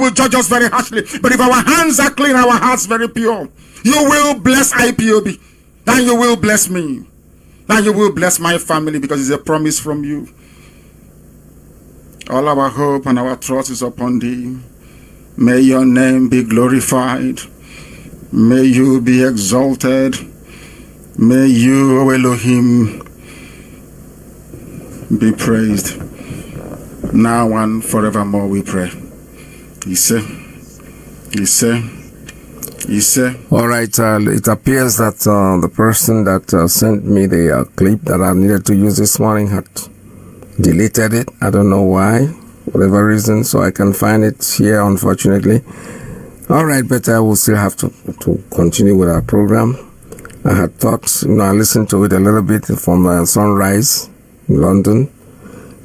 will judge us very harshly. But if our hands are clean, our hearts very pure, you will bless IPOB. And you will bless me. And you will bless my family, because it's a promise from you. All our hope and our trust is upon thee. May your name be glorified. May you be exalted. May you, O Elohim, be praised. Now and forevermore we pray. Iyke. All right, it appears that the person that sent me the clip that I needed to use this morning had deleted it. I don't know why, whatever reason, so I can find it here, unfortunately. All right, but I will still have to continue with our program. I had thought, I listened to it a little bit from Sunrise in London,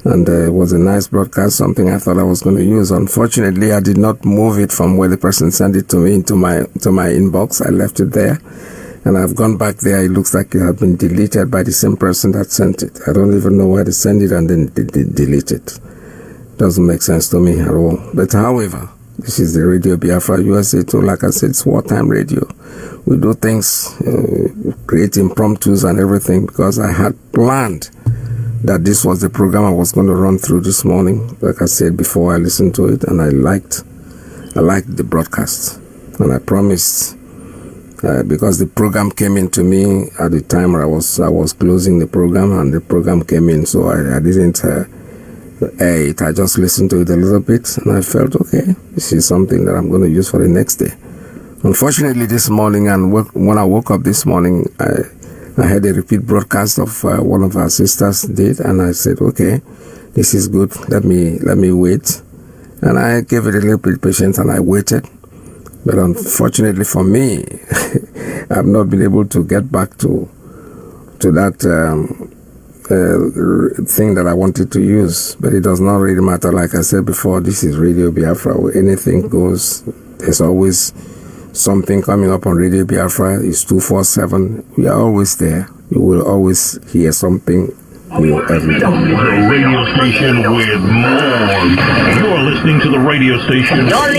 and it was a nice broadcast, something I thought I was going to use. Unfortunately, I did not move it from where the person sent it to me into my inbox. I left it there, and I've gone back there. It looks like it had been deleted by the same person that sent it. I don't even know why they sent it and then delete it. Doesn't make sense to me at all. But however, this is the Radio Biafra USA too. Like I said, it's wartime radio. We do things, create impromptus and everything, because I had planned that this was the program I was going to run through this morning. Like I said before, I listened to it and I liked the broadcast. And I promised, because the program came in to me at the time where I was closing the program, and the program came in, so I didn't air it. I just listened to it a little bit, and I felt, okay, this is something that I'm going to use for the next day. Unfortunately, this morning, and when I woke up this morning, I had a repeat broadcast of one of our sisters did, and I said, okay, this is good. Let me wait. And I gave it a little bit patience, and I waited. But unfortunately for me, I've not been able to get back to that thing that I wanted to use. But it does not really matter. Like I said before, this is Radio Biafra. Where anything goes, there's always something coming up on Radio Biafra. It's 247. We are always there. You will always hear something new every day. The radio station with more. You're listening to the radio station. You're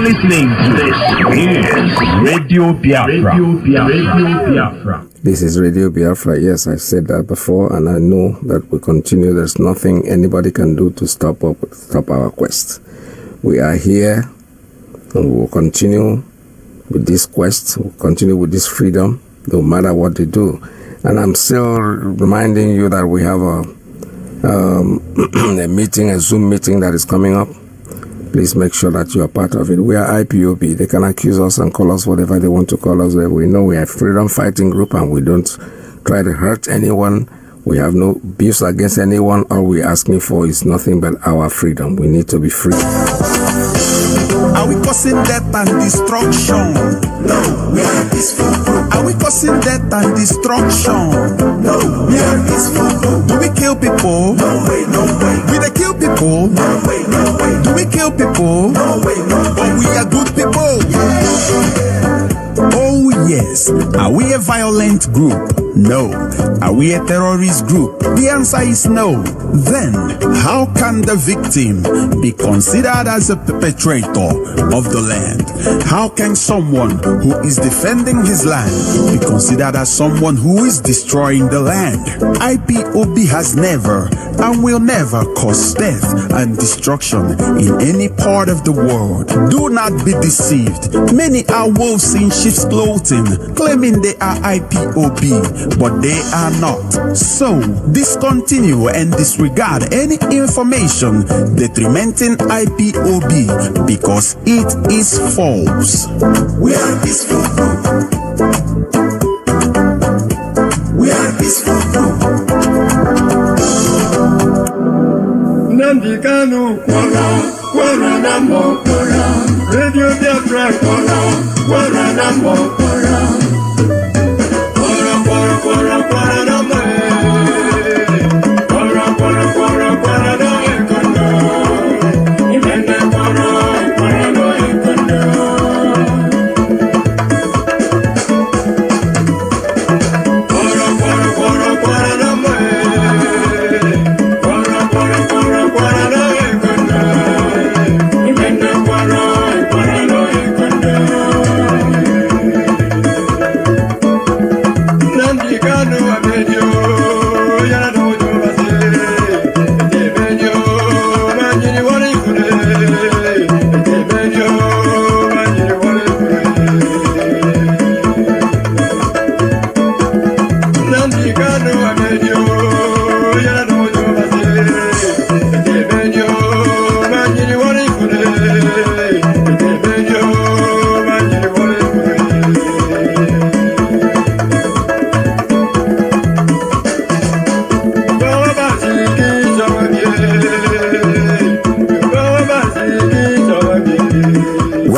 listening to this. Is Radio Biafra. Radio Biafra. This is Radio Biafra. Yes, I said that before, and I know that we continue. There's nothing anybody can do to stop our quest. We are here. And we'll continue with this quest, we'll continue with this freedom, no matter what they do. And I'm still reminding you that we have a meeting, a Zoom meeting that is coming up. Please make sure that you are part of it. We are IPOB. They can accuse us and call us whatever they want to call us. We know we are a freedom fighting group, and we don't try to hurt anyone. We have no beefs against anyone. All we're asking for is nothing but our freedom. We need to be free. Are we causing death and destruction? No, we are peaceful. Are we causing death and destruction? No, we are peaceful. Do we kill people? No way, no way. We they kill people? No way, no way. Do we kill people? No way, no way. But we are good people. Yeah. Oh yes. Are we a violent group? No. Are we a terrorist group? The answer is no. Then, how can the victim be considered as a perpetrator of the land? How can someone who is defending his land be considered as someone who is destroying the land? IPOB has never and will never cause death and destruction in any part of the world. Do not be deceived. Many are wolves in sheep's clothing, claiming they are IPOB, but they are not. So, discontinue and disregard any information detrimenting IPOB, because it is false. We are peaceful group. We are peaceful group. Nandikanu, Waranamo, Radio Biafra, Waranamo,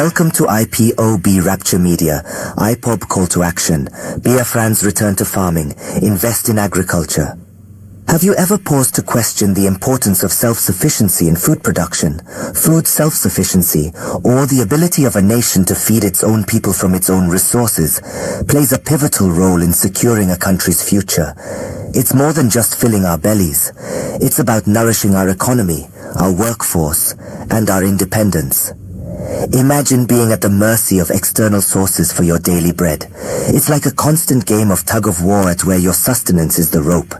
Welcome to IPOB Rapture Media, IPOB Call to Action, Biafrans Return to Farming, Invest in Agriculture. Have you ever paused to question the importance of self-sufficiency in food production, food self-sufficiency, or the ability of a nation to feed its own people from its own resources, plays a pivotal role in securing a country's future. It's more than just filling our bellies. It's about nourishing our economy, our workforce, and our independence. Imagine being at the mercy of external sources for your daily bread. It's like a constant game of tug-of-war at where your sustenance is the rope.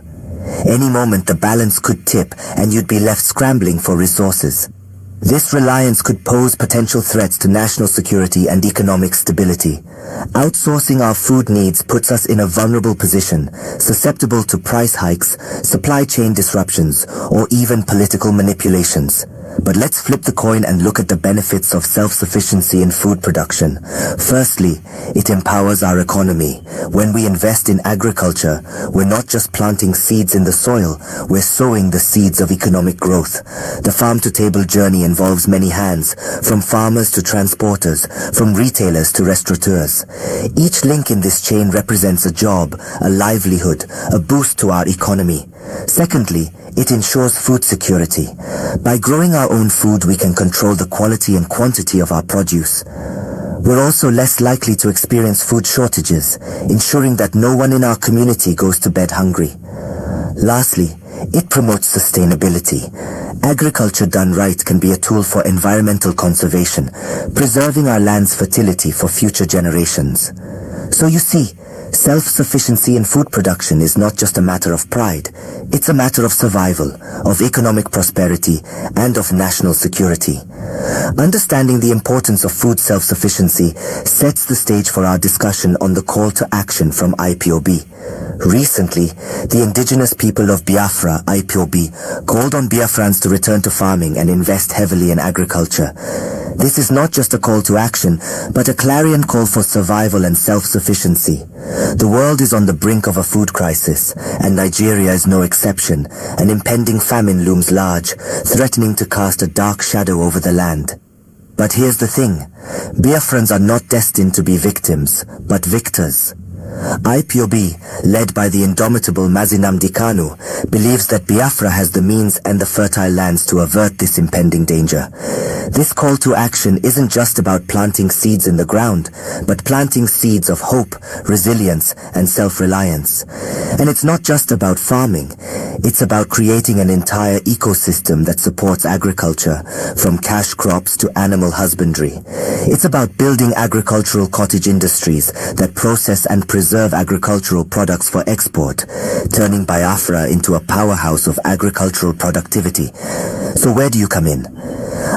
Any moment the balance could tip and you'd be left scrambling for resources. This reliance could pose potential threats to national security and economic stability. Outsourcing our food needs puts us in a vulnerable position, susceptible to price hikes, supply chain disruptions, or even political manipulations. But let's flip the coin and look at the benefits of self-sufficiency in food production. Firstly, it empowers our economy. When we invest in agriculture, we're not just planting seeds in the soil, we're sowing the seeds of economic growth. The farm-to-table journey involves many hands, from farmers to transporters, from retailers to restaurateurs. Each link in this chain represents a job, a livelihood, a boost to our economy. Secondly, it ensures food security. By growing our own food, we can control the quality and quantity of our produce. We're also less likely to experience food shortages, ensuring that no one in our community goes to bed hungry. Lastly, it promotes sustainability. Agriculture done right can be a tool for environmental conservation, preserving our land's fertility for future generations. So you see, self-sufficiency in food production is not just a matter of pride. It's a matter of survival, of economic prosperity, and of national security. Understanding the importance of food self-sufficiency sets the stage for our discussion on the call to action from IPOB. Recently, the indigenous people of Biafra, IPOB, called on Biafrans to return to farming and invest heavily in agriculture. This is not just a call to action, but a clarion call for survival and self-sufficiency. The world is on the brink of a food crisis, and Nigeria is no exception. An impending famine looms large, threatening to cast a dark shadow over the land. But here's the thing. Biafrans are not destined to be victims, but victors. IPOB, led by the indomitable Mazi, believes that Biafra has the means and the fertile lands to avert this impending danger. This call to action isn't just about planting seeds in the ground, but planting seeds of hope, resilience, and self-reliance. And it's not just about farming. It's about creating an entire ecosystem that supports agriculture, from cash crops to animal husbandry. It's about building agricultural cottage industries that process and preserve agricultural products for export, turning Biafra into a powerhouse of agricultural productivity. So where do you come in?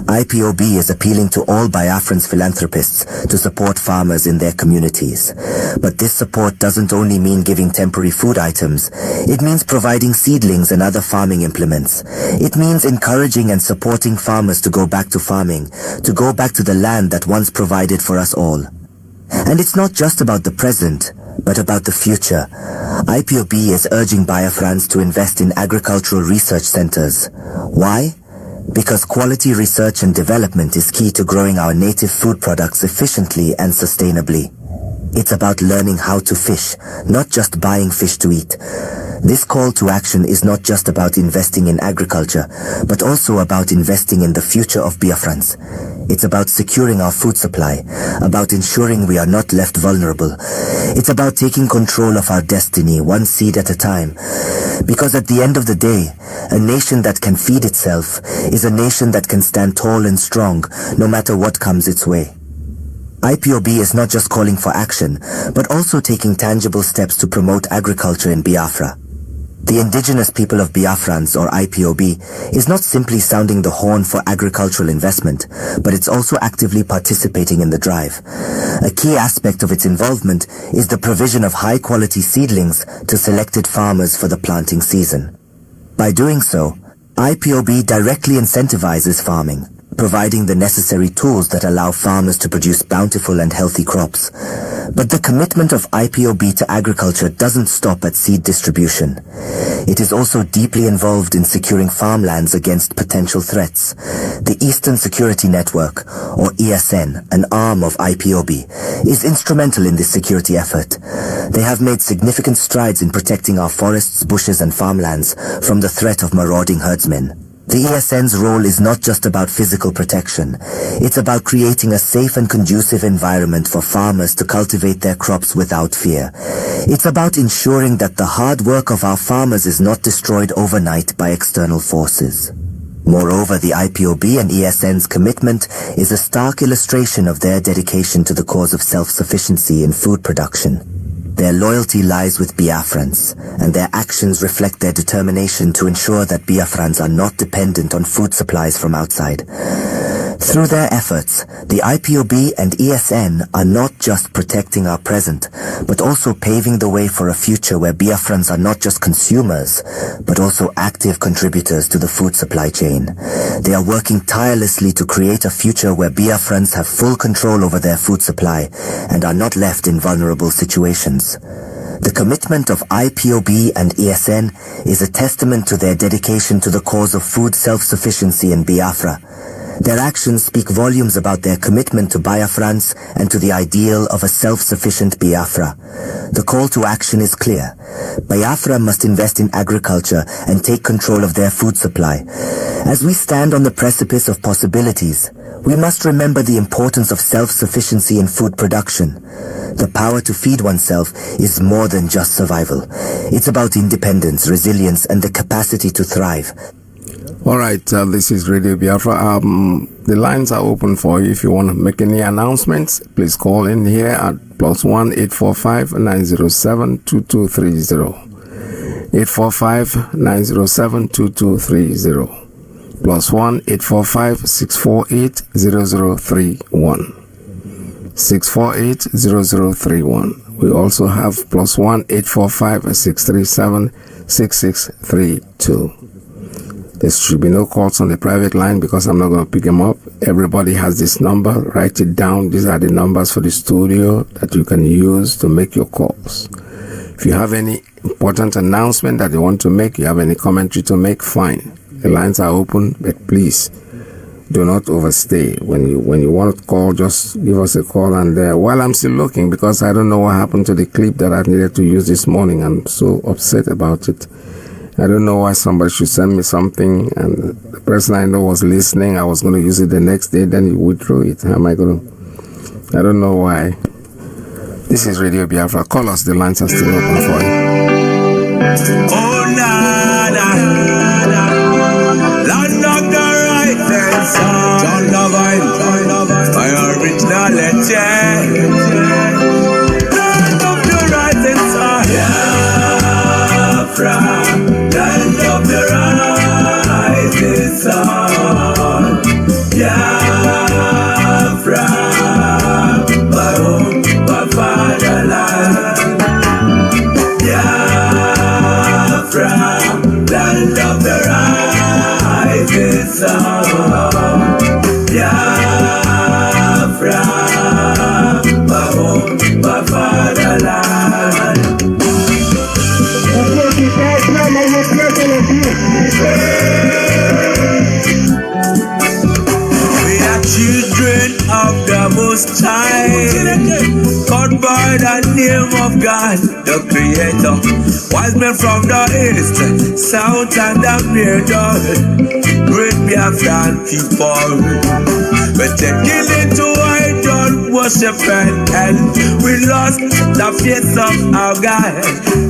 IPOB is appealing to all Biafrans philanthropists to support farmers in their communities. But this support doesn't only mean giving temporary food items. It means providing seedlings and other farming implements. It means encouraging and supporting farmers to go back to farming, to go back to the land that once provided for us all. And it's not just about the present, but about the future. IPOB is urging Biafrans to invest in agricultural research centers. Why? Because quality research and development is key to growing our native food products efficiently and sustainably. It's about learning how to fish, not just buying fish to eat. This call to action is not just about investing in agriculture, but also about investing in the future of Biafrans. It's about securing our food supply, about ensuring we are not left vulnerable. It's about taking control of our destiny, one seed at a time. Because at the end of the day, a nation that can feed itself is a nation that can stand tall and strong, no matter what comes its way. IPOB is not just calling for action, but also taking tangible steps to promote agriculture in Biafra. The indigenous people of Biafrans, or IPOB, is not simply sounding the horn for agricultural investment, but it's also actively participating in the drive. A key aspect of its involvement is the provision of high-quality seedlings to selected farmers for the planting season. By doing so, IPOB directly incentivizes farming. providing the necessary tools that allow farmers to produce bountiful and healthy crops. But the commitment of IPOB to agriculture doesn't stop at seed distribution. It is also deeply involved in securing farmlands against potential threats. The Eastern Security Network, or ESN, an arm of IPOB, is instrumental in this security effort. They have made significant strides in protecting our forests, bushes and farmlands from the threat of marauding herdsmen. The ESN's role is not just about physical protection. It's about creating a safe and conducive environment for farmers to cultivate their crops without fear. It's about ensuring that the hard work of our farmers is not destroyed overnight by external forces. Moreover, the IPOB and ESN's commitment is a stark illustration of their dedication to the cause of self-sufficiency in food production. Their loyalty lies with Biafrans, and their actions reflect their determination to ensure that Biafrans are not dependent on food supplies from outside. Through their efforts, the IPOB and ESN are not just protecting our present, but also paving the way for a future where Biafrans are not just consumers, but also active contributors to the food supply chain. They are working tirelessly to create a future where Biafrans have full control over their food supply and are not left in vulnerable situations. The commitment of IPOB and ESN is a testament to their dedication to the cause of food self-sufficiency in Biafra. Their actions speak volumes about their commitment to Biafrans and to the ideal of a self-sufficient Biafra. The call to action is clear. Biafra must invest in agriculture and take control of their food supply. As we stand on the precipice of possibilities, we must remember the importance of self-sufficiency in food production. The power to feed oneself is more than just survival. It's about independence, resilience, and the capacity to thrive. All right, this is Radio Biafra. The lines are open for you. If you want to make any announcements, please call in here at +1 845 907 2230. 845 907 2230. +1 845 648 0031. 648 0031. We also have +1 845 637 6632. There should be no calls on the private line because I'm not going to pick them up. Everybody has this number. Write it down. These are the numbers for the studio that you can use to make your calls. If you have any important announcement that you want to make, you have any commentary to make, fine. The lines are open, but please do not overstay. When you want to call, just give us a call. And while I'm still looking, because I don't know what happened to the clip that I needed to use this morning, I'm so upset about it. I don't know why somebody should send me something and the person I know was listening. I was going to use it the next day, then he withdrew it. How am I going to? I don't know why. This is Radio Biafra. Call us. The lines are still open for you. Oh, nada. Land of the right and John Lovine, my originality. Land of the right and Biafra. Land of the rising sun, Biafra, my home, my fatherland, Biafra, land of the rising sun, Biafra, my home, my fatherland. We are children of the Most High, called by the name of God, the Creator. Wise men from the east, south, and the middle, great Biafran people. We're taking into idol worship and we lost the faith of our God.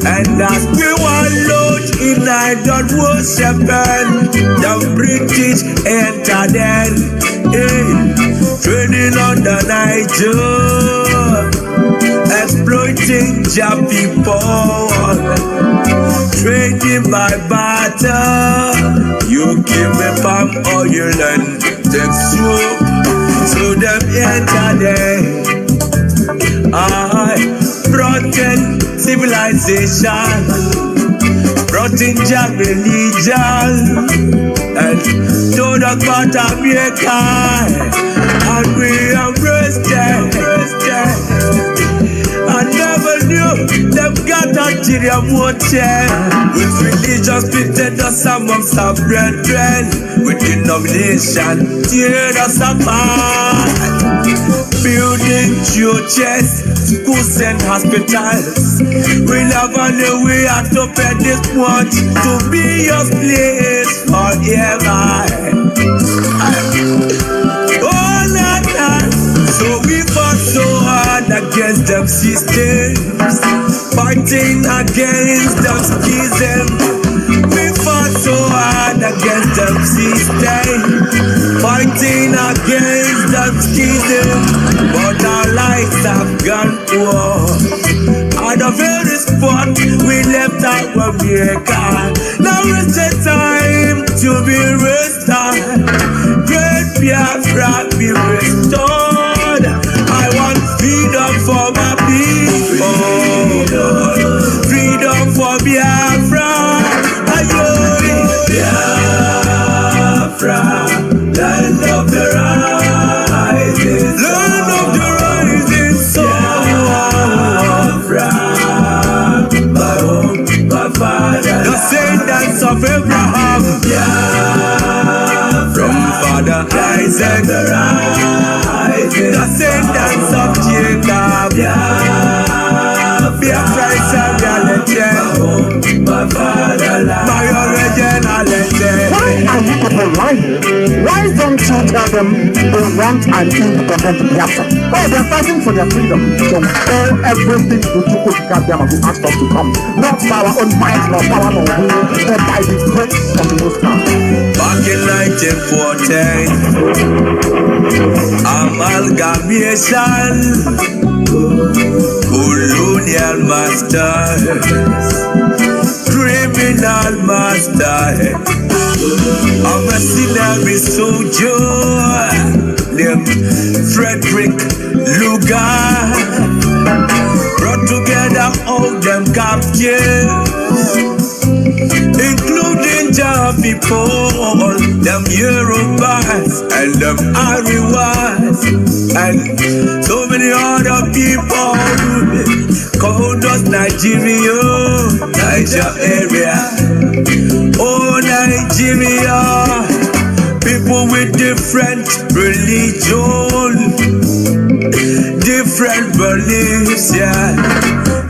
And as we wallowed in idol worship, the British entered in, trading on the Niger, exploiting your people, trading by barter. You give me palm oil and take soup, so them entered in. I brought in civilization, not in your religion, and do not matter America, and we embrace them. I never knew them got ulterior motive. With religion splitted us amongst our brethren, with denomination teared us apart. Building churches, schools and hospitals, we'll have on the way out to pay this much to be your place forever. Oh, Lord, so we fought so hard against them systems, fighting against them schisms. We fought so hard against them systems, fighting against them schisms. But our lives have gone poor. At the very spot we left our America. Now is the time to be restored. Great Biafra be restored. I want freedom for my people. Freedom for Biafra. Biafra, land of the rising sun. Land of the rising sun. Biafra, my home, my father. The descendants of Abraham. Biafra, from Father Isaac. The descendants of Jacob. Biafra is a reality. My fatherland, my original legend. Why are you people lying? Why don't you tell them they want an independent Biafra? Oh, they're fighting for their freedom. So everything you do could have them who asked us to come. Not by our own might, nor power, nor will, but by the grace of the Most High. Back in 1914, amalgamation, colonial masters, criminal master, a mercenary soldier named Frederick Lugar, brought together all them captives, including Jah people, them Yorubas and them Ariwas, and so many other people called us Nigeria, Niger area. Oh, Nigeria, people with different religion, different beliefs, yeah,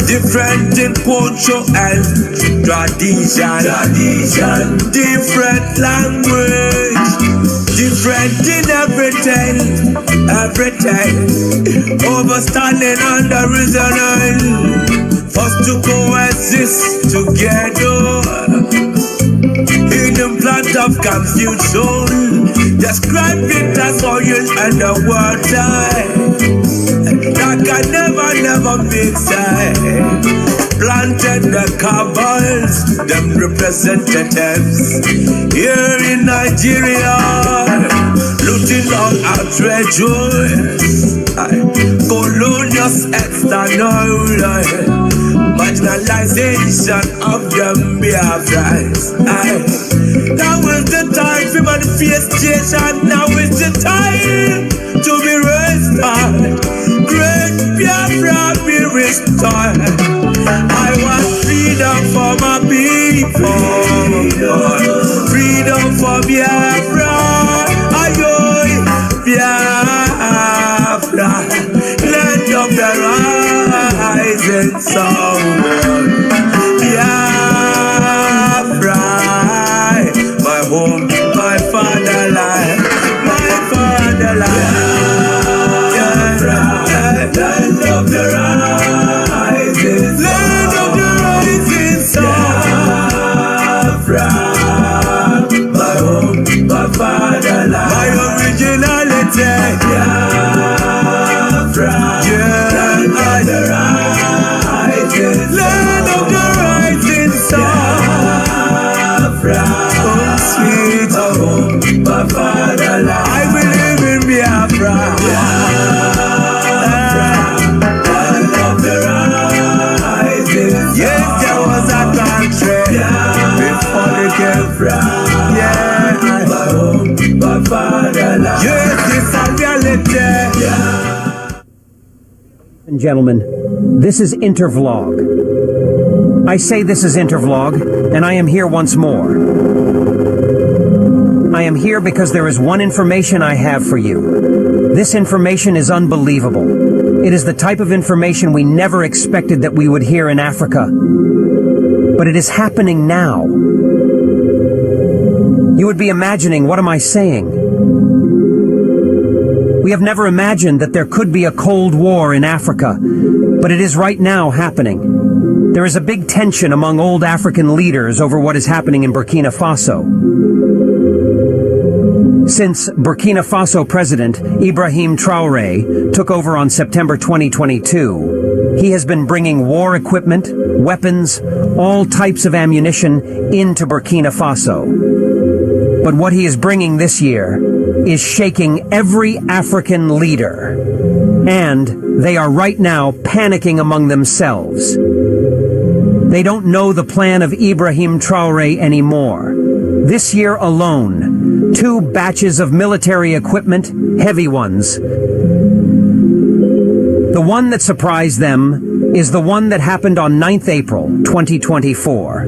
different in culture and tradition, different language, different in everything, overstanding under reason, forced to coexist together in the plant of confusion. Describe it as oil and the water that can never mix. Planted the cabals, them representatives here in Nigeria, looting all our treasures, colonial external marginalization of them Biafrans. Now is the time for manifestation. Now is the time to be restored. Great Biafra be restored. I want freedom for my people. Freedom for Biafra. Ayoy, Biafra. Land of the rising sun. Biafra. My home, my fatherland. My fatherland. Biafra. Land of the rising sun. Land of the rising sun. Biafra. My home, my fatherland. My originality. Biafra. Land of the rising sun. Land of the rising sun. Biafra. Oh, sweet home, my fatherland. I believe in Biafra. Yes, there was a country. and gentlemen, this is Intervlog. I say this is Intervlog, and I am here once more. I am here because there is one information I have for you. This information is unbelievable. It is the type of information we never expected that we would hear in Africa. But it is happening now. You would be imagining, what am I saying? We have never imagined that there could be a Cold War in Africa, but it is right now happening. There is a big tension among old African leaders over what is happening in Burkina Faso. Since Burkina Faso President Ibrahim Traoré took over on September 2022, he has been bringing war equipment, weapons, all types of ammunition into Burkina Faso. But what he is bringing this year is shaking every African leader. And they are right now panicking among themselves. They don't know the plan of Ibrahim Traoré anymore. This year alone, 2 batches of military equipment, heavy ones. The one that surprised them is the one that happened on 9th April 2024,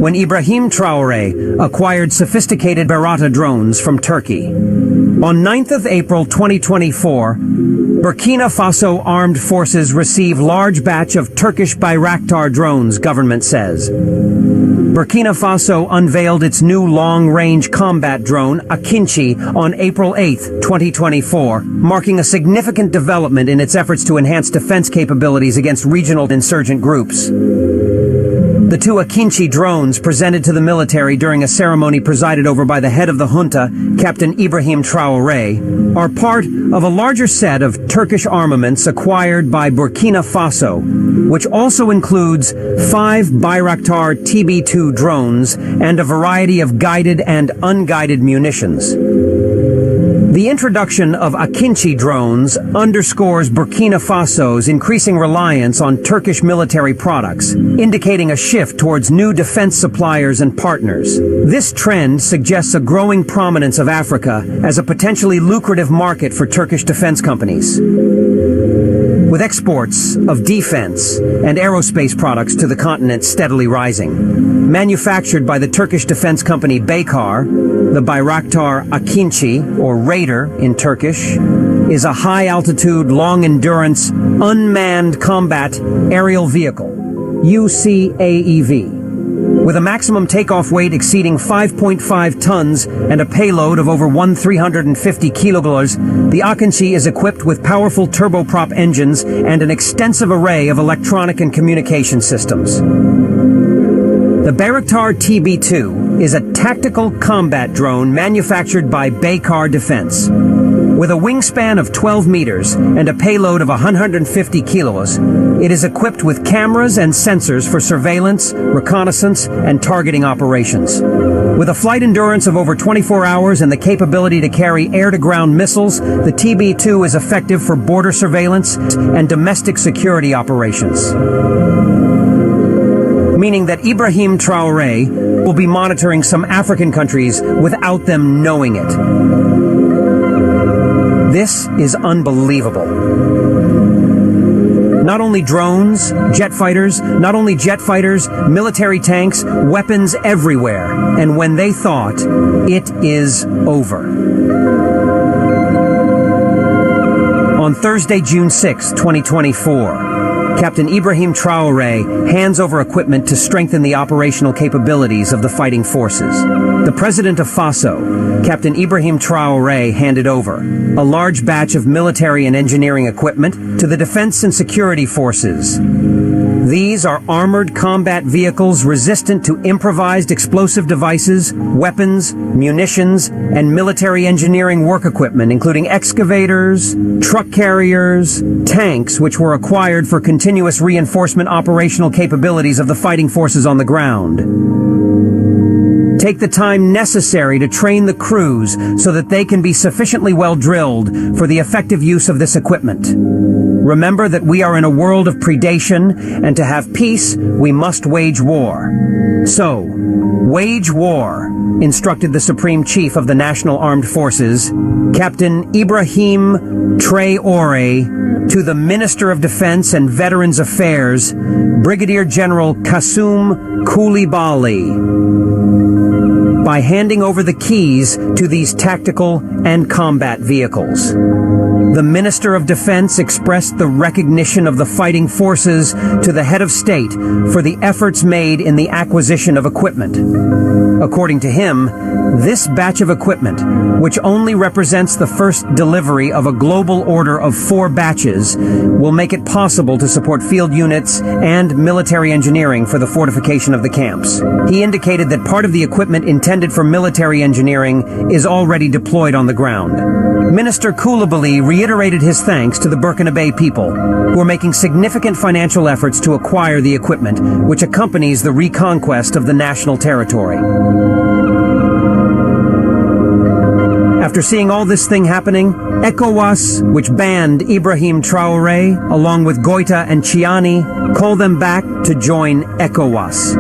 when Ibrahim Traoré acquired sophisticated Biafra drones from Turkey. On 9th of April 2024, Burkina Faso armed forces received large batch of Turkish Bayraktar drones, government says. Burkina Faso unveiled its new long-range combat drone, Akinci, on April 8, 2024, marking a significant development in its efforts to enhance defense capabilities against regional insurgent groups. The 2 Akinci drones presented to the military during a ceremony presided over by the head of the junta, Captain Ibrahim Traoré, are part of a larger set of Turkish armaments acquired by Burkina Faso, which also includes 5 Bayraktar TB2 drones and a variety of guided and unguided munitions. The introduction of Akinci drones underscores Burkina Faso's increasing reliance on Turkish military products, indicating a shift towards new defense suppliers and partners. This trend suggests a growing prominence of Africa as a potentially lucrative market for Turkish defense companies. With exports of defense and aerospace products to the continent steadily rising. Manufactured by the Turkish defense company Baykar, the Bayraktar Akinci, or Raider in Turkish, is a high-altitude, long-endurance, unmanned combat aerial vehicle, UCAEV, with a maximum takeoff weight exceeding 5.5 tons and a payload of over 1,350 kilograms. The Akinci is equipped with powerful turboprop engines and an extensive array of electronic and communication systems. The Bayraktar TB2 is a tactical combat drone manufactured by Baykar Defense. With a wingspan of 12 meters and a payload of 150 kilos, it is equipped with cameras and sensors for surveillance, reconnaissance, and targeting operations. With a flight endurance of over 24 hours and the capability to carry air-to-ground missiles, the TB2 is effective for border surveillance and domestic security operations. Meaning that Ibrahim Traoré will be monitoring some African countries without them knowing it. This is unbelievable. Not only drones, jet fighters, military tanks, weapons everywhere. And when they thought, it is over. On Thursday, June 6, 2024, Captain Ibrahim Traoré hands over equipment to strengthen the operational capabilities of the fighting forces. The president of Faso, Captain Ibrahim Traoré, handed over a large batch of military and engineering equipment to the defense and security forces. These are armored combat vehicles resistant to improvised explosive devices, weapons, munitions, and military engineering work equipment, including excavators, truck carriers, tanks, which were acquired for continuous reinforcement operational capabilities of the fighting forces on the ground. Take the time necessary to train the crews so that they can be sufficiently well drilled for the effective use of this equipment. Remember that we are in a world of predation, and to have peace, we must wage war. So, wage war, instructed the Supreme Chief of the National Armed Forces, Captain Ibrahim Traore, to the Minister of Defense and Veterans Affairs, Brigadier General Kasum Koulibaly, by handing over the keys to these tactical and combat vehicles. The Minister of Defense expressed the recognition of the fighting forces to the head of state for the efforts made in the acquisition of equipment. According to him, this batch of equipment, which only represents the first delivery of a global order of 4 batches, will make it possible to support field units and military engineering for the fortification of the camps. He indicated that part of the equipment intended for military engineering is already deployed on the ground. Minister Koulibaly reiterated his thanks to the Burkinabe people, who are making significant financial efforts to acquire the equipment which accompanies the reconquest of the national territory. After seeing all this thing happening, ECOWAS, which banned Ibrahim Traore, along with Goita and Chiani, called them back to join ECOWAS.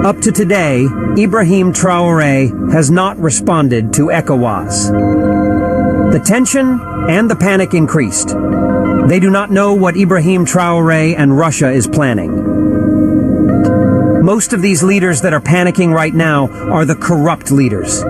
Up to today, Ibrahim Traore has not responded to ECOWAS. The tension and the panic increased. They do not know what Ibrahim Traore and Russia is planning. Most of these leaders that are panicking right now are the corrupt leaders.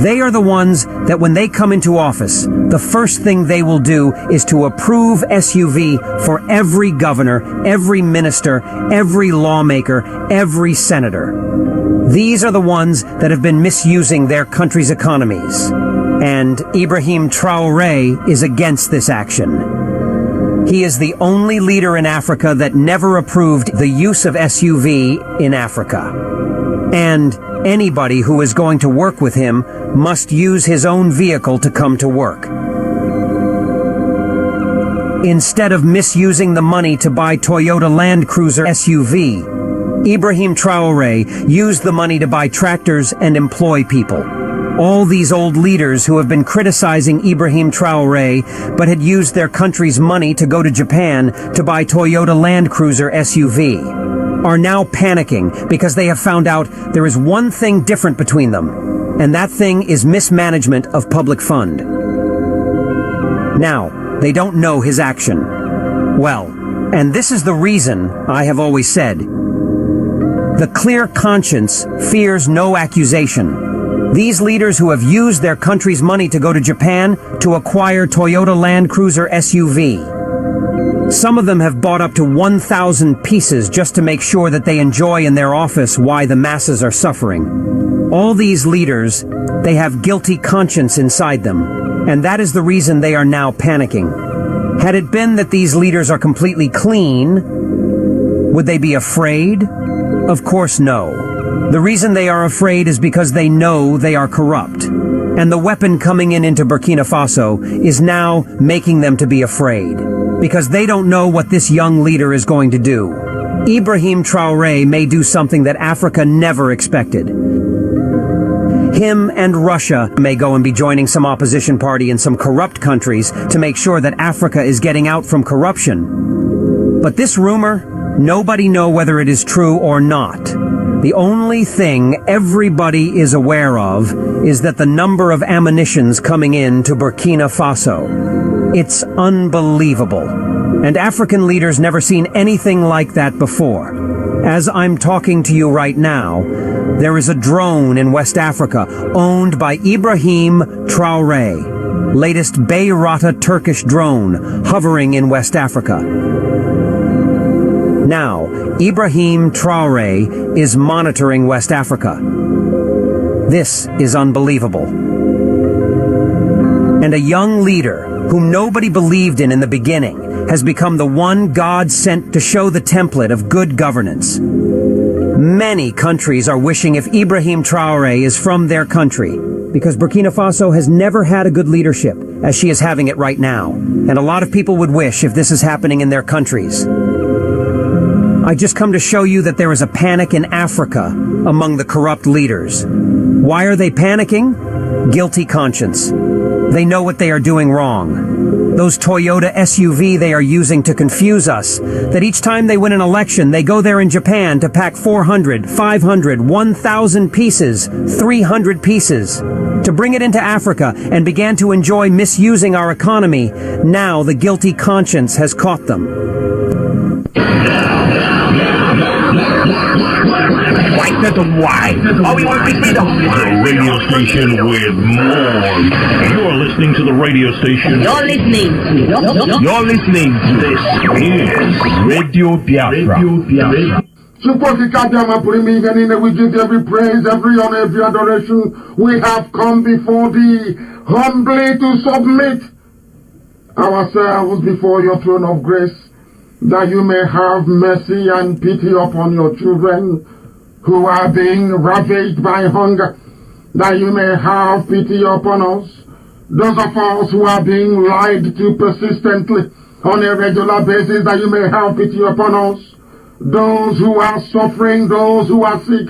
They are the ones that when they come into office, the first thing they will do is to approve SUV for every governor, every minister, every lawmaker, every senator. These are the ones that have been misusing their country's economies. And Ibrahim Traore is against this action. He is the only leader in Africa that never approved the use of SUV in Africa. And anybody who is going to work with him must use his own vehicle to come to work. Instead of misusing the money to buy Toyota Land Cruiser SUV, Ibrahim Traore used the money to buy tractors and employ people. All these old leaders who have been criticizing Ibrahim Traore but had used their country's money to go to Japan to buy Toyota Land Cruiser SUV are now panicking because they have found out there is one thing different between them, and that thing is mismanagement of public fund. Now, they don't know his action. Well, and this is the reason I have always said, the clear conscience fears no accusation. These leaders who have used their country's money to go to Japan to acquire Toyota Land Cruiser SUV. Some of them have bought up to 1,000 pieces just to make sure that they enjoy in their office why the masses are suffering. All these leaders, they have guilty conscience inside them, and that is the reason they are now panicking. Had it been that these leaders are completely clean, would they be afraid? Of course no. The reason they are afraid is because they know they are corrupt. And the weapon coming into Burkina Faso is now making them to be afraid. Because they don't know what this young leader is going to do. Ibrahim Traore may do something that Africa never expected. Him and Russia may go and be joining some opposition party in some corrupt countries to make sure that Africa is getting out from corruption. But this rumor, nobody knows whether it is true or not. The only thing everybody is aware of is that the number of ammunitions coming in to Burkina Faso. It's unbelievable. And African leaders never seen anything like that before. As I'm talking to you right now, there is a drone in West Africa owned by Ibrahim Traore. Latest Biafra Turkish drone hovering in West Africa. Now, Ibrahim Traore is monitoring West Africa. This is unbelievable. And a young leader whom nobody believed in the beginning has become the one God sent to show the template of good governance. Many countries are wishing if Ibrahim Traore is from their country, because Burkina Faso has never had a good leadership as she is having it right now. And a lot of people would wish if this is happening in their countries. I just come to show you that there is a panic in Africa among the corrupt leaders. Why are they panicking? Guilty conscience. They know what they are doing wrong. Those Toyota SUV they are using to confuse us, that each time they win an election, they go there in Japan to pack 400, 500, 1,000 pieces, 300 pieces, to bring it into Africa and began to enjoy misusing our economy. Now the guilty conscience has caught them. Why? All we want is freedom. The radio station with more. You're listening to the radio station. You're listening to This is Radio Biafra. We give every praise, every honor, every adoration. We have come before thee humbly to submit ourselves before your throne of grace, that you may have mercy and pity upon your children who are being ravaged by hunger, that you may have pity upon us. Those of us who are being lied to persistently on a regular basis, that you may have pity upon us. Those who are suffering, those who are sick,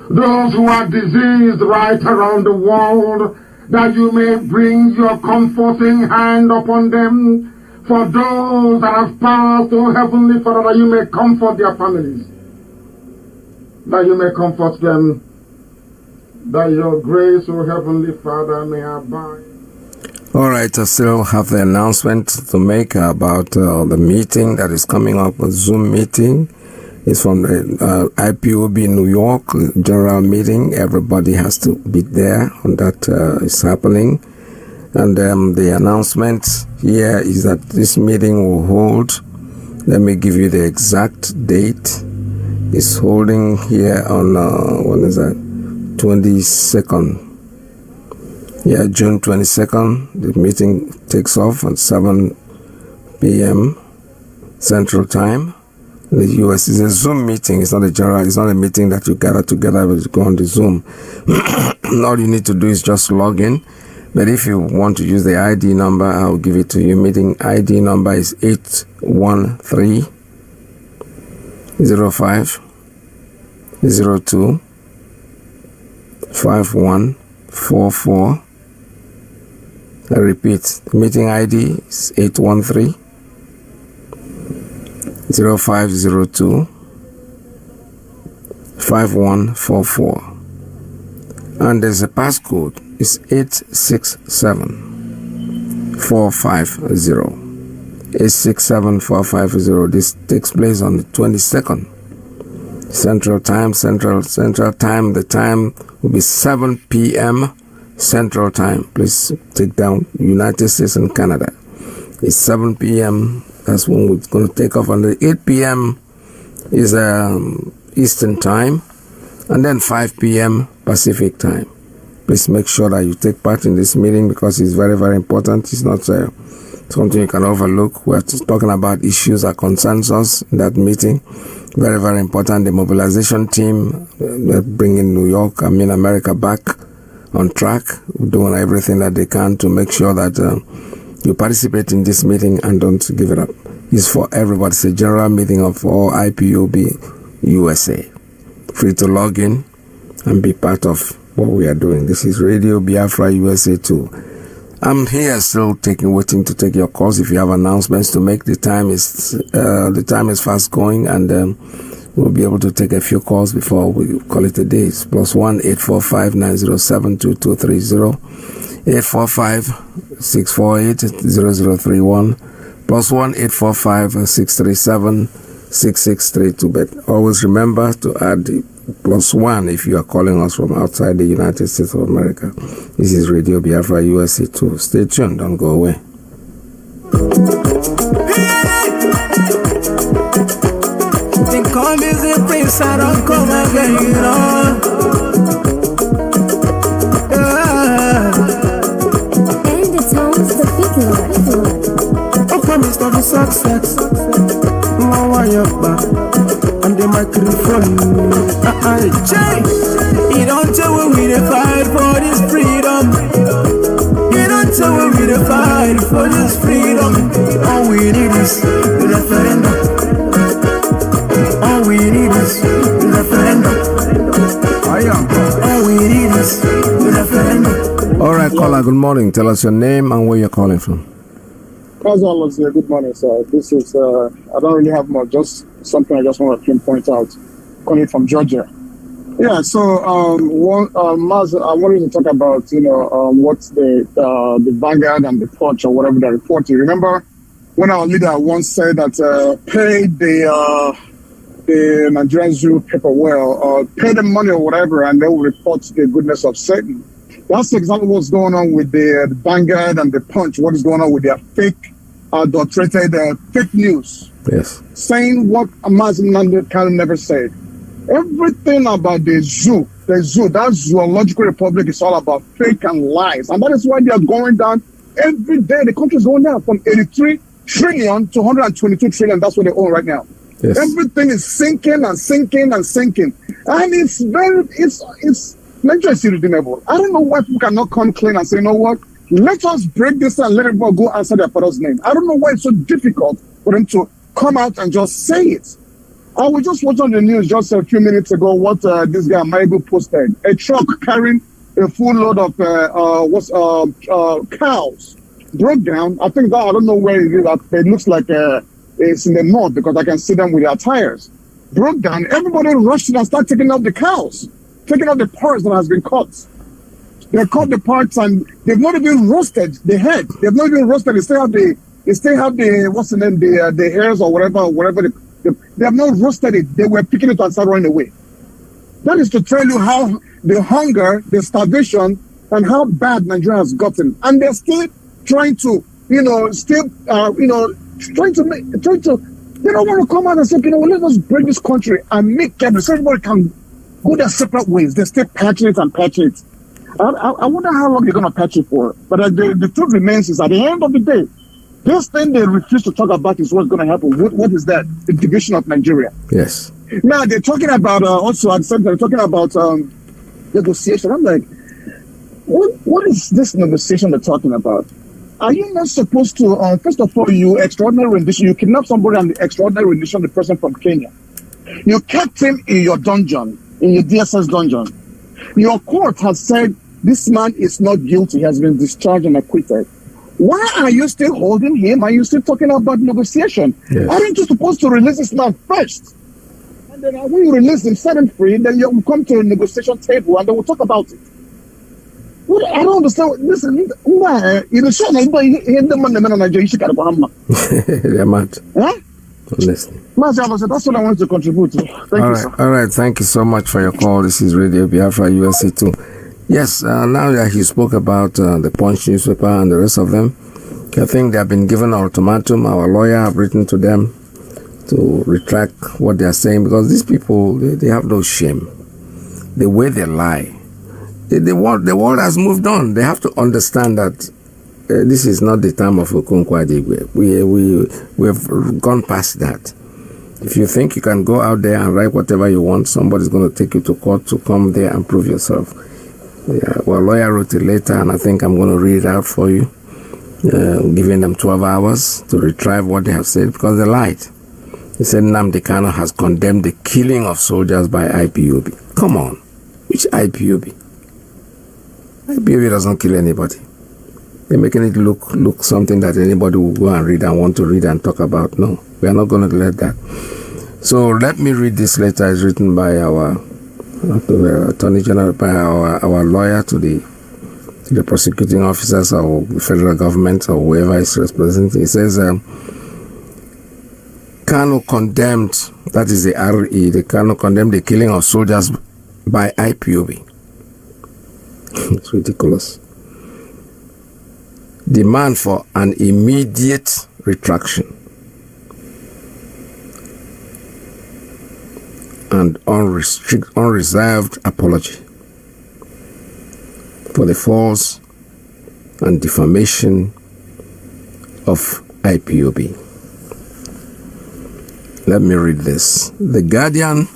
those who are diseased right around the world, that you may bring your comforting hand upon them. For those that have passed, O Heavenly Father, that you may comfort their families, that you may comfort them, that your grace, O Heavenly Father, may abide. All right, I still have the announcement to make about the meeting that is coming up, a Zoom meeting. It's from the IPOB New York general meeting. Everybody has to be there, and that is happening. And the announcement here is that this meeting will hold. Let me give you the exact date. It's holding here on, 22nd. Yeah, June 22nd. The meeting takes off at 7 p.m. Central Time. The U.S. is a Zoom meeting. It's not a general. It's not a meeting that you gather together, but you go on the Zoom. All you need to do is just log in. But if you want to use the ID number, I'll give it to you. Meeting ID number is 813-05-02-5144. I repeat, the meeting ID is 813-0502-5144. And there's a passcode. It's 867-450. 867-450. This takes place on the 22nd. Central Time. The time will be 7 p.m. Central Time. Please take down United States and Canada. It's 7 p.m. That's when we're going to take off. And the 8 p.m. is Eastern Time. And then 5 p.m. Pacific Time. Please make sure that you take part in this meeting because it's very, very important. It's not something you can overlook. We're talking about issues that concerns us in that meeting. Very, very important. The mobilization team, bringing America back on track, doing everything that they can to make sure that you participate in this meeting and don't give it up. It's for everybody. It's a general meeting of all IPOB USA. Free to log in and be part of what we are doing. This is Radio Biafra USA 2. I'm here still waiting to take your calls. If you have announcements to make, the time is fast going, and we'll be able to take a few calls before we call it a day. It's +1 845-907-2230, 845-648-0031, +1 845-637-6632. But always remember to add the +1 if you are calling us from outside the United States of America. This is Radio Biafra USA 2. Stay tuned, don't go away. They call me the prince, I don't come again, you know. And the tones, the big lord. Oh, promise of the success. Oh, why you back? And the microphone. You don't tell me we the fight for this freedom. You don't tell me we the fight for this freedom. All we need is the referendum. All we good morning. Tell us your name and where you're calling from. Mazi, Alozie, good morning, sir. This is, I don't really have much, just something I just want to point out. Calling from Georgia. Yeah, so, Mazi, I wanted to talk about, what's the Vanguard and the Punch or whatever they're reporting. Remember when our leader once said that pay the Nigerian Zoo paper well, or pay them money or whatever, and they will report the goodness of Satan. That's exactly what's going on with the Vanguard and the Punch. What is going on with their fake, adulterated fake news? Yes. Saying what Mazi can never said. Everything about the zoo, that zoological republic is all about fake and lies. And that is why they are going down every day. The country is going down from 83 trillion to 122 trillion. That's what they own right now. Yes. Everything is sinking and sinking and sinking. And it's Nigeria is irredeemable. I don't know why people cannot come clean and say, you know what, let us break this and let everyone go answer their father's name. I don't know why it's so difficult for them to come out and just say it. I was just watching on the news just a few minutes ago what this guy Maibu posted. A truck carrying a full load of cows broke down. I think that, I don't know where it is. It looks like it's in the north because I can see them with their tires. Broke down. Everybody rushed in and started taking out the cows, taking out the parts that has been cut. They cut the parts and they've not even roasted the head. They've not even roasted. They still have the what's the name, the hairs or whatever. They have not roasted it. They were picking it and started running away. That is to tell you how the hunger, the starvation, and how bad Nigeria has gotten. And they're still trying to, they don't want to come out and say, let us break this country and make it so everybody can go their separate ways. They're still patching it and patching it. I wonder how long they're going to patch it for. But the truth remains is at the end of the day, this thing they refuse to talk about is what's going to happen. What is that? The division of Nigeria. Yes. Now, they're talking about, also at the same time, they're talking about negotiation. I'm like, what is this negotiation they're talking about? Are you not supposed to, first of all, you extraordinary rendition, you kidnap somebody and the extraordinary rendition, the person from Kenya. You kept him in your dungeon, in your DSS dungeon. Your court has said this man is not guilty, he has been discharged and acquitted. Why are you still holding him? Are you still talking about negotiation? Yes. Aren't you supposed to release this man first? And then when you release him, set him free, then you come to a negotiation table and then we'll talk about it. Well, I don't understand. Listen, you know, sure, the man in Nigeria, you should get a They're mad. Huh? Honestly. Mazi, that's what I wanted to contribute to. Thank you, sir. All right. Thank you so much for your call. This is Radio Biafra USA 2. Yes, now that he spoke about the Punch newspaper and the rest of them, I think they have been given an ultimatum. Our lawyer have written to them to retract what they are saying because these people, they have no shame. The way they lie. The world has moved on. They have to understand that this is not the time of Okonkwo Adigwe. We have gone past that. If you think you can go out there and write whatever you want, somebody's going to take you to court to come there and prove yourself. Yeah, well, lawyer wrote it later, and I think I'm going to read it out for you, giving them 12 hours to retrieve what they have said because they lied. He said Nnamdi Kanu has condemned the killing of soldiers by IPOB. Come on, which IPOB? IPOB doesn't kill anybody. They're making it look something that anybody will go and read and want to read and talk about. No, we are not going to let that. So let me read this letter. It's written by our Attorney General, by our lawyer to the prosecuting officers or the federal government or whoever is representing. It says, Kanu condemned, that is the RE, the Kanu condemned the killing of soldiers by IPOB. It's ridiculous. Demand for an immediate retraction and unreserved apology for the false and defamation of IPOB. Let me read this. The Guardian.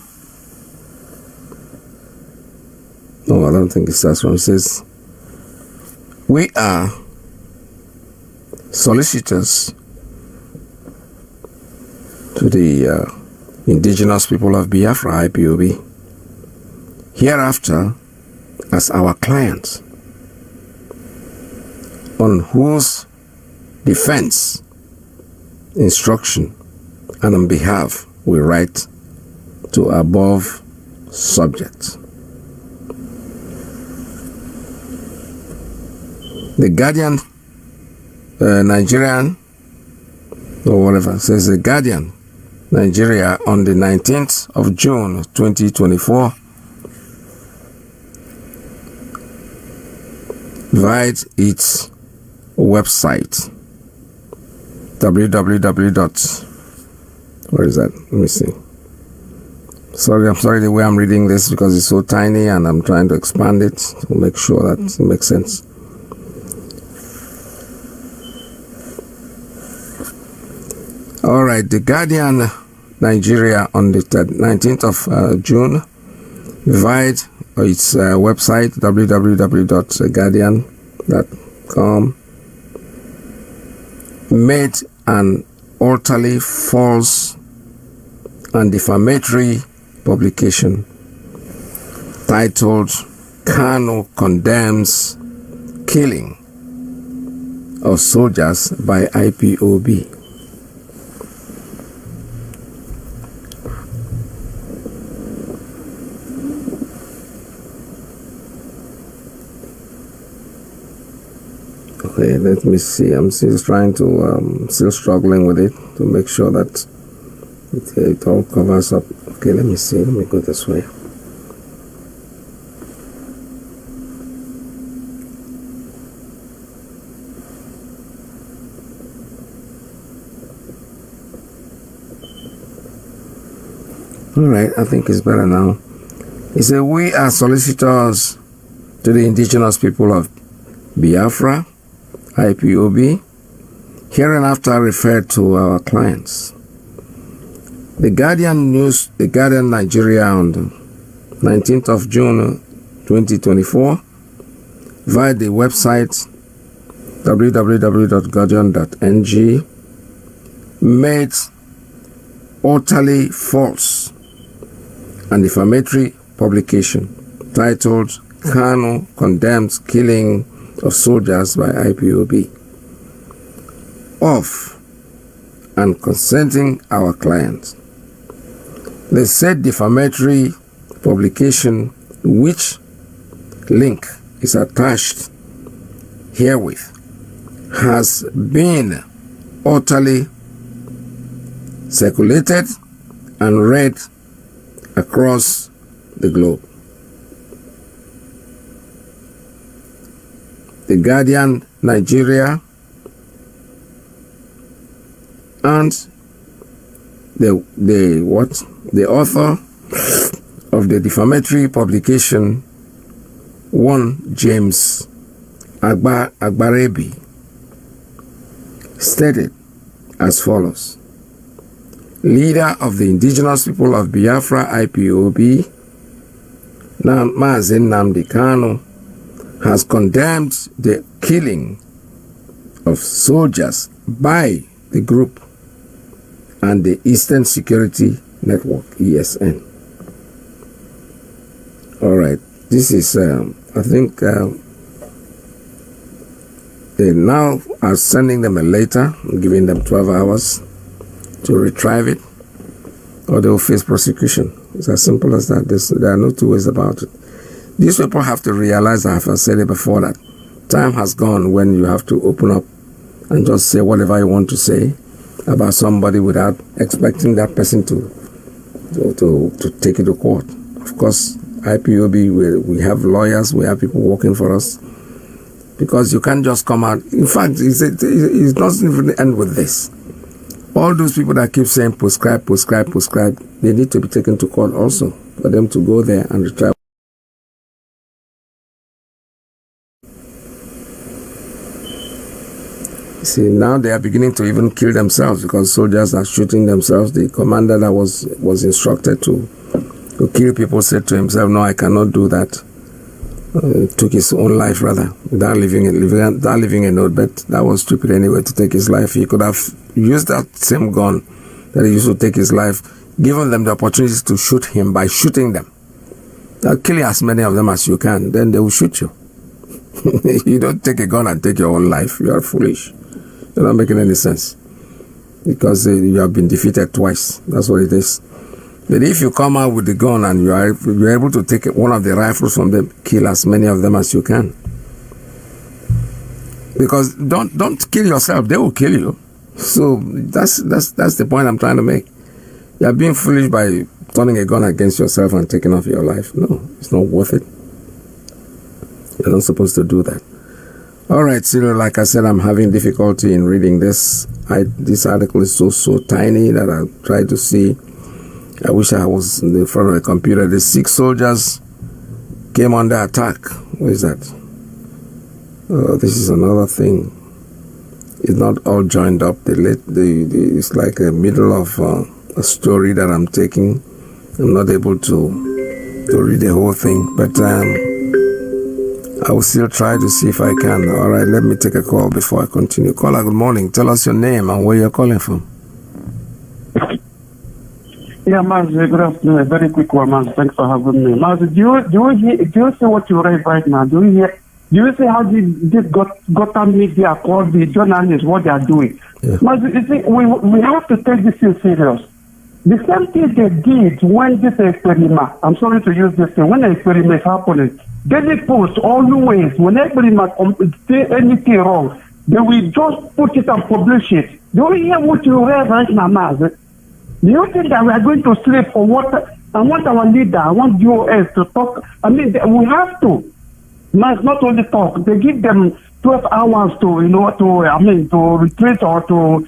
No, I don't think it starts from. It says, we are solicitors to the indigenous people of Biafra, IPOB, hereafter as our clients. on whose defense, instruction, and on behalf we write to above subject. The Guardian, Nigerian, or whatever, says the Guardian, Nigeria, on the 19th of June 2024, via its website, where is that? Let me see. I'm sorry the way I'm reading this because it's so tiny and I'm trying to expand it to make sure that it makes sense. All right, the Guardian Nigeria on the 19th of June, via its website www.guardian.com, made an utterly false and defamatory publication titled "Kanu Condemns Killing of Soldiers by IPOB." Okay, let me see. I'm still trying to, still struggling with it to make sure that it all covers up. Okay, let me see. Let me go this way. All right, I think it's better now. It says, we are solicitors to the indigenous people of Biafra, IPOB, hereinafter referred to our clients. The Guardian Nigeria on the 19th of June 2024, via the website www.guardian.ng, made utterly false and defamatory publication titled "Kanu Condemns Killing of Soldiers by IPOB" of and consenting our clients. The said defamatory publication, which link is attached herewith, has been utterly circulated and read across the globe. The Guardian Nigeria and the author of the defamatory publication, one James Agbarebi, stated as follows: leader of the indigenous people of Biafra, IPOB, Mazi Kanu, has condemned the killing of soldiers by the group and the Eastern Security Network, ESN. All right, this is, I think, they now are sending them a letter, giving them 12 hours to retrieve it, or they will face prosecution. It's as simple as that. There are no two ways about it. These people have to realize, I have said it before, that time has gone when you have to open up and just say whatever you want to say about somebody without expecting that person to take it to court. Of course, IPOB, we have lawyers, we have people working for us, because you can't just come out. In fact, it doesn't even end with this. All those people that keep saying prescribe, they need to be taken to court also, for them to go there and retrieve. See, now they are beginning to even kill themselves because soldiers are shooting themselves. The commander that was instructed to kill people said to himself, no, I cannot do that. Took his own life rather, without leaving a note, but that was stupid anyway to take his life. He could have used that same gun that he used to take his life, given them the opportunity to shoot him by shooting them. Kill as many of them as you can, then they will shoot you. You don't take a gun and take your own life. You are foolish. You're not making any sense. Because you have been defeated twice. That's what it is. But if you come out with the gun and you're able to take one of the rifles from them, kill as many of them as you can. Because don't kill yourself. They will kill you. So that's the point I'm trying to make. You are being foolish by turning a gun against yourself and taking off your life. No, it's not worth it. You're not supposed to do that. All right, Cyril, like I said, I'm having difficulty in reading this. This article is so tiny that I try to see. I wish I was in front of the computer. The 6 soldiers came under attack. What is that? This is another thing. It's not all joined up. It's like a middle of a story that I'm taking. I'm not able to read the whole thing, but I will still try to see if I can. All right, let me take a call before I continue. Caller, good morning. Tell us your name and where you're calling from. Yeah, Mazi, good afternoon. A very quick one, Mazi. Thanks for having me. Mazi, do you see what you read right now? Do you see how this Gotham media called the journalists, what they are doing? Yeah. Mazi, you see, we have to take this thing serious. The same thing they did when this experiment, I'm sorry to use this thing, when the experiment happened, Daily Post always, when experiment say anything wrong, they will just put it and publish it. Do you hear what you read right now, Mazi? Do you think that we are going to sleep for what? I want our leader, I want US to talk. I mean, we have to. Not only talk. They give them 12 hours to retreat or to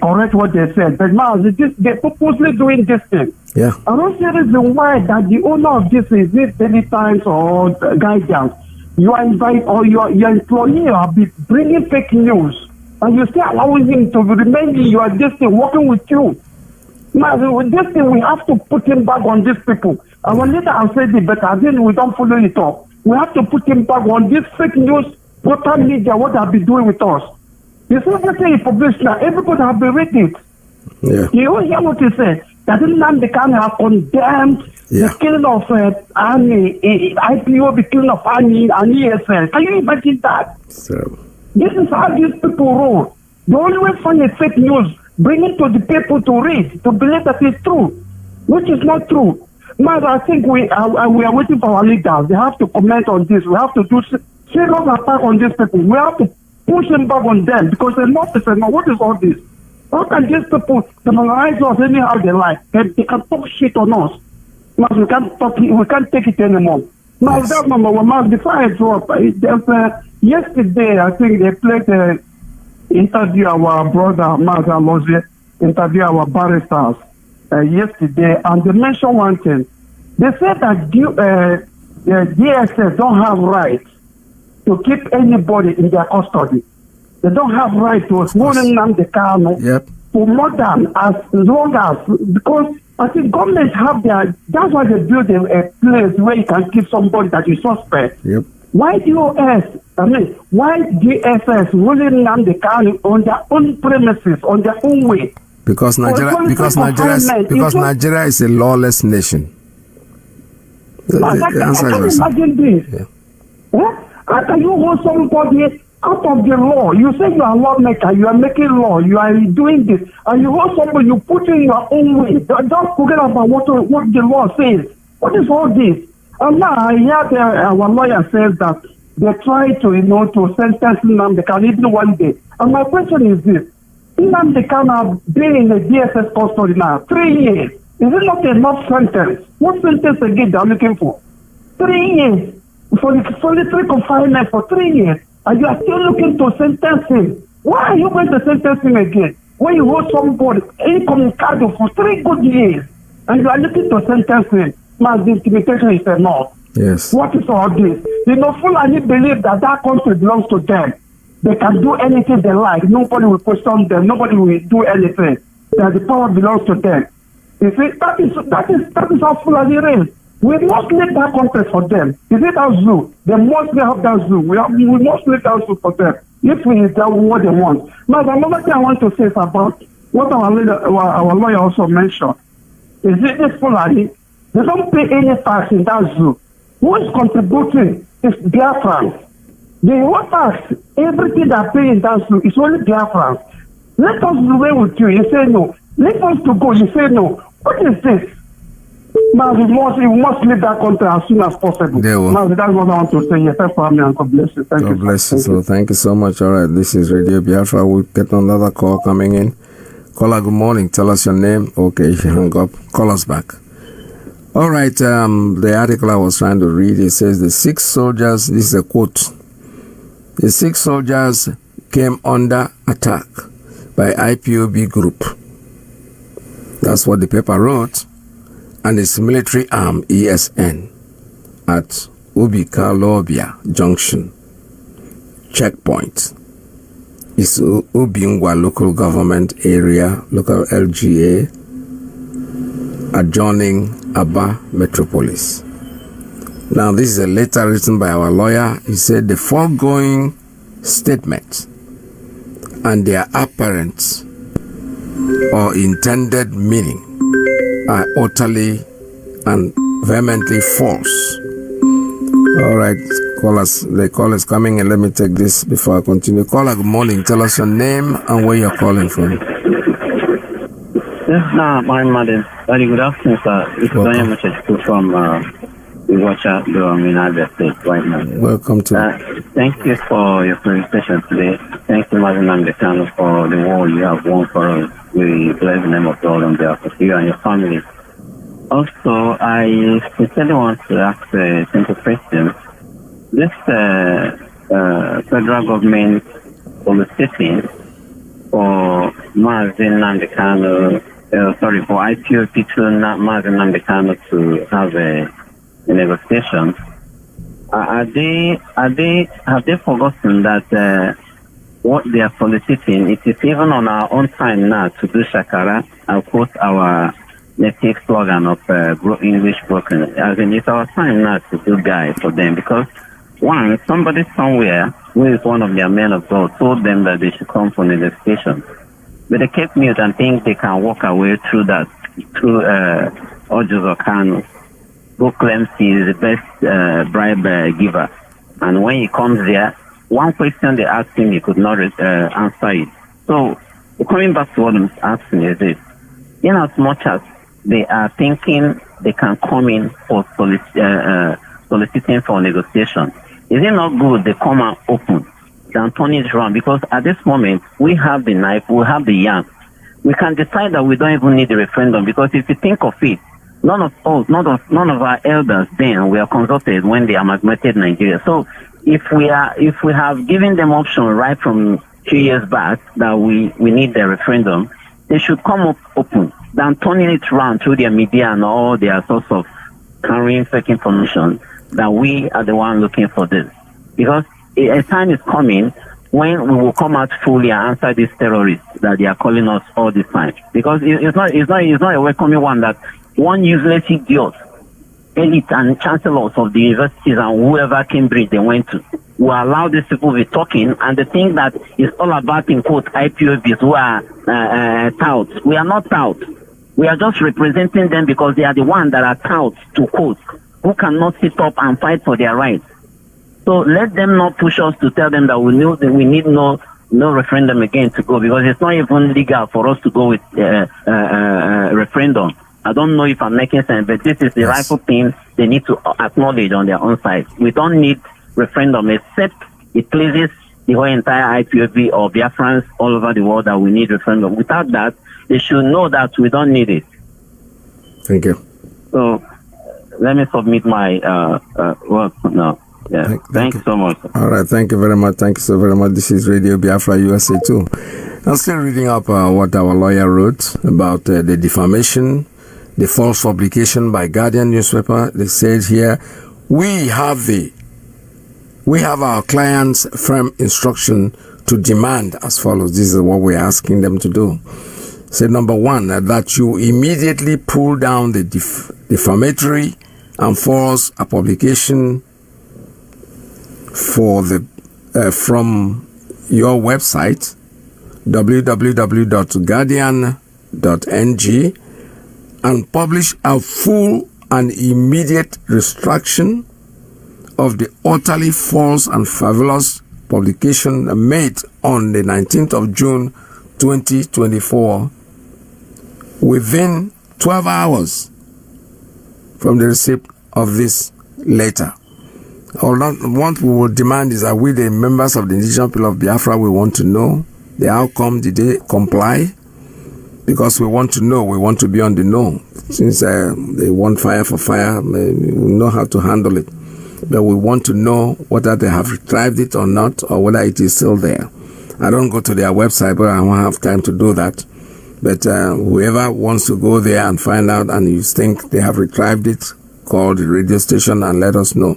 correct what they said. But now, they're purposely doing this thing. Yeah. I don't see a reason why that the owner of this is this Daily Times or Guidance. You are invite or your employee are bringing fake news. And you still allowing him to remain in your destiny, working with you. Now, with this thing, we have to put him back on these people. Our leader has said it, but again, we don't follow it up. We have to put him back on this fake news, total media, what they have been doing with us. You see everything he published now, everybody have been reading it. Yeah. You hear what he said? That Nnamdi Kanu have condemned the killing of Annie, IPO, the killing of Annie and ESL. Can you imagine that? This is how these people roll. They always find a fake news, bring it to the people to read, to believe that it's true, which is not true. Now, I think we are waiting for our leaders. They have to comment on this. We have to do serious attack on these people. We have to push them back on them because enough is enough. What is all this? How can these people demoralize us anyhow they like? They can talk shit on us. Now, we can't take it anymore. Now, that's number one. Before I drop, yesterday, I think they played interview our brother, Mazi Alozie, interview our barristers. Yesterday, and they mentioned one thing. They said that the DSS don't have right to keep anybody in their custody. They don't have right to hold Nnamdi Kanu for more than as long as, because I think government have that's why they build a place where you can keep somebody that you suspect. Yep. Why DSS holding Nnamdi Kanu on their own premises, on their own way? Because Nigeria is a lawless nation. Imagine this. Yeah. How can you hold somebody out of the law? You say you are a lawmaker, you are making law, you are doing this, and you hold somebody, you put in your own way. Don't forget about what the law says. What is all this? And now I hear our lawyer says that they try to sentence Nnamdi Kanu even one day. And my question is this. Nnamdi Kanu been in the DSS custody now 3 years. Is it not enough sentence? What sentence again they are looking for? 3 years. For solitary confinement for 3 years. And you are still looking to sentence him. Why are you going to sentence him again? When you hold somebody incommunicado for 3 good years and you are looking to sentence him, the intimidation is enough. Yes. What is all this? Fulani believe that country belongs to them. They can do anything they like. Nobody will question them. Nobody will do anything. That the power belongs to them. You see, that is how Fulani is. We must leave that country for them. Is it our zoo? They must have that zoo. We must leave that zoo for them. If we tell what they want. Now, another thing I want to say is about what our lawyer also mentioned. Is it this Fulani? They don't pay any tax in that zoo. Who is contributing is Biafra. They want us, everything that pay in that school is only Biafra. Let us remain with you. You say no. Let us to go. You say no. What is this? Man, we must leave that country as soon as possible. Man, that's what I want to say. Yes, thanks for having me, and God bless you. Thank you. God bless you. So thank you so much. All right, this is Radio Biafra. We'll get another call coming in. Caller, good morning. Tell us your name. Okay, if you hang up, call us back. All right, the article I was trying to read, it says the 6 soldiers, this is a quote, the 6 soldiers came under attack by IPOB group. That's what the paper wrote. And its military arm, ESN, at Ubikalobia Junction checkpoint. It's Ubingwa local government area, local LGA, adjoining Aba Metropolis. Now, this is a letter written by our lawyer. He said the foregoing statement and their apparent or intended meaning are utterly and vehemently false. All right, callers, the call is coming, and let me take this before I continue. Caller, good morning. Tell us your name and where you're calling from. Yes, my madam. Very good afternoon, sir. It's very much from Iwacha, the United States right now. Welcome to. Thank you for your presentation today. Thank you, Madam Namdekano, for the war you have won for us. We bless the name of God on behalf of you and your family. Also, I sincerely want to ask a simple question. This federal government soliciting for Mazi Namdekano, for IPOP to Mazi Namdekano to have a negotiation. Have they forgotten that what they are soliciting, it is even on our own time now to do shakara and quote our native slogan of English broken. As in, it's our time now to do guy for them, because one, somebody somewhere who is one of their men of God told them that they should come for negotiation. But they kept mute and think they can walk away through that, through Ojo Kanu, who claims he is the best bribe giver. And when he comes there, one question they asked him, he could not answer it. So, coming back to what I'm asking is this. In as much as they are thinking they can come in for soliciting for negotiation, is it not good they come out open than turn it around? Because at this moment, we have the knife, we have the yam. We can decide that we don't even need a referendum, because if you think of it, none of our elders then were consulted when they amalgamated Nigeria. So if we have given them option right from 2 years back that we need the referendum, they should come up open than turning it around through their media and all their sorts of carrying fake information that we are the one looking for this. Because a time is coming when we will come out fully and answer these terrorists that they are calling us all this time. Because it's not a welcoming one that one useless idiot, elite and chancellors of the universities and whoever Cambridge they went to, will allow these people to be talking, and they think that it's all about, in quote, IPOBs who are touts. We are not touts. We are just representing them because they are the ones that are touts, to quote, who cannot sit up and fight for their rights. So let them not push us to tell them that we need no referendum again to go, because it's not even legal for us to go with referendum. I don't know if I'm making sense, but this is the rightful thing they need to acknowledge on their own side. We don't need referendum, except it pleases the whole entire IPOB or Biafrans all over the world that we need referendum. Without that, they should know that we don't need it. Thank you. So let me submit my work now. Yeah. Thank you so much. All right. Thank you very much. Thank you so very much. This is Radio Biafra USA 2. I'm still reading up what our lawyer wrote about the defamation, the false publication by Guardian newspaper. They said here, we have our client's firm instruction to demand as follows. This is what we're asking them to do. Say, number one, that you immediately pull down the defamatory and false publication for the from your website, www.guardian.ng, and publish a full and immediate retraction of the utterly false and frivolous publication made on the 19th of June 2024 within 12 hours from the receipt of this letter. What we will demand is that we, the members of the indigenous people of Biafra, we want to know the outcome. Did they comply? Because we want to know, we want to be on the know. Since they want fire for fire, we know how to handle it. But we want to know whether they have retrieved it or not, or whether it is still there. I don't go to their website, but I won't have time to do that. But whoever wants to go there and find out, and you think they have retrieved it, call the radio station and let us know.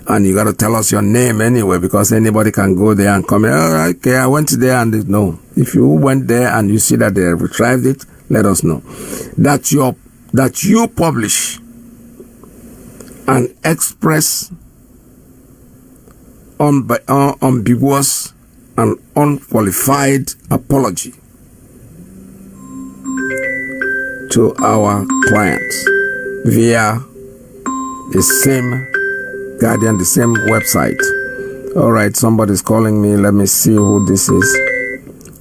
And you got to tell us your name anyway, because anybody can go there and come, oh, okay, I went there and no. If you went there and you see that they have retrieved it, let us know. That you publish and express unambiguous and unqualified apology to our clients via the same Guardian, the same website. All right, somebody's calling me. Let me see who this is.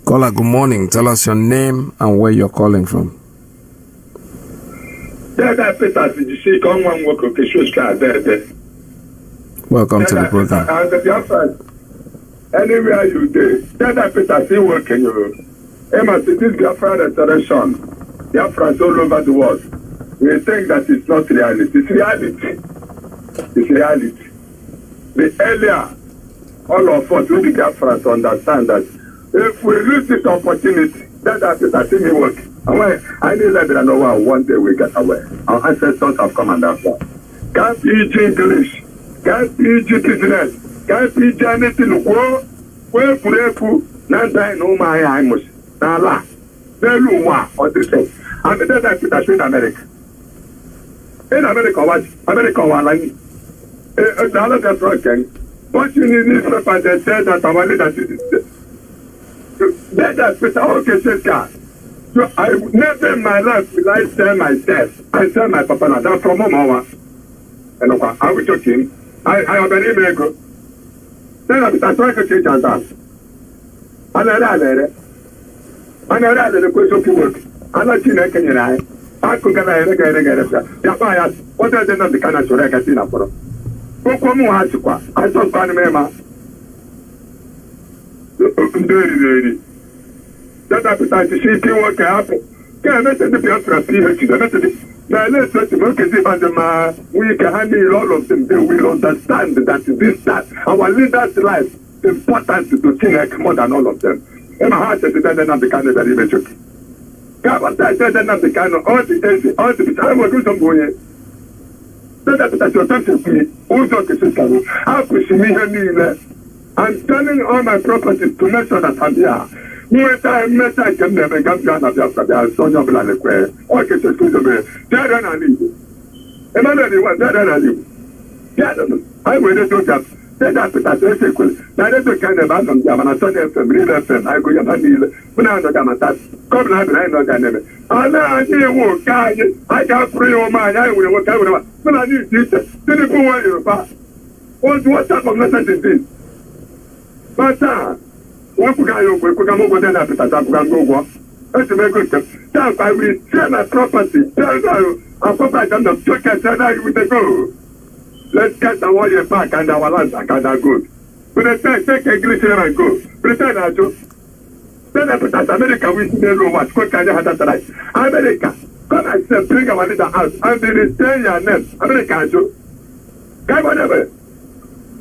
Caller, good morning. Tell us your name and where you're calling from. Welcome to the program. Anywhere you do, Peter still working. This Biafra restoration, Biafra all over the world. We think that it's not reality. It's reality. It's reality. The earlier all of us will be Biafrans understand that if we lose this opportunity, Peter still will work. I know that there know one day we get away. Our ancestors have come and after. Can't teach English, can't teach business, can't teach anything. Where pray Nanta no my imus. Nala. Neluwa or this thing. And the dead Peter in America. In America, what? America, what? It's all of the broken. What you need is represent that our leaders is that Peter, okay, says God. So I never in my life will I sell myself. I sell my papa now. That's from Mama. And I was joking. I have an email. Then I try to change and dance. And I read the question to work. And I see that can I could get a regular. What are the not the kind of Soraka for? Who come on? I saw Panama. Dirty. That appetite to see what can happen. Can I message the Biafra PhD? The message. Now let's let them okay, we can handle all of them. They will understand that our leaders' life is important to Connect more than all of them. And my heart says that I'm the kind of very much. God, I said that I'm the kind of all the time we're doing something. That's your time to me. Also, how could she meet her? I'm selling all my properties to make sure that I'm here. I can never come down of your son of Laleque. Or can just go to me. Dad and I leave. Emmanuel, what Dad and I leave. I will do that. That's what I say. That is the kind of man from Yamana Son FM, Real FM. I go Yamanil. When I know Yamatas, come out and I know Ganeme. I will guide you. I can't pray on my eye with what I will. When I need this, then you go where you're back. What type of message is this? But, what could I do? We could come over there after that. I could go. That's a very good thing. Now, I will sell my property. I'll put my gun of check and I will go. Let's get our warrior back and our land back and our good. But I say, take English here and go. Pretend I do. Then I put that America with the room. What can I have that right? America. Come and say, bring our leader out. And they return your name. America, do. Come on, ever.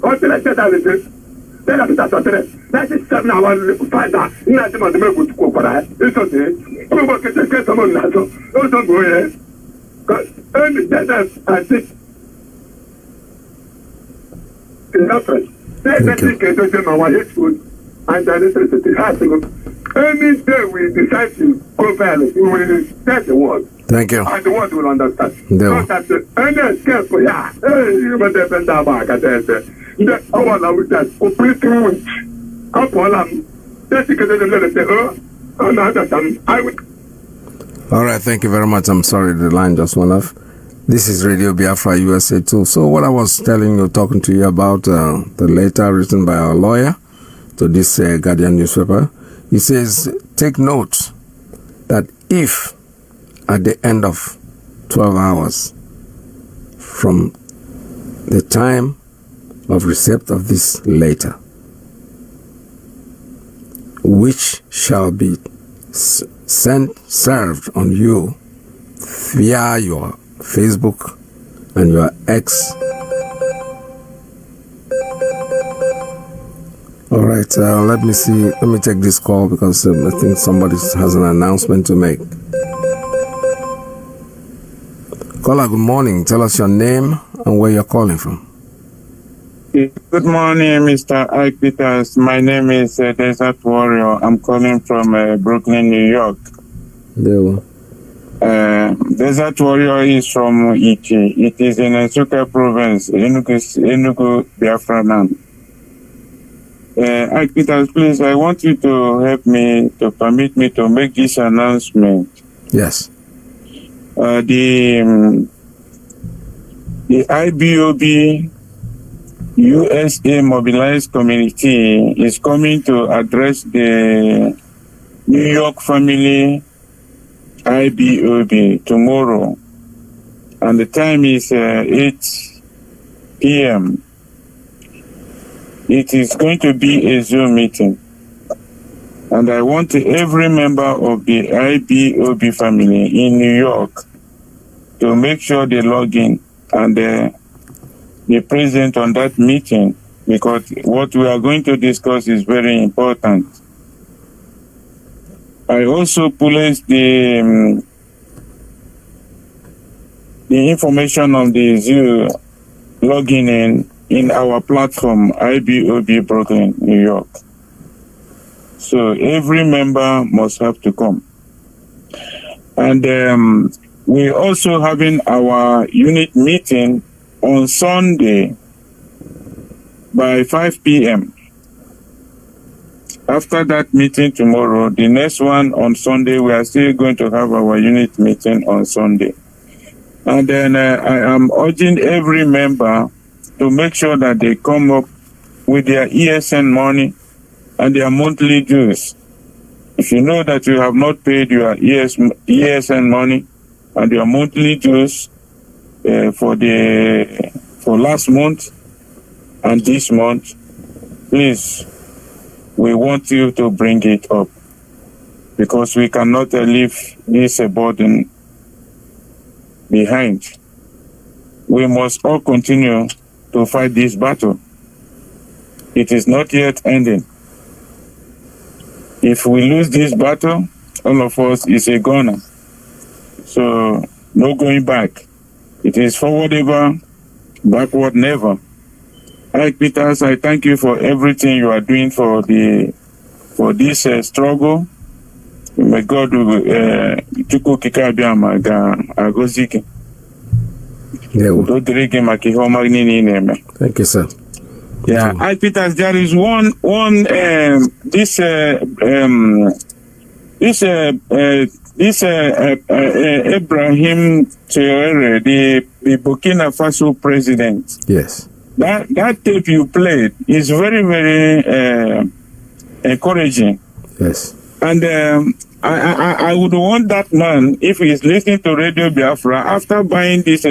What did I say that it is? Then I put that on that is 7 hours to find out. Not the man who to go for that. It's okay. We work at the get someone now. Don't go here. Because only that I think. Enough. Then I think I don't know what it's good. And then it's any day we decide to go violent, we will set the word. Thank you. And the world will understand. No. And then careful, yeah. Hey, you must have been down back at that. All I would just open through it. Up all that's because they let us say, oh, no, I would. All right, thank you very much. I'm sorry the line just went off. This is Radio Biafra USA too. So what I was talking to you about the letter written by our lawyer to this Guardian newspaper, he says, take note that if at the end of 12 hours from the time of receipt of this letter, which shall be served on you via your Facebook and your X. All right, let me see. Let me take this call because I think somebody has an announcement to make. Caller, good morning. Tell us your name and where you're calling from. Good morning, Mr. Ike Peters. My name is Desert Warrior. I'm calling from Brooklyn, New York. Desert Warrior is from Iyke. It is in Nsukka province, Enugu, Biafra land. Ike Peters, please, I want you to help me, to permit me to make this announcement. Yes. The IBOB USA Mobilized Community is coming to address the New York family IBOB tomorrow, and the time is 8 p.m. It is going to be a Zoom meeting, and I want every member of the IBOB family in New York to make sure they log in and be present on that meeting, because what we are going to discuss is very important. I also placed the information on the Zoom login in our platform, IBOB Brooklyn, New York. So every member must have to come. And we're also having our unit meeting on Sunday by 5 p.m. After that meeting tomorrow, the next one on Sunday, we are still going to have our unit meeting on Sunday. And then I am urging every member to make sure that they come up with their ESN money and their monthly dues. If you know that you have not paid your ESN money and your monthly dues for last month and this month, please, we want you to bring it up, because we cannot leave this burden behind. We must all continue to fight this battle. It is not yet ending. If we lose this battle, all of us is a goner. So no going back. It is forward ever, backward never. Ike Peters, I thank you for everything you are doing for this struggle. May God Chukwu Kikabiama Agozike. Thank you, sir. Yeah, Ike Peters, there is one Ibrahim Traoré, the Burkina Faso president. Yes. That tape you played is very, very encouraging. Yes. And I would want that man, if he is listening to Radio Biafra, after buying this,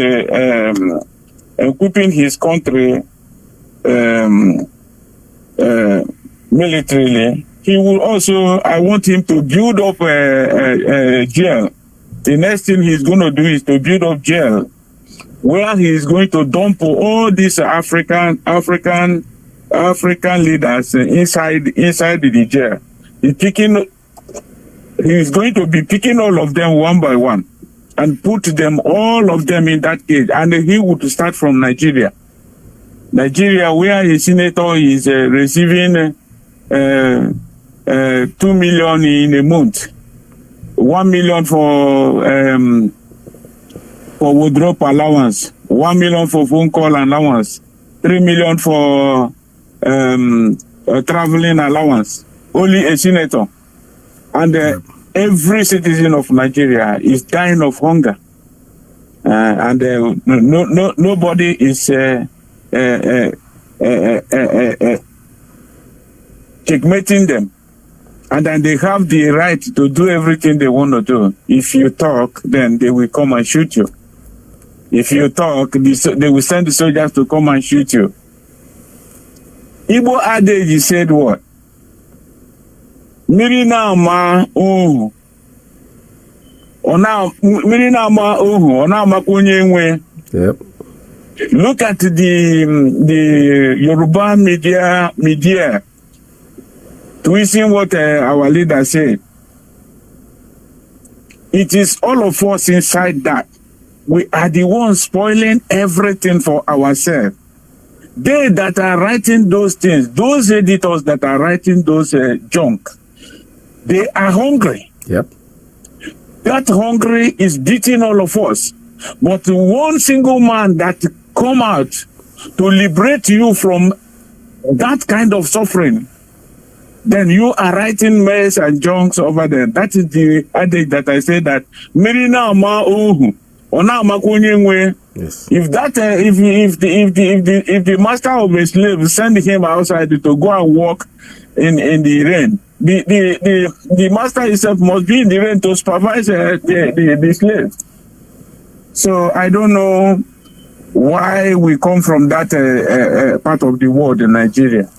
equipping his country militarily, he will also, I want him to build up a jail. The next thing he's going to do is to build up jail, where he is going to dump all these African leaders inside the jail. He's going to be picking all of them one by one and put them, all of them, in that cage. And he would start from Nigeria. Nigeria, where a senator is receiving 2 million in a month, 1 million for wardrobe allowance, 1 million for phone call allowance, 3 million for traveling allowance. Only a senator. And every citizen of Nigeria is dying of hunger. and nobody is checkmating them. And then they have the right to do everything they want to do. If you talk, then they will come and shoot you. If you talk, they will send the soldiers to come and shoot you. Igbo adage said what? Mirina ma uhu. Mirina ma uhu. Ona ma kunye. Yep. Look at the Yoruba media twisting what our leader said. It is all of us inside that. We are the ones spoiling everything for ourselves. They that are writing those things, those editors that are writing those junk, they are hungry. Yep. That hungry is beating all of us. But one single man that come out to liberate you from that kind of suffering, then you are writing mess and junks over there. That is the adage that I say that Mirina ma uhu. Yes. If that if the master of a slave send him outside to go and walk in the rain, the master himself must be in the rain to supervise the slave. So I don't know why we come from that part of the world in Nigeria.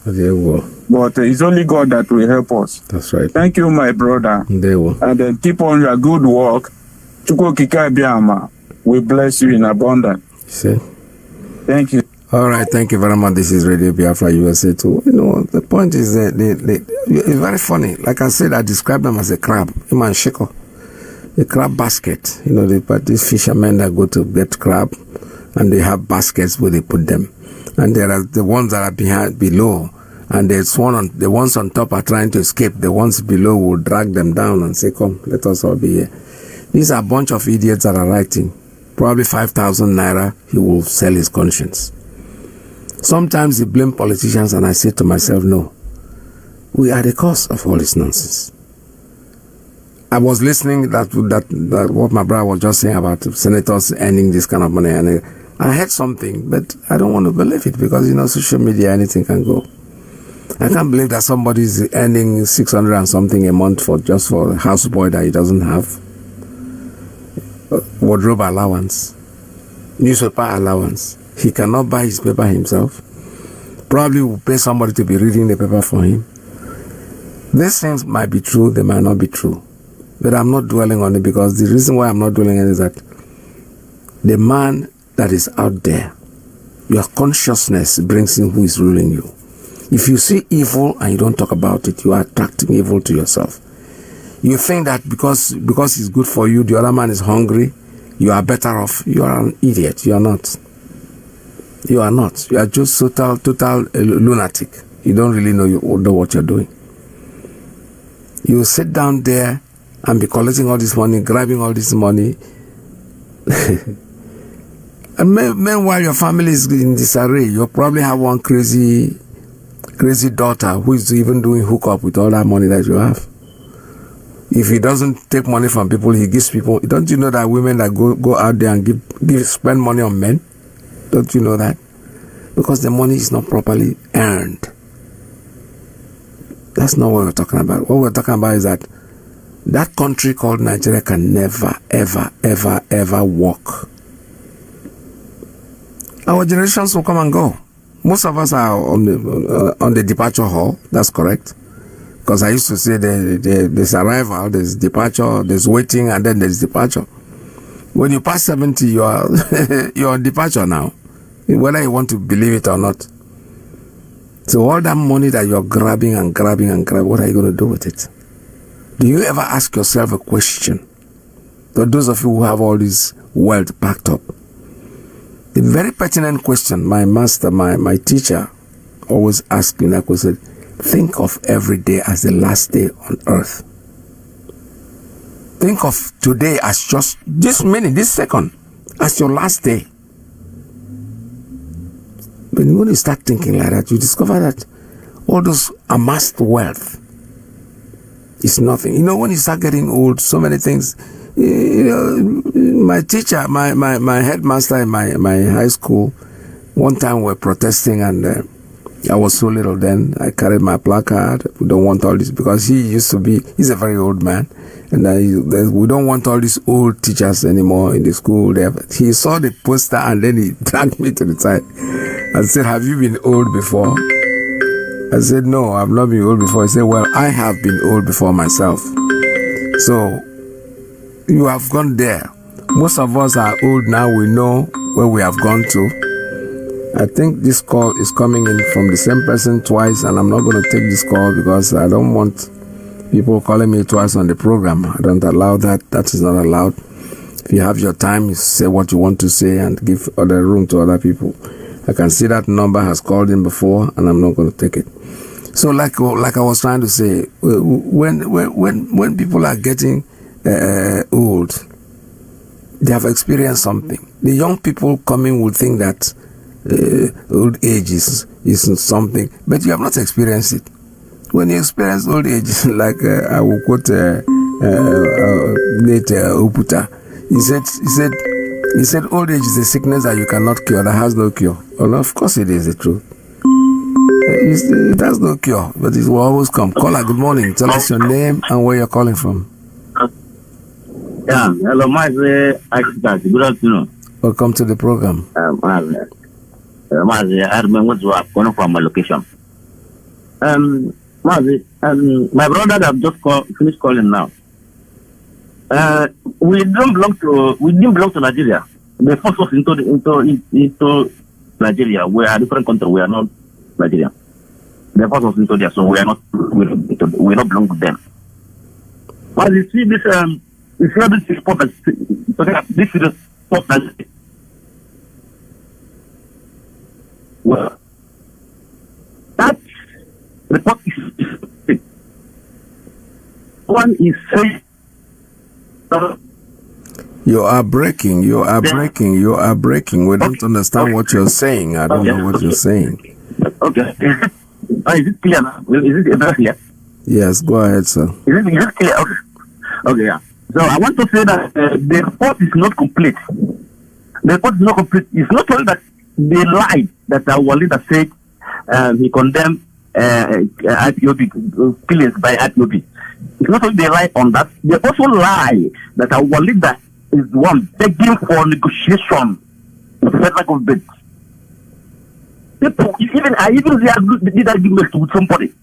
But it's only God that will help us. That's right. Thank you, my brother. And keep on your good work. We bless you in abundance. See? Thank you. All right, thank you very much. This is Radio Biafra USA too. You know, the point is that it's very funny. Like I said, I describe them as a crab. Iman Shiko. A crab basket. You know, these fishermen that go to get crab and they have baskets where they put them. And there are the ones that are below. And the ones on top are trying to escape. The ones below will drag them down and say, come, let us all be here. These are a bunch of idiots that are writing. Probably 5,000 naira, he will sell his conscience. Sometimes he blame politicians and I say to myself, no. We are the cause of all this nonsense. I was listening that what my brother was just saying about senators earning this kind of money. And I heard something, but I don't want to believe it because, you know, social media, anything can go. I can't believe that somebody is earning 600 and something a month just for a houseboy that he doesn't have. Wardrobe allowance, newspaper allowance. He cannot buy his paper himself. Probably will pay somebody to be reading the paper for him. These things might be true, they might not be true. But I'm not dwelling on it because the reason why I'm not dwelling on it is that the man that is out there, your consciousness brings in who is ruling you. If you see evil and you don't talk about it, you are attracting evil to yourself. You think that because it's good for you, the other man is hungry, you are better off. You are an idiot. You are not. You are not. You are just total lunatic. You don't really know what you're doing. You sit down there and be collecting all this money, grabbing all this money. And meanwhile, your family is in disarray. You probably have one crazy daughter who is even doing hookup with all that money that you have. If he doesn't take money from people, he gives people. Don't you know that women that go out there and spend money on men? Don't you know that? Because the money is not properly earned. That's not what we're talking about. What we're talking about is that country called Nigeria can never, ever, ever, ever work. Our generations will come and go. Most of us are on the departure hall. That's correct. Because I used to say there's arrival, there's departure, there's waiting, and then there's departure. When you pass 70, you're on departure now, whether you want to believe it or not. So all that money that you're grabbing, what are you going to do with it? Do you ever ask yourself a question? For those of you who have all this wealth packed up, the very pertinent question my master, my teacher always asked me that question: think of every day as the last day on earth. Think of today as just this minute, this second, as your last day. But when you start thinking like that, you discover that all those amassed wealth is nothing. You know, when you start getting old, so many things, My teacher, my headmaster in my high school, one time we were protesting, and I was so little then. I carried my placard. We don't want all this, because he's a very old man, and we don't want all these old teachers anymore in the school there. But he saw the poster and then he dragged me to the side and said, "Have you been old before?" I said, "No, I've not been old before." He said, "Well, I have been old before myself." So you have gone there. Most of us are old now. We know where we have gone to. I think this call is coming in from the same person twice, and I'm not going to take this call because I don't want people calling me twice on the program. I don't allow that. That is not allowed. If you have your time, you say what you want to say and give other room to other people. I can see that number has called in before, and I'm not going to take it. So like I was trying to say, when people are getting old, they have experienced something. The young people coming will think that old age is something, but you have not experienced it. When you experience old age, like I will quote late Oputa, he said old age is a sickness that you cannot cure, that has no cure. Well, of course it is the truth. It has no cure, but it will always come. Caller, good morning. Tell us your name and where you're calling from. Yeah, hello, Mazi. Good afternoon. Welcome to the program. Mazi, I remember to have gone from my location. Mazi, my brother that just finished calling now. We didn't belong to Nigeria. They forced us into Nigeria. We are a different country. We are not Nigeria. They forced us into there, so we not belong to them. But you see this this report that well, that report is one is saying you are breaking. We don't understand what you're saying. I don't know what you're saying. Okay. Is it clear now? Is it very clear? Yes, go ahead, sir. Is it clear? Okay, yeah. So I want to say that the report is not complete. The report is not complete. It's not only that they lied that our leader said he condemned IPOB killings by IPOB. It's not only they lie on that, they also lie that our leader is the one begging for negotiation with the federal government. People, I even did argument with somebody.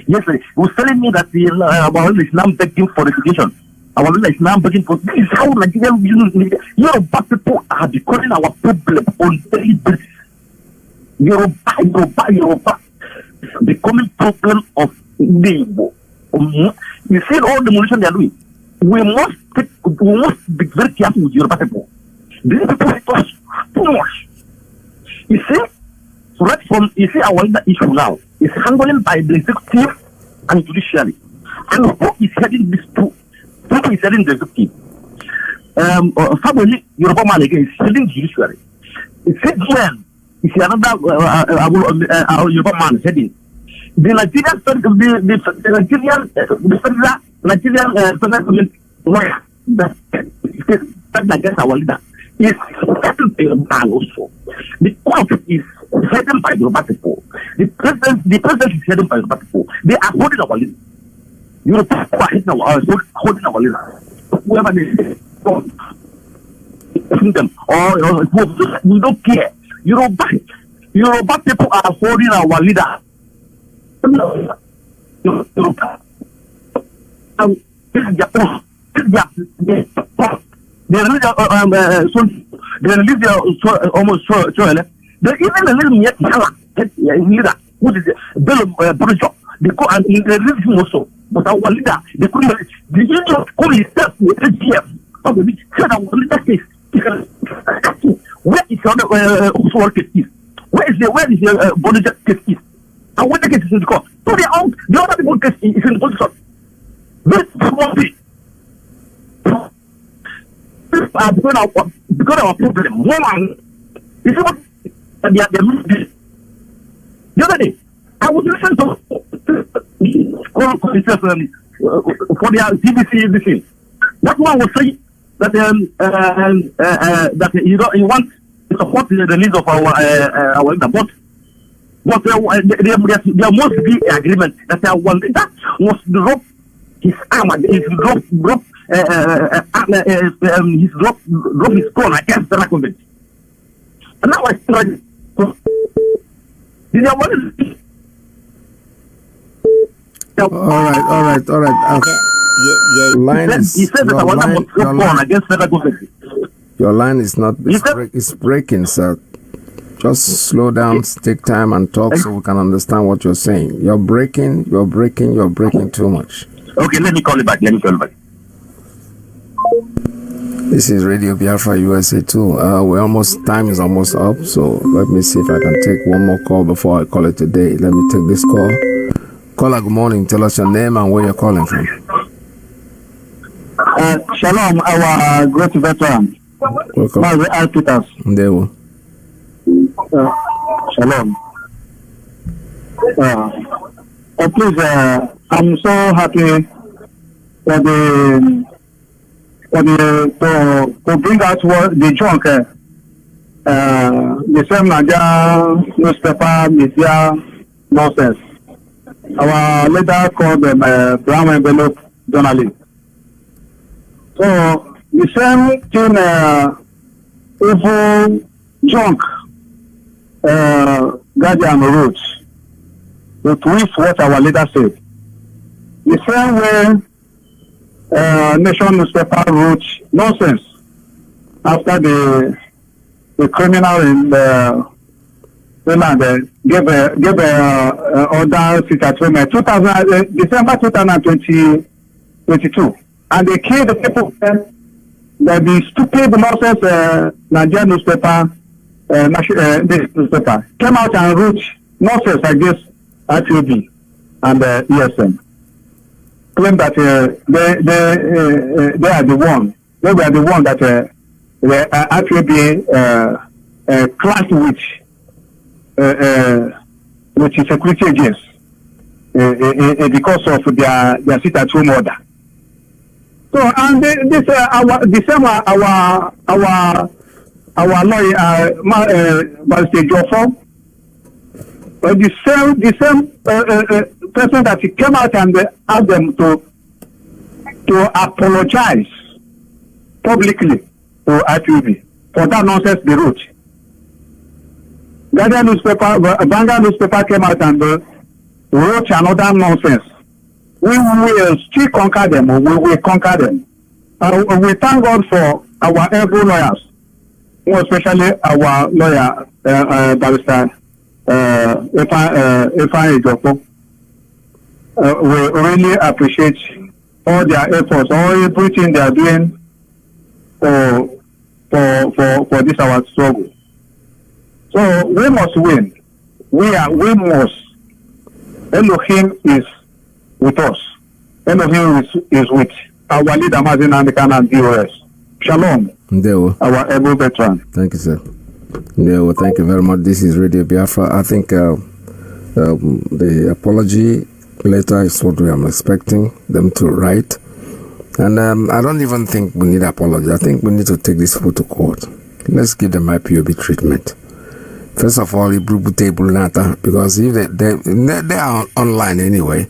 Yes, he was telling me that our leader is now begging for negotiation. Our leader is now begging for. This is how Nigerian Yoruba people are becoming our problem on daily basis. Yoruba becoming problem of Igbo. You see all the demolition they are doing. We must be very careful with Yoruba people. These people hate us too much. You see, right from our leader issue now is handled by the executive and judiciary. And who is heading this two? Who is heading the executive? Family Yoruba man again is heading the judiciary. It's when is another Yoruba man heading. The Nigerian federal lawyer that against our leader is headed by Yoruba also. The court is headed by Yoruba people. The president is headed by Yoruba people. They are holding our leader. Yoruba people are holding our leader. Whoever they say, them or we don't care. Yoruba people are holding our leader. They release their almost so they even release leader, which is Bello Job. They go and they release him also. But our leader, they couldn't release. The union call himself with AGF. Said our leader case. Where is the other case? Where is the body case? And when the case is in the court, so the other people case is in the position. This one thing. Because our problem, woman, you see what they are doing. The other day, I was listening to for their CBC this thing. That one was saying that you want to support the release of our leader, but there must be an agreement that our leader must drop his arm, drop his gun against the government. And now I try. All right. Okay. He said that I want to drop gun against the government. Your line is not. It's breaking, sir. Just slow down, take time, and talk so we can understand what you're saying. You're breaking too much. Okay, let me call you back. This is Radio Biafra USA 2. Time is almost up, so let me see if I can take one more call before I call it a day. Let me take this call. Caller, good morning. Tell us your name and where you're calling from. Shalom, our great veteran. Welcome. Mazi Peters. Ndewo. Shalom. Please, I'm so happy to bring out the junk. The same Nigeria newspaper media nonsense. Our leader called them brown envelope journalists. So the same thing, evil junk Guardian wrote to twist what our leader said. The same way Nation newspaper wrote nonsense after the criminal in the land gave order December 2022, and they killed the people. That the stupid nonsense Nigerian newspaper, this newspaper came out and wrote nonsense against IPOB and ESM. Claim that they are the one. They were the one that the IPOB clashed with security agents because of their sit-at-home order. So, and this our lawyer, Barrister Joffo, the same person that he came out and asked them to apologize publicly to IPOB for that nonsense they wrote. Guardian newspaper, Banga newspaper came out and wrote another nonsense. We will still conquer them. We will conquer them. We thank God for our able lawyers, more especially our lawyer, Barrister Ejoko. We really appreciate all their efforts, all everything they are doing for this our struggle. So we must win. We must. Elohim is with us. Elohim is with our leader, Mazi and DOS. Shalom. Ndewo. Our able veteran. Thank you, sir. Ndewo, thank you very much. This is Radio Biafra. I think the apology letter is what we are expecting them to write. And I don't even think we need apology. I think we need to take this photo to court. Let's give them IPOB treatment. First of all, because if they are online anyway.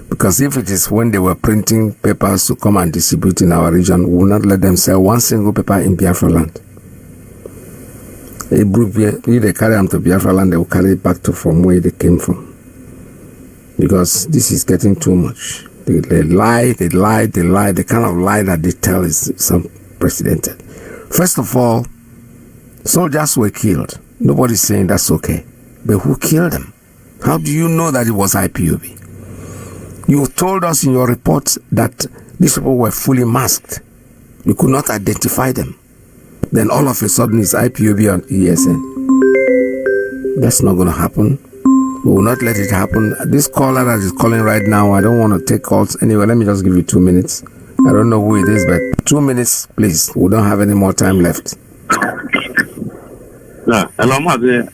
Because if it is when they were printing papers to come and distribute in our region, we will not let them sell one single paper in Biafra land. If they carry them to Biafra land, they will carry it back to from where they came from. Because this is getting too much. They lie. The kind of lie that they tell is unprecedented. First of all, soldiers were killed. Nobody's saying that's okay. But who killed them? How do you know that it was IPOB? You told us in your report that these people were fully masked. You could not identify them. Then all of a sudden it's IPOB and ESN. That's not going to happen. We will not let it happen. This caller that is calling right now, I don't want to take calls. Anyway, let me just give you 2 minutes. I don't know who it is, but 2 minutes, please. We don't have any more time left. Hello, Mazi.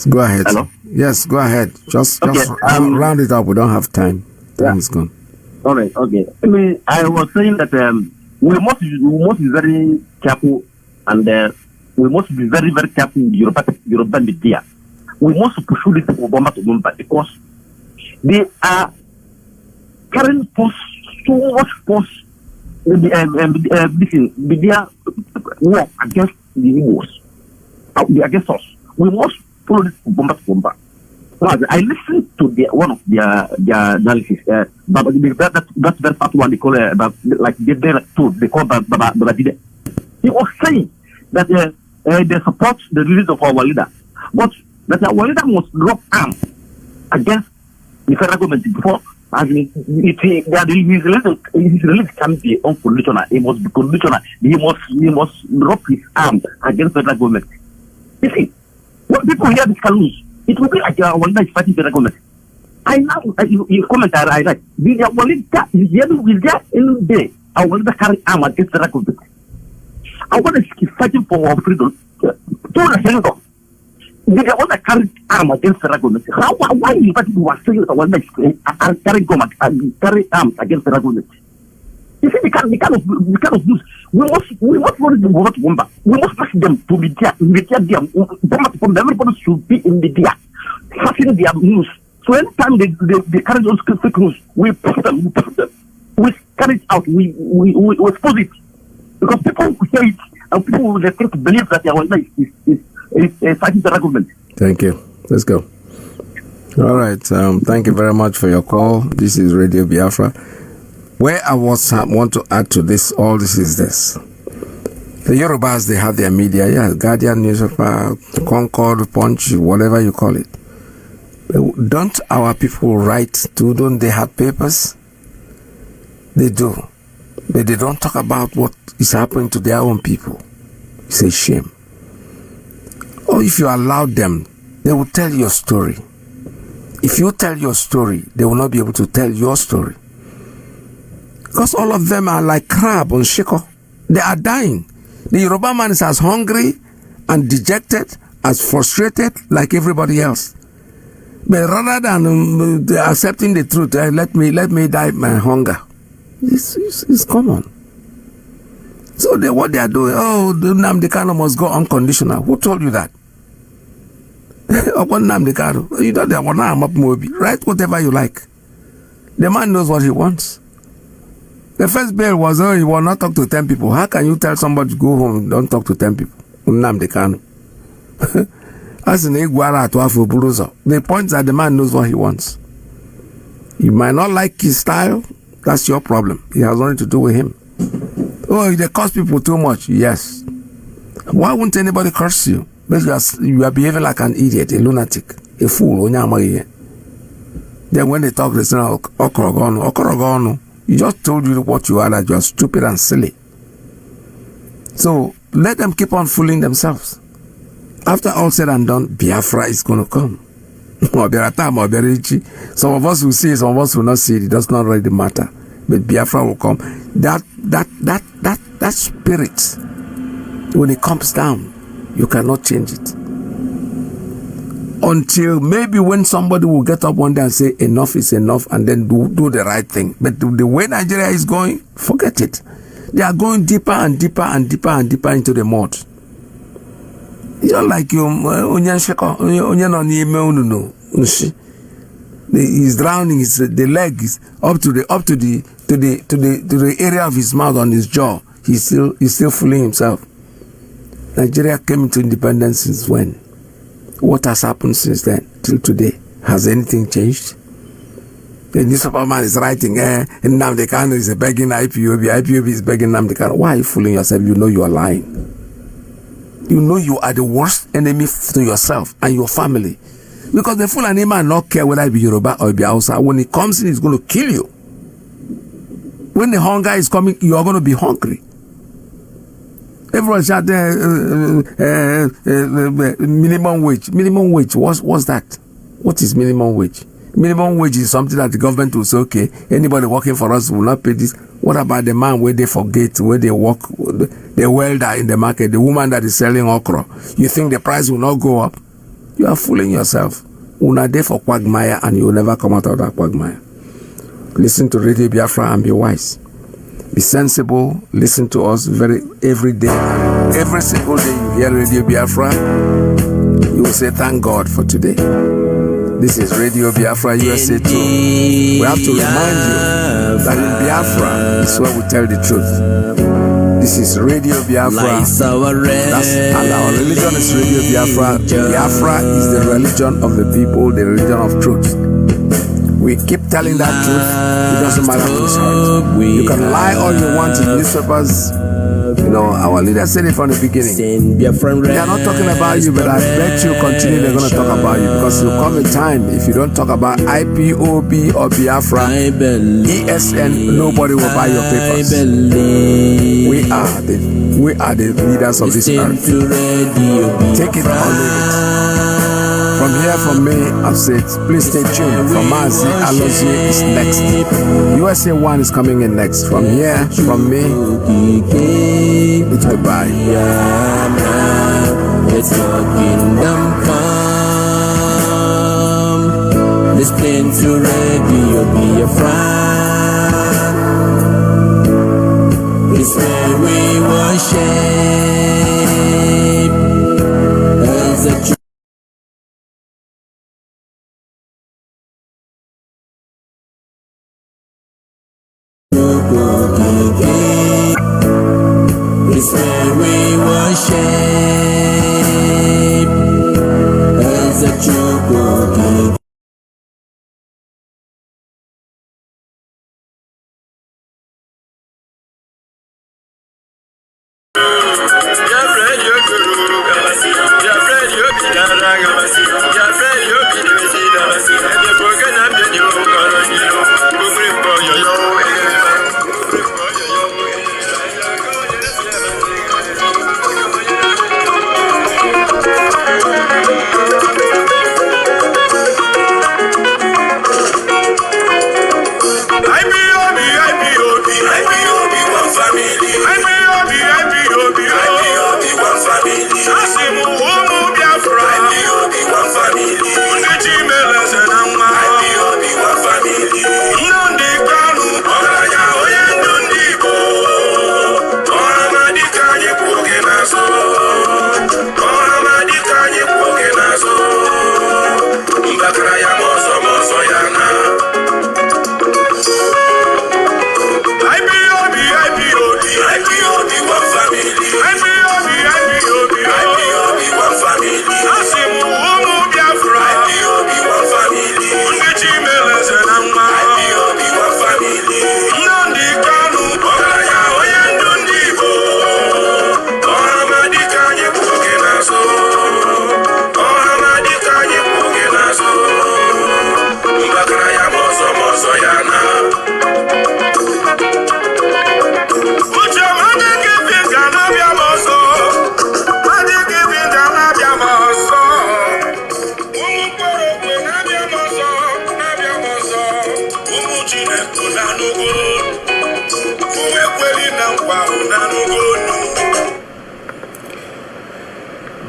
Go ahead. Hello? Yes, go ahead. Just okay, round it up. We don't have time. Time is gone. All right, okay. I mean, I was saying that we must be very careful, and we must be very, very careful with Yoruba media. We must pursue it from Obama to Mumbai because they are carrying force, so much force media war against the Igbos, against us. We must follow this from Bomba to Bomba. I listened to one of their analysis. That's very fast one they call like they call Babadide. He was saying that they support the release of our leader, but that our leader must drop arms against the federal government before. His release can be unconditional. It must be conditional. He must drop his arm against federal government. You see, when people hear this can lose, it will be like our leader is fighting federal government. I now you comment I like the our leader is there in day. Our leader carry arm against federal government. Our leader is fighting for our freedom. To the center. They want to carry arm against federal government. Why you were saying that one carry arms against federal government? You see, we kind of lose. We must not vote Bomba. We must ask them to be there. Everybody should be in the there, passing their news. So anytime they carry those fake news, we push them. We carry it out. We expose it because people will hear it and people will think to believe that their one is fighting the government. Thank you. Let's go. All right. Thank you very much for your call. This is Radio Biafra. Where I want to add to this, all this is this. The Yorubas, they have their media, Guardian, newspaper, Concord, Punch, whatever you call it. Don't our people write too? Don't they have papers? They do. But they don't talk about what is happening to their own people. It's a shame. Or if you allow them, they will tell your story. If you tell your story, they will not be able to tell your story. Because all of them are like crab on shiko. They are dying. The Yoruba man is as hungry and dejected, as frustrated like everybody else. But rather than accepting the truth, let me die my hunger. It's common. So what they are doing, the Nnamdi Kanu must go unconditional. Who told you that? Nnamdi Kanu, you know they want to write whatever you like. The man knows what he wants. The first bill was, he will not talk to 10 people. How can you tell somebody to go home and don't talk to 10 people? Nnamdi Kanu. The point is that the man knows what he wants. You might not like his style. That's your problem. It has nothing to do with him. Oh, they curse people too much. Yes. Why wouldn't anybody curse you? Because you are behaving like an idiot, a lunatic, a fool. Then when they talk, they say, Okorogono. He just told you what you are, that you are stupid and silly. So let them keep on fooling themselves. After all said and done, Biafra is going to come. Some of us will see it, some of us will not see it. It does not really matter. But Biafra will come. That spirit, when it comes down, you cannot change it. Until maybe when somebody will get up one day and say enough is enough and then do the right thing. But the way Nigeria is going, forget it. They are going deeper and deeper and deeper and deeper into the mud. It's not like he's drowning. The leg is up to the area of his mouth on his jaw. He's still fooling himself. Nigeria came into independence since when? What has happened since then till today? Has anything changed? The newspaper man is writing, Nnamdi Kanu is begging IPOB. IPOB is begging Nnamdi Kanu. Why are you fooling yourself? You know you are lying. You know you are the worst enemy to yourself and your family. Because the Fulani man not care whether it be Yoruba or it be Hausa. When he comes in, he's going to kill you. When the hunger is coming, you are going to be hungry. Everyone shout minimum wage. Minimum wage, what's that? What is minimum wage? Minimum wage is something that the government will say, okay, anybody working for us will not pay this. What about the man where they forget, where they work, the welder in the market, the woman that is selling okra? You think the price will not go up? You are fooling yourself. Una there for quagmire and you will never come out of that quagmire. Listen to Radio Biafra and be wise. Be sensible. Listen to us every day. And every single day you hear Radio Biafra, you will say thank God for today. This is Radio Biafra USA 2. We have to remind you that in Biafra is where we tell the truth. This is Radio Biafra. And our religion is Radio Biafra. Biafra is the religion of the people, the religion of truth. We keep telling that truth. It doesn't matter who is hurt. You can lie all you want in newspapers. You know, our leader said it from the beginning. They are not talking about you, but I bet you continue they're going to talk about you, because there will come a time if you don't talk about IPOB or Biafra, ESN, nobody will buy your papers. We are the leaders of this earth. Take it or leave it. From here, from me, I've said, please stay tuned. From Mazi, Alozie is next. USA 1 is coming in next. From here, from me, it's goodbye. It's your kingdom come. Listen to Radio Biafra. It's where we worship as a church. It's where we worship as a true.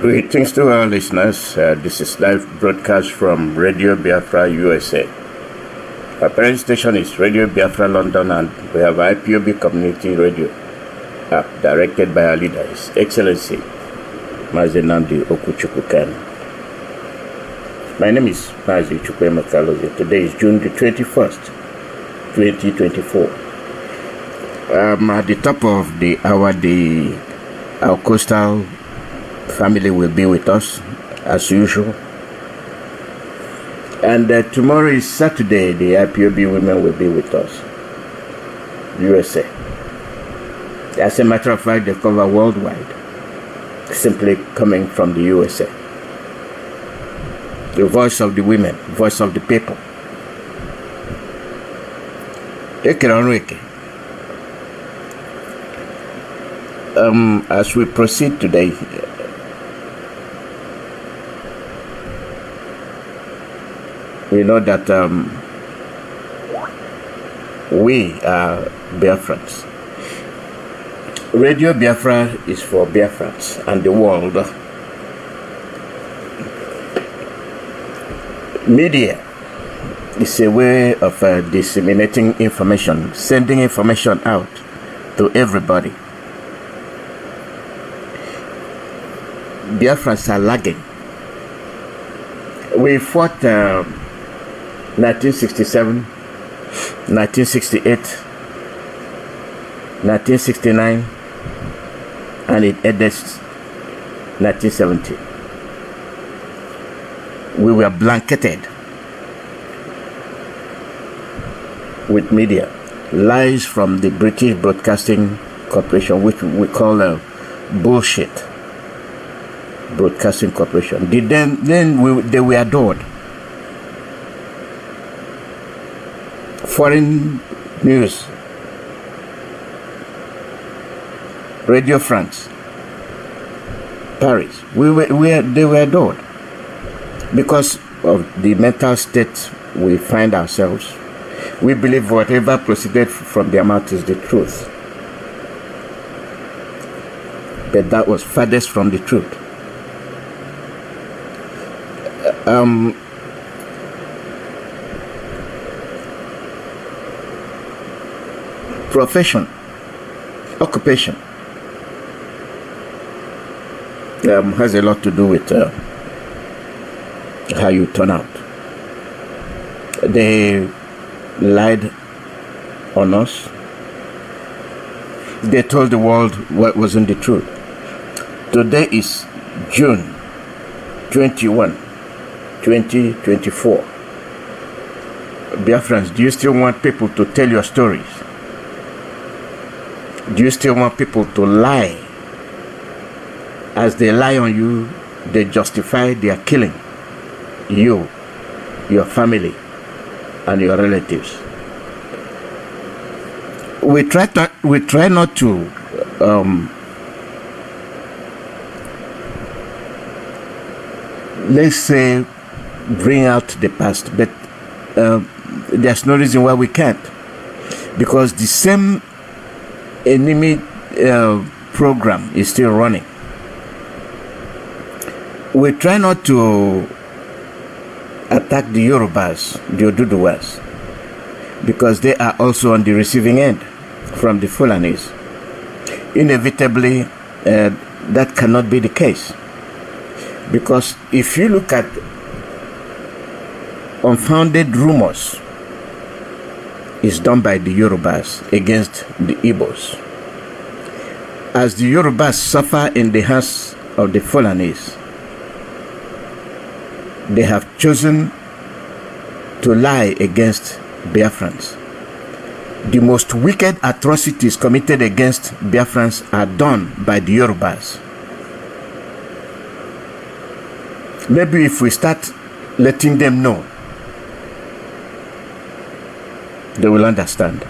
Greetings to our listeners. This is live broadcast from Radio Biafra USA. Our parent station is Radio Biafra London, and we have IPOB Community Radio app directed by our leader, His Excellency Mazi Okuchukwukan. My name is Mazi Alozie. Today is June the 21st, 2024. At the top of the hour, our coastal family will be with us as usual, and tomorrow is Saturday. The IPOB women will be with us, USA. As a matter of fact, they cover worldwide, simply coming from the USA. The voice of the women, voice of the people. As we proceed today, we know that we are Biafrans. Radio Biafra is for Biafrans and the world. Media It's a way of disseminating information, sending information out to everybody. Biafrans are lagging. We fought 1967, 1968, 1969, and it ended 1970. We were blanketed with media, lies from the British Broadcasting Corporation, which we call bullshit Broadcasting Corporation. They were adored. Foreign news, Radio France, Paris, they were adored because of the mental state we find ourselves. We believe whatever proceeded from their mouth is the truth. But that was farthest from the truth. Profession, occupation, has a lot to do with how you turn out. They lied on us. They told the world what wasn't the truth. Today is June 21, 2024. Biafrans, do you still want people to tell your stories? Do you still want people to lie? As they lie on you, they justify their killing you, your family, and your relatives. We try not to let's say bring out the past, but there's no reason why we can't, because the same enemy program is still running. We try not to attack the Yorubas, the Oduduwas, because they are also on the receiving end from the Fulanis. Inevitably, that cannot be the case, because if you look at unfounded rumors, is done by the Yorubas against the Igbos. As the Yorubas suffer in the hands of the Fulanis, they have chosen to lie against Biafrans. The most wicked atrocities committed against Biafrans are done by the Yorubas. Maybe if we start letting them know, they will understand.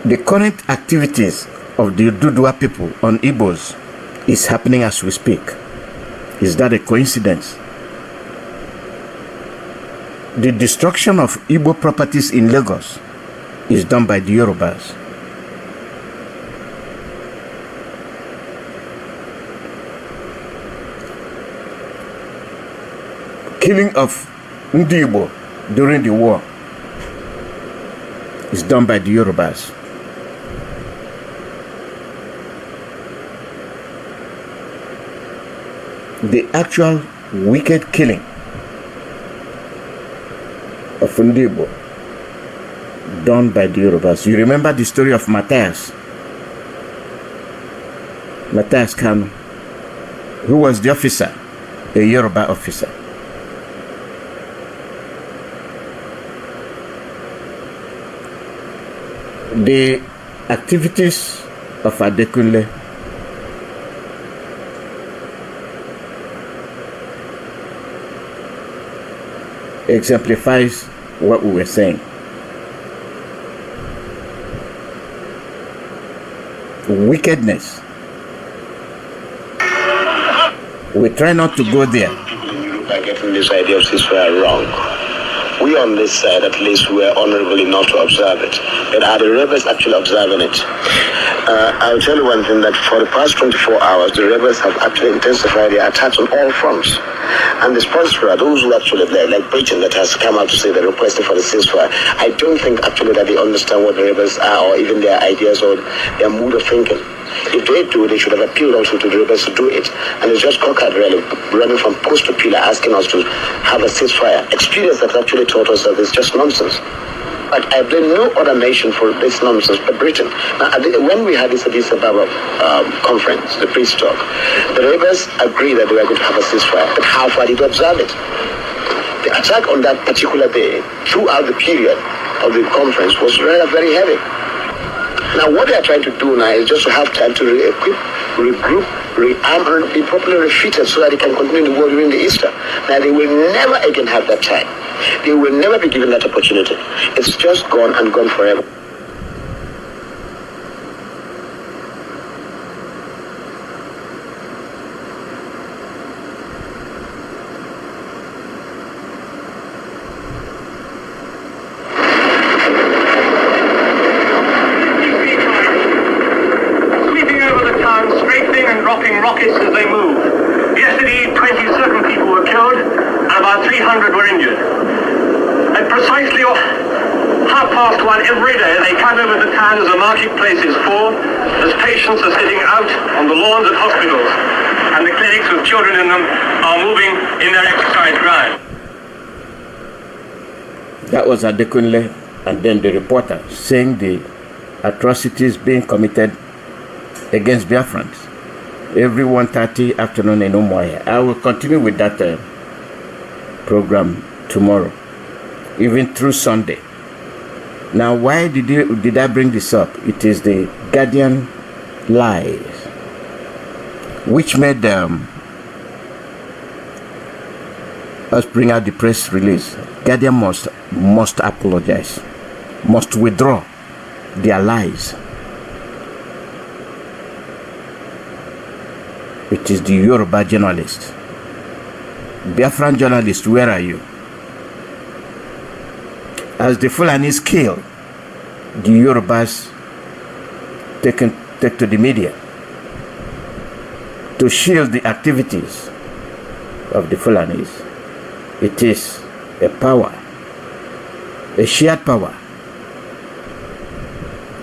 The current activities of the Dudua people on Igbos is happening as we speak. Is that a coincidence? The destruction of Igbo properties in Lagos is done by the Yorubas. Killing of Ndi Igbo during the war is done by the Yorubas. The actual wicked killing of Ndi Igbo done by the Yorubas. You remember the story of Matthias Kanu, who was the officer, a Yoruba officer. The activities of Adekunle exemplifies what we were saying. Wickedness. We try not to go there. By getting this idea of ceasefire wrong. We on this side, at least, were honorable enough to observe it. But are the rebels actually observing it? I'll tell you one thing, that for the past 24 hours, the rebels have actually intensified their attacks on all fronts. And the sponsor, those who actually, like Britain, that has come out to say they're requesting for the ceasefire, I don't think actually that they understand what the rebels are, or even their ideas or their mood of thinking. If they do, they should have appealed also to the rebels to do it. And it's just cockeyed really, running from post to pillar, asking us to have a ceasefire. Experience that actually taught us that it's just nonsense. But I blame no other nation for this nonsense but Britain. Now, when we had this Addis Ababa conference, the peace talk, the rebels agreed that they were going to have a ceasefire. But how far did they observe it? The attack on that particular day, throughout the period of the conference, was rather very heavy. Now, what they are trying to do now is just to have time to re-equip, regroup, rearm, and be properly refitted so that they can continue the war during the Easter. Now, they will never again have that time. They will never be given that opportunity. It's just gone and gone forever. Sweeping over the town, straightening and dropping rockets as they move. Yesterday, 27 people were killed and about 300 were injured. At precisely 1:30 every day, they come over the town as the marketplace is full, as patients are sitting out on the lawns at hospitals, and the clinics with children in them are moving in their exercise ground. That was Adekunle, and then the reporter saying the atrocities being committed against Biafrans every 1:30 afternoon in Umuahia. I will continue with that program tomorrow, even through Sunday. Now, why did I bring this up? It is the Guardian lies, which made us bring out the press release. Guardian must apologize, must withdraw their lies. It is the Yoruba journalist. Biafran journalist, where are you? As the Fulanis kill, the Yorubas take to the media to shield the activities of the Fulanis. It is a power, a shared power.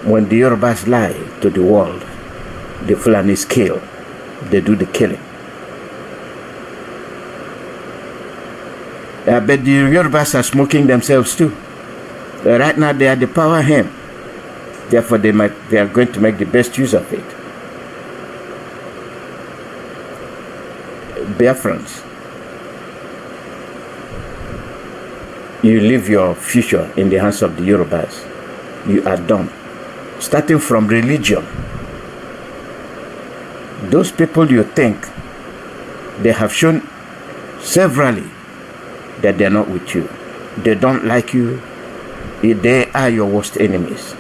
When the Yorubas lie to the world, the Fulanis kill. They do the killing. But the Yorubas are smoking themselves too. Right now they are the power hem. Therefore they are going to make the best use of it. Biafrans, you leave your future in the hands of the Yorubas. You are done. Starting from religion. Those people you think, they have shown severally that they are not with you. They don't like you. They are your worst enemies.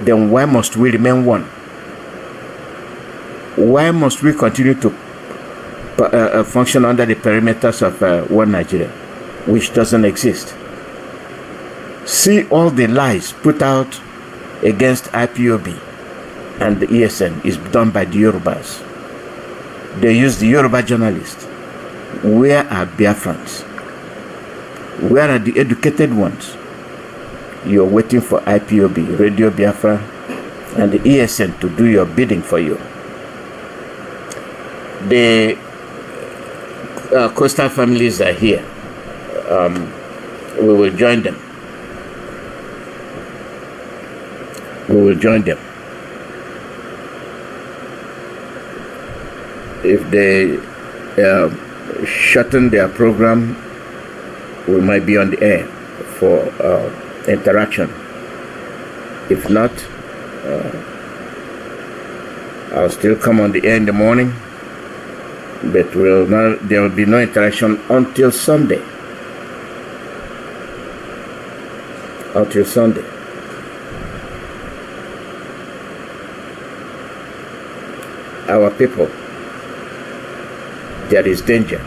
Then why must we remain one? Why must we continue to function under the perimeters of one Nigeria, which doesn't exist? See all the lies put out against IPOB and the ESN is done by the Yorubas. They use the Yoruba journalists. Where are Biafrans? Where are the educated ones? You're waiting for IPOB, Radio Biafra, and the ESN to do your bidding for you. The coastal families are here. We will join them. We will join them. If they shorten their program, we might be on the air for interaction. If not, I'll still come on the air in the morning, but there will be no interaction until Sunday. Until Sunday. Our people, there is danger.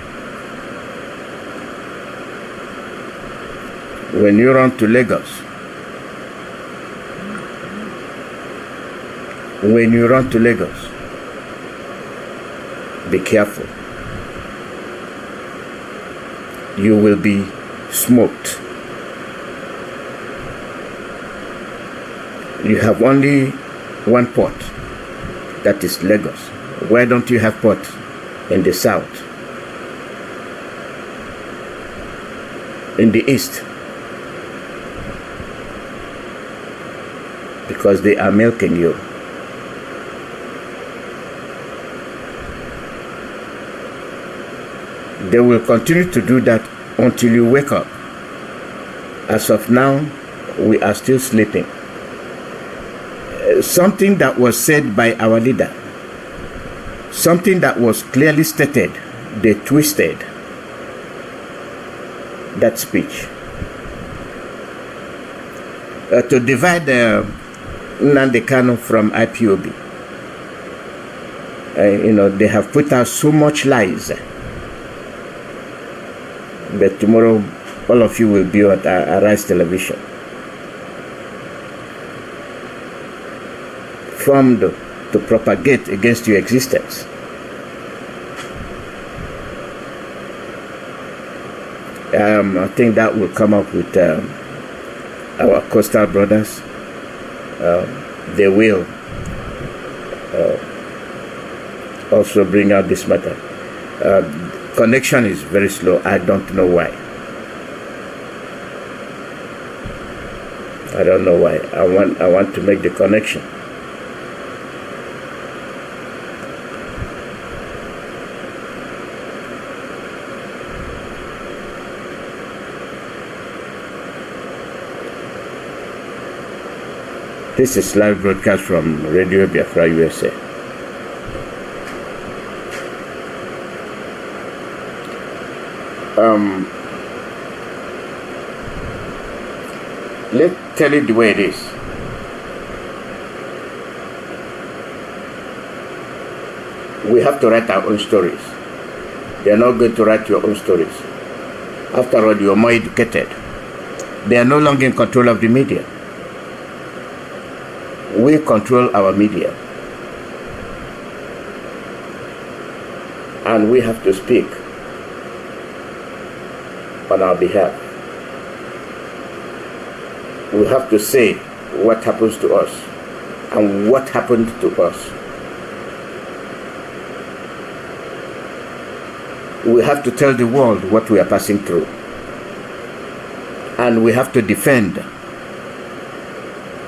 When you run to Lagos, when you run to Lagos, be careful. You will be smoked. You have only one port, that is Lagos. Why don't you have port in the south, in the east? Because they are milking you. They will continue to do that until you wake up. As of now, we are still sleeping. Something that was said by our leader, something that was clearly stated, they twisted that speech. To divide Nnamdi Kanu from IPOB. They have put out so much lies. But tomorrow, all of you will be on Arise Television. Formed to propagate against your existence. I think that will come up with our coastal brothers. They will also bring out this matter. Connection is very slow. I don't know why. I don't know why. I want to make the connection. This is live broadcast from Radio Biafra USA. Let's tell it the way it is. We have to write our own stories. They are not going to write your own stories. After all, you are more educated. They are no longer in control of the media. We control our media. And we have to speak on our behalf. We have to say what happens to us and what happened to us. We have to tell the world what we are passing through. And we have to defend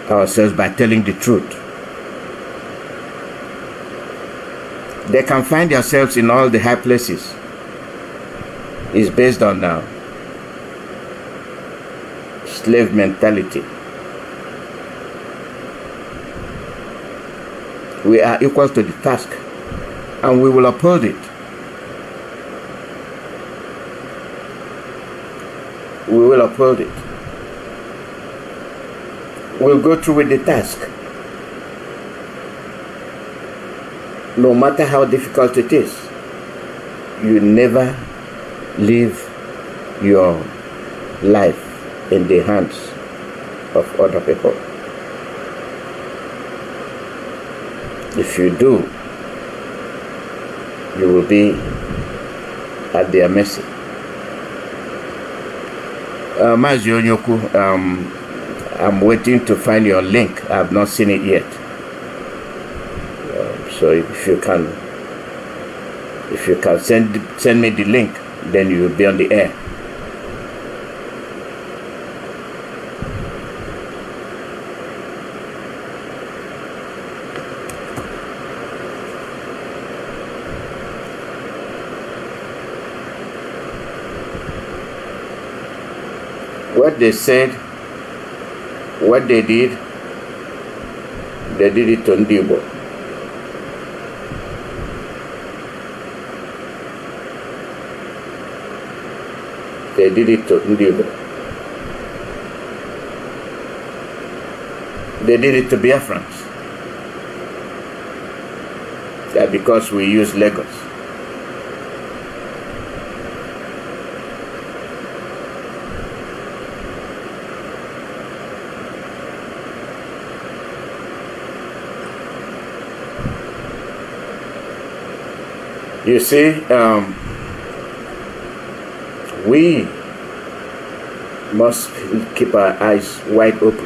ourselves by telling the truth. They can find themselves in all the high places. It's based on slave mentality. We are equal to the task, and we will uphold it. We will uphold it. We'll go through with the task. No matter how difficult it is, you never leave your life in the hands of other people. If you do, you will be at their mercy. Mazi Onyoku, I'm waiting to find your link. I have not seen it yet. So if you can send me the link, then you will be on the air. What they said, what they did it to Ndibo. They did it to Ndibo. They did it to Biafrans. That because we use Lagos. You see, we must keep our eyes wide open.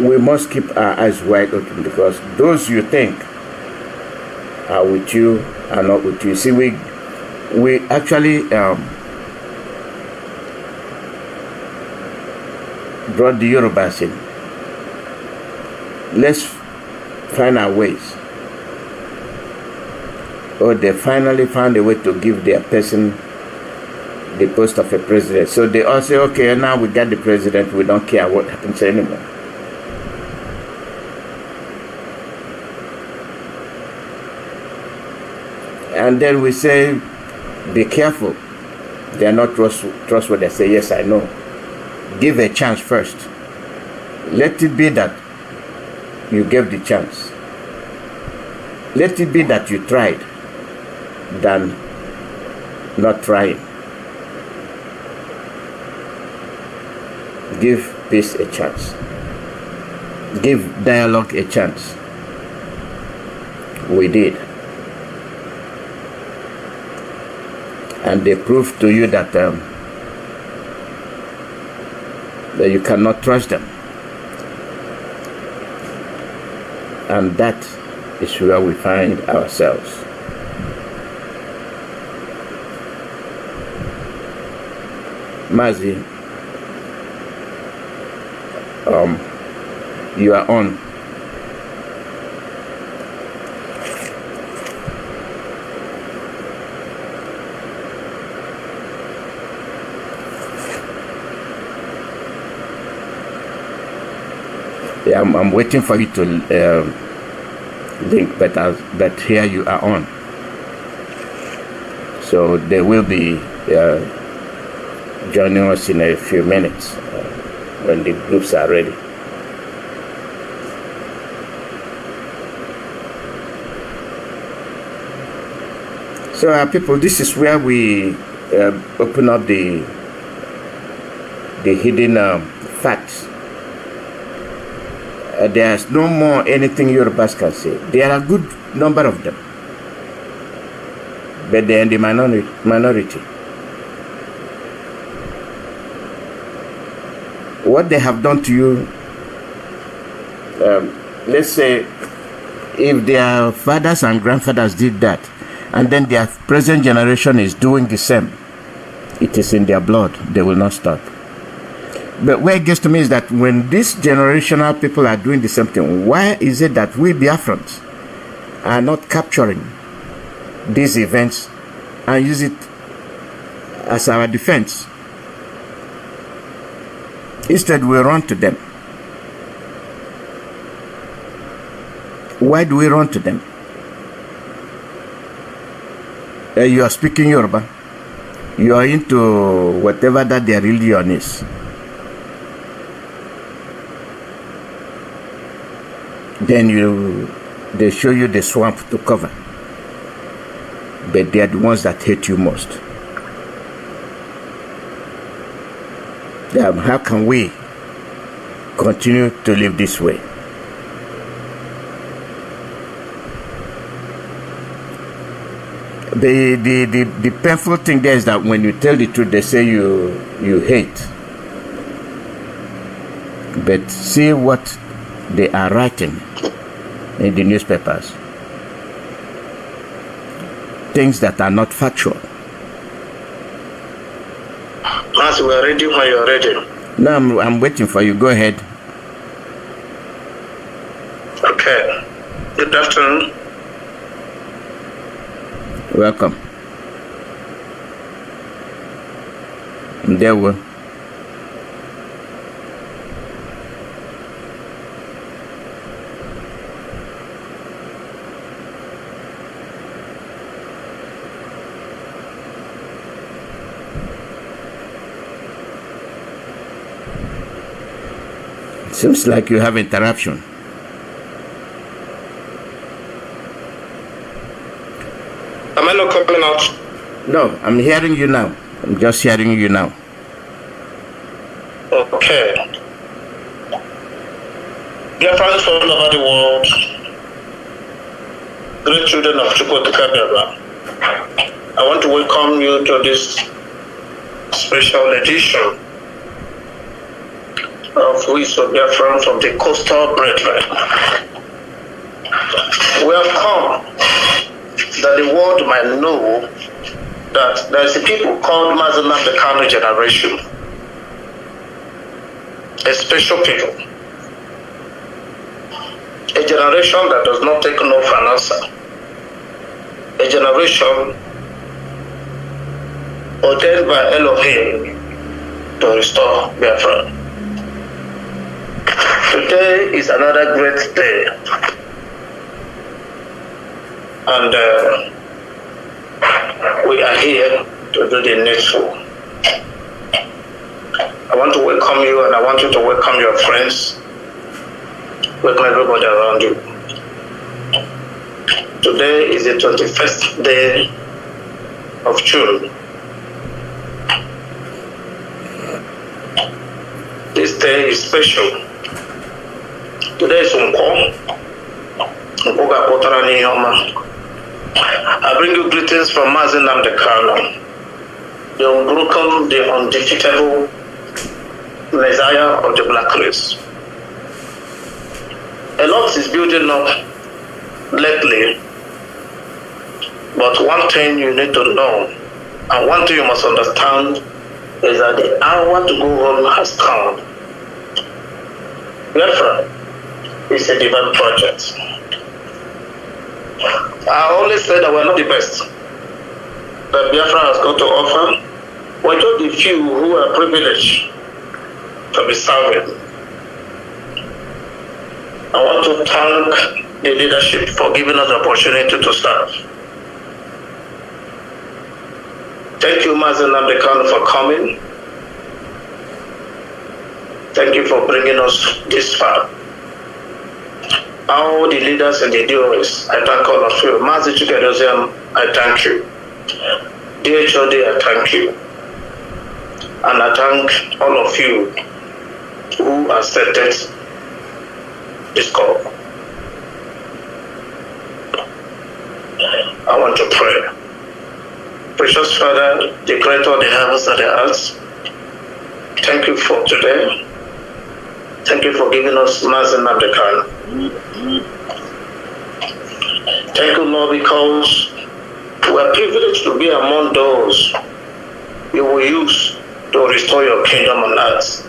We must keep our eyes wide open, because those you think are with you are not with you. See, we actually brought the Yorubas in. Let's find our ways. Or they finally found a way to give their person the post of a president. So they all say, okay, now we got the president, we don't care what happens anymore. And then we say, be careful. They are not trustworthy. They say, yes, I know. Give a chance first. Let it be that you gave the chance. Let it be that you tried than not trying. Give peace a chance. Give dialogue a chance. We did. And they proved to you that that you cannot trust them. And that is where we find ourselves. Mazi, you are on. Yeah, I'm waiting for you to link, but here you are on. So they will be joining us in a few minutes when the groups are ready. So people, this is where we open up the hidden facts. There's no more anything Yorubas can say. There are a good number of them, but they're in the minority. What they have done to you, let's say, if their fathers and grandfathers did that, and then their present generation is doing the same, it is in their blood. They will not stop. But where it gets to me is that when these generational people are doing the same thing, why is it that we Biafrans are not capturing these events and use it as our defense? Instead, we run to them. Why do we run to them? You are speaking Yoruba. You are into whatever that their religion is. Then they show you the swamp to cover. But they are the ones that hate you most. How can we continue to live this way? The painful thing there is that when you tell the truth, they say you hate. But see what they are writing in the newspapers. Things that are not factual. Mazi, we're ready when you're ready. No, I'm waiting for you. Go ahead. Okay. Good afternoon. Welcome. There we Seems like you have interruption. Am I not coming out? No, I'm hearing you now. I'm just hearing you now. Okay. Biafrans all over the world, great children of Chukwuka Biafra, I want to welcome you to this special edition of Voice of Biafra from the Coastal Brethren. We have come that the world might know that there is a people called Mazi generation, a special people, a generation that does not take no for an answer, a generation ordained by Elohim to restore Biafra. Today is another great day, and we are here to do the needful. I want to welcome you, and I want you to welcome your friends, welcome everybody around you. Today is the 21st day of June. This day is special. Today is Unko. I bring you greetings from Mazi, the unbroken, the undefeatable Messiah of the Black race. A lot is building up lately, but one thing you need to know, and one thing you must understand, is that the hour to go home has come. Biafra is a divine project. I always say that we're not the best that Biafra has got to offer. We're just the few who are privileged to be serving. I want to thank the leadership for giving us the opportunity to serve. Thank you, Mazi for coming. Thank you for bringing us this far. All the leaders and the DOS, I thank all of you. Mazi, I thank you. DHOD, I thank you. And I thank all of you who accepted this call. I want to pray. Precious Father, the creator of the heavens and the earth, thank you for today. Thank you for giving us Mazi Namdekan. Thank you, Lord, because we are privileged to be among those you will use to restore your kingdom on earth.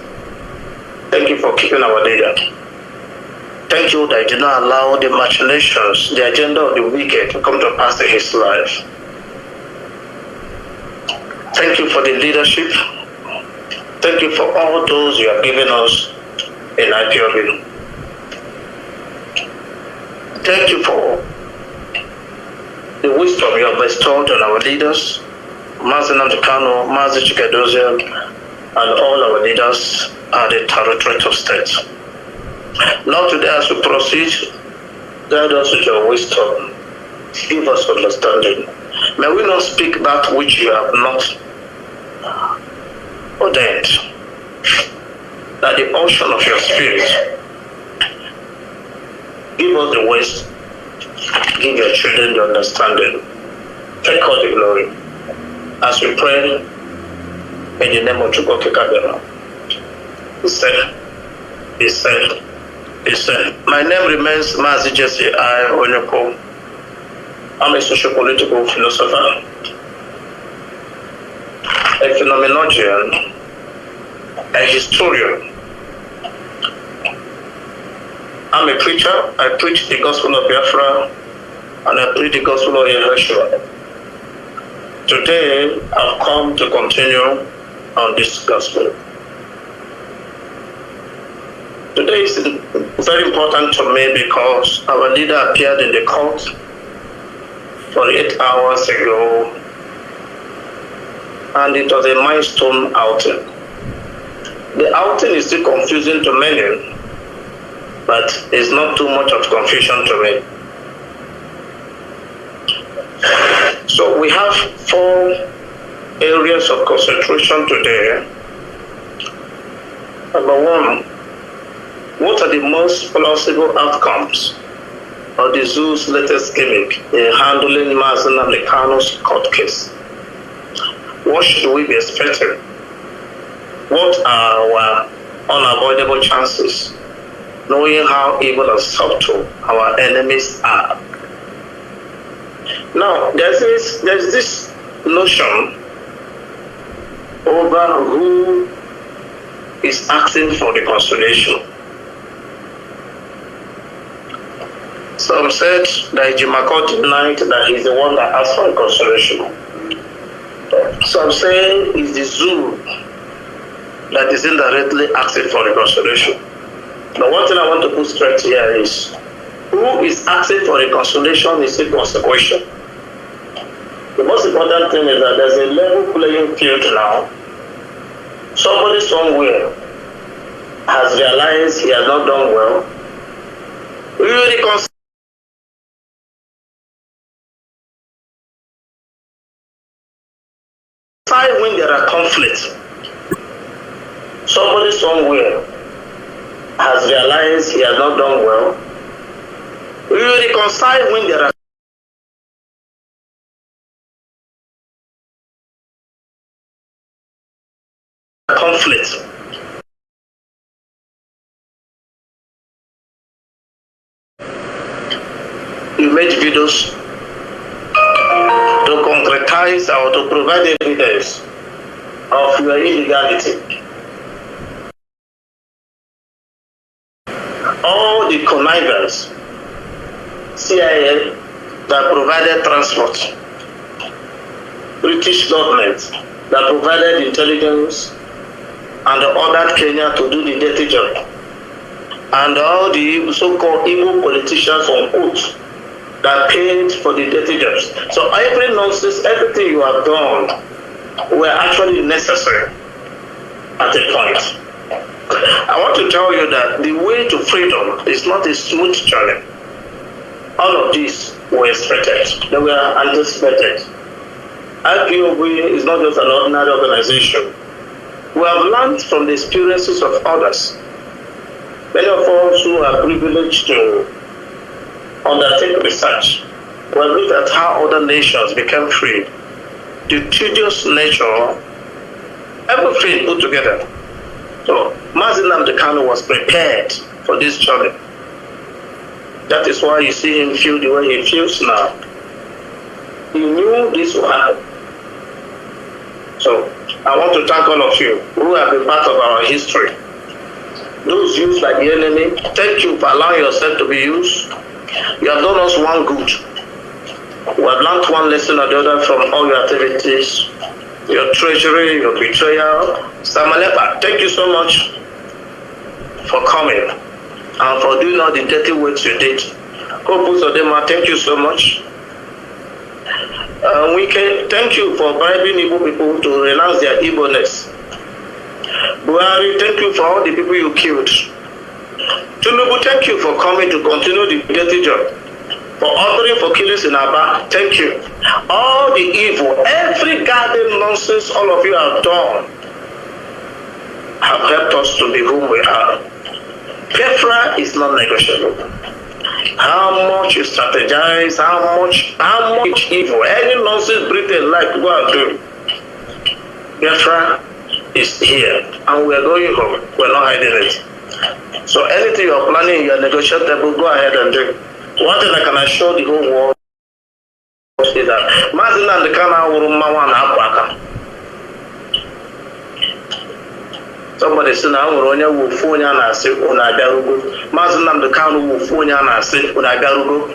Thank you for keeping our leader. Thank you that you did not allow the machinations, the agenda of the wicked to come to pass in his life. Thank you for the leadership. Thank you for all those you have given us in IPOB. Thank you for the wisdom you have bestowed on our leaders, Mazi Namdekano, Mazi Chikedozie, and all our leaders at the territory of state. Now today as we proceed, guide us with your wisdom, give us understanding. May we not speak that which you have not ordained, that the ocean of your spirit, give us the wisdom, give your children the understanding. Take all the glory as we pray in the name of Chukwuka Biafra. He said, my name remains Mazi Jesse I. Onyoko. I'm a socio-political philosopher, a phenomenologian, a historian. I'm a preacher. I preach the gospel of Biafra and I preach the gospel of Yeshua. Today, I've come to continue on this gospel. Today is very important to me because our leader appeared in the court 48 hours ago, and it was a milestone outing. The outing is still confusing to many, but it's not too much of confusion to me. So we have 4 areas of concentration today. Number 1, What are the most plausible outcomes of the zoo's latest gimmick in handling Mazi Nnamdi Kanu's court case? What should we be expecting? What are our unavoidable chances, knowing how evil and subtle our enemies are? Now, there's this notion over who is asking for reconciliation. Some said that Ejimako denied that he's the one that asked for reconciliation. Some say it's the zoo that is indirectly asking for reconciliation. But one thing I want to put straight here is, who is asking for reconciliation is inconsequential. The most important thing is that there's a level playing field now. Somebody somewhere has realized he has not done well. We will reconcile when there are conflicts. Somebody somewhere has realized he has not done well. We will reconcile when there are conflicts. You made videos to concretize or to provide evidence of your illegality. All the connivance, CIA that provided transport, British government that provided intelligence and ordered Kenya to do the dirty job, and all the so-called evil politicians on oath that paid for the dirty jobs. So every nonsense, everything you have done were actually necessary at a point. I want to tell you that the way to freedom is not a smooth journey. All of these were expected. They were anticipated. IPOB is not just an ordinary organization. We have learned from the experiences of others. Many of us who are privileged to undertake research, we have looked at how other nations became free. The tedious nature, everything put together. So Mazi Nnamdi Kanu was prepared for this journey. That is why you see him feel the way he feels now. He knew this would happen. So I want to thank all of you who have been part of our history. Those used by the enemy, thank you for allowing yourself to be used. You have done us one good. We have learned one lesson or the other from all your activities, your treachery, your betrayal. Samalepa, thank you so much for coming and for doing all the dirty works you did. Kopus Odema, thank you so much. Iyke, thank you for bribing Igbo people to renounce their Igbo-ness. Buhari, thank you for all the people you killed. Tinubu, thank you for coming to continue the dirty job. For ordering for killings in Aba, thank you. All the evil, every goddamn nonsense all of you have done have helped us to be who we are. Biafra is not negotiable. How much you strategize, how much evil, any nonsense Britain like go and do. Biafra is here and we are going home. We're not hiding it. So anything you're planning, you're negotiable, go ahead and do. One thing I can assure the whole world is that Mazi Nnamdi Kanu wuru mmanwụ na-apụ aka. Somebody say na nwere onye wufu onye a na-asị unu abịarugo. Mazi Nnamdi Kanu wufu onye a na-asị unu abịarugo.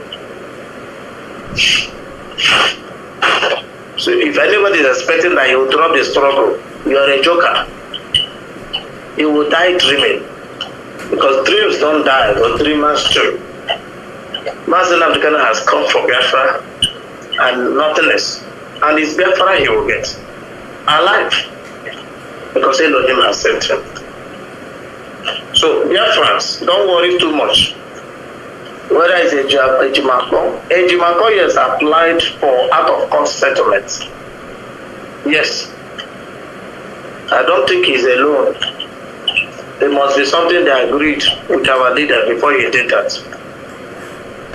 So if anybody is expecting that he will drop the struggle, you are a joker. He will die dreaming. Because dreams don't die, but dreamers do. Mazi Nnamdi Kanu has come for Biafra and nothing less. And it's Biafra he will get. Alive. Because Elohim has sent him. So Biafrans, don't worry too much. Whether it's Ejimako has applied for out-of-court settlement. Yes. I don't think he's alone. There must be something they agreed with our leader before he did that.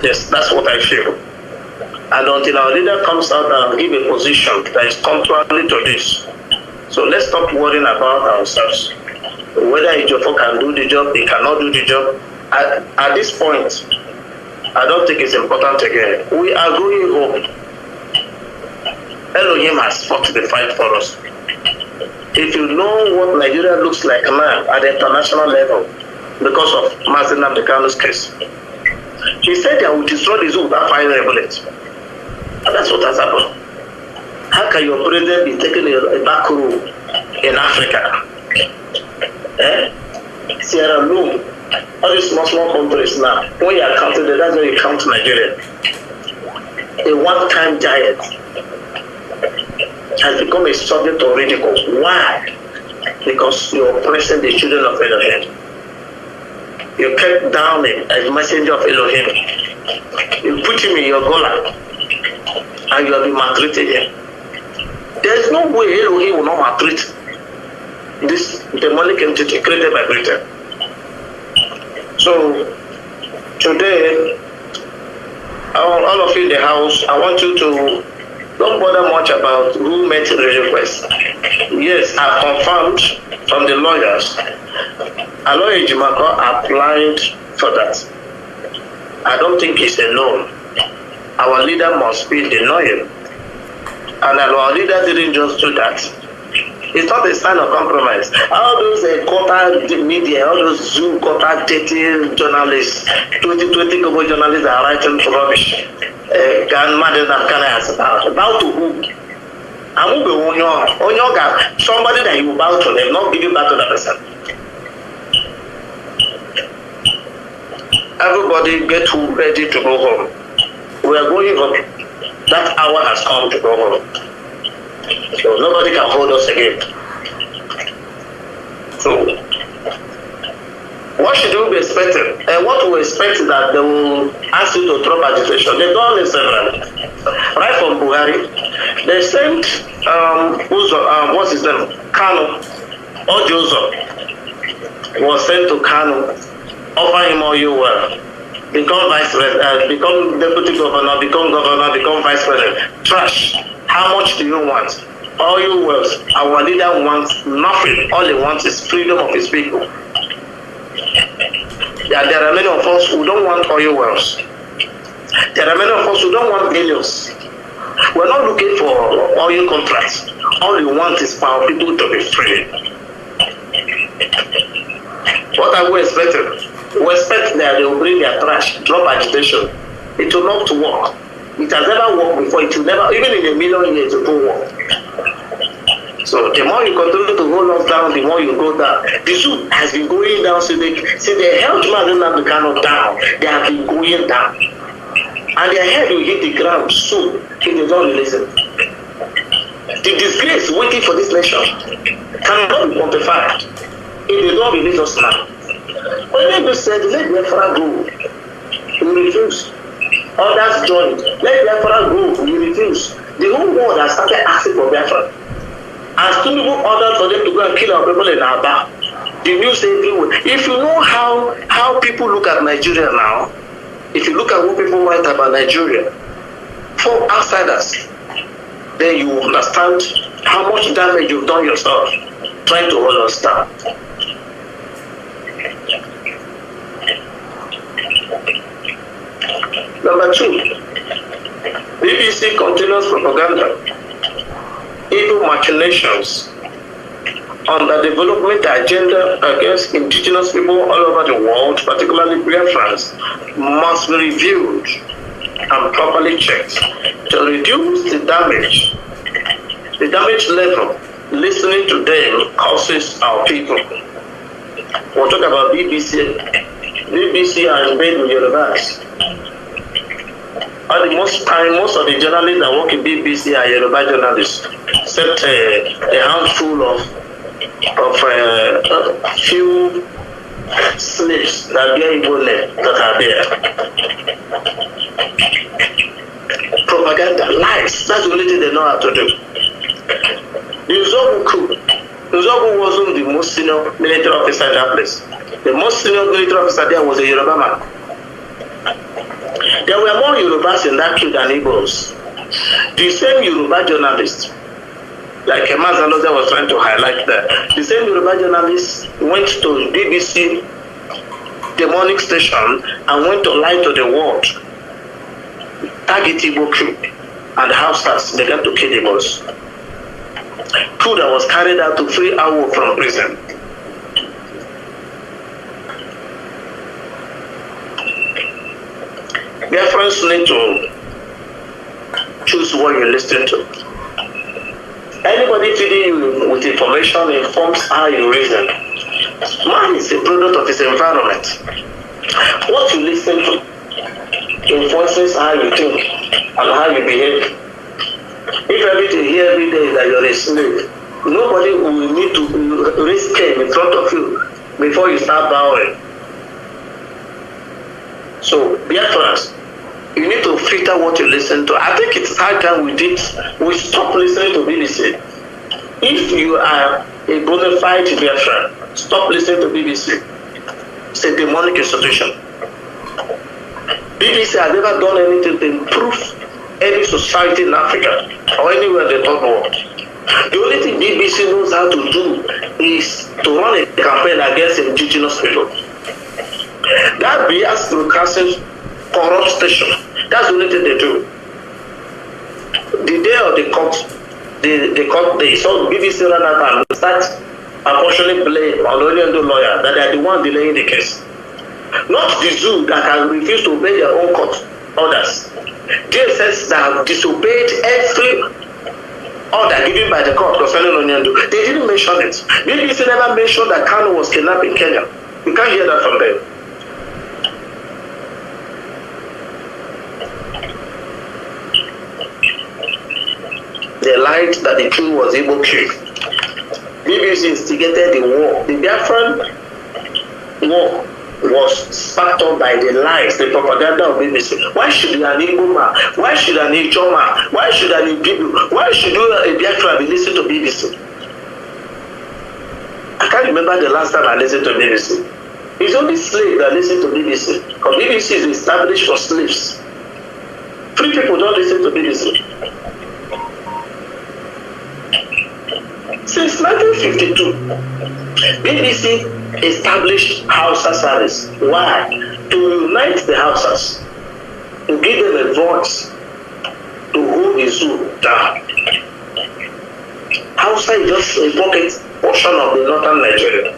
Yes, that's what I feel. And until our leader comes out and give a position that is contrary to this, so let's stop worrying about ourselves. Whether Ejiofor can do the job, he cannot do the job. At this point, I don't think it's important again. We are going home. Elohim has fought the fight for us. If you know what Nigeria looks like now at the international level because of Mazi Nnamdi Kanu's case, he said I will destroy the zoo without firing a bullet. And that's what has happened. How can your president be taking a back row in Africa? Sierra Leone, all these small countries now, when you are counting them, that's when you count Nigeria. A one-time giant has become a subject of ridicule. Why? Because you are oppressing the children of Elohim. You kept down a messenger of Elohim. You put him in your gullah and you have been maltreating him. There is no way Elohim will not maltreat this demonic entity created by Britain. So today, all of you in the house, I want you to don't bother much about who made the request. Yes, I confirmed from the lawyers. Alozie applied for that. I don't think it's a no. Our leader must be the loyal. And our leader didn't just do that. It's not a sign of compromise. All those quota media, all those Zoom quota dating journalists, 2020 global journalists are writing rubbish. About to who? Somebody that you bow to them, not giving back to the person. Everybody get ready to go home. We are going home. That hour has come to go home. So nobody can hold us again. So what should we be expecting? And what we expect is that they will ask you to drop agitation. They've done it several. Right from Buhari, they sent what's his name? Kanu. Ojozo was sent to Kanu, offer him all you well. Become vice president, become deputy governor, become vice president. Trash. How much do you want? All you wells. Our leader wants nothing. All he wants is freedom of his people. There are many of us who don't want oil wells. There are many of us who don't want billions. We're not looking for oil contracts. All we want is for our people to be free. What are we expecting? We expect that they will bring their trash, drop agitation. It will not work. It has never worked before. It will never, even in a million years, it will work. So the more you continue to hold us down, the more you go down. The zoo has been going down since they held Mazi Nnamdi Kanu down. They have been going down. And their head will hit the ground soon if they don't release it. The disgrace waiting for this nation cannot be quantified if they don't release us now. When they said, let Biafra go, we refuse. Others joined. Let Biafra go, we refuse. The whole world has started asking for Biafra. And still people ordered for them to go and kill our people in Aba. The news everywhere. If you know how people look at Nigeria now, if you look at what people write about Nigeria, for outsiders, then you understand how much damage you've done yourself trying to hold us down. Number two, BBC continuous propaganda, evil machinations on the development agenda against indigenous people all over the world, particularly Biafrans, must be reviewed and properly checked to reduce the damage level. Listening to them causes our people. We'll talk about BBC. BBC has made with Yorubas. And most of the journalists that work in BBC are Yoruba journalists, except a handful of few slaves that bear Igbo name that are there. Propaganda, lies, that's the only thing they know how to do. The Zogu coup, Nzogu wasn't the most senior military officer in that place. The most senior military officer there was a Yoruba man. There were more Yorubas in that queue than Igbos. The same Yoruba journalist, like Mazi Alozie was trying to highlight that, the same Yoruba journalist went to BBC demonic station and went to lie to the world. Target Igbo coup and Hausas began to kill Igbos. Coup that was carried out to free Awo from prison. Biafrans need to choose what you listen to. Anybody feeding you with information informs how you reason. Man is a product of his environment. What you listen to influences how you think and how you behave. If everything you hear every day is that you're a slave, nobody will need to raise cane in front of you before you start bowing. So, Biafrans, you need to filter what you listen to. I think it's high time we stop listening to BBC. If you are a bona fide Biafran, stop listening to BBC. It's a demonic institution. BBC has never done anything to improve any society in Africa or anywhere in the third world. The only thing BBC knows how to do is to run a campaign against indigenous people. That BS broadcasting corrupt station. That's the only thing they do. The day of the court day, so BBC ran out and start unfortunately blame on the lawyer that they are the one delaying the case. Not the zoo that has refused to obey their own court orders. DSS that have disobeyed every order given by the court concerning Onyendu. They didn't mention it. BBC never mentioned that Kanu was kidnapped in Kenya. You can't hear that from them. They lied that the coup was Igbo coup. BBC instigated the war. The Biafran war was sparked up by the lies, the propaganda of BBC. Why should an Igbo man, why should an Ijo man, why should an Ibibu, why should a Biafra be listening to BBC? I can't remember the last time I listened to BBC. It's only slaves that listen to BBC. Because BBC is established for slaves. Free people don't listen to BBC. Since 1952, BBC established Hausa service. Why? To unite the Hausas, to give them a voice, to hold the zoo down. Hausa is just a pocket portion of the northern Nigeria.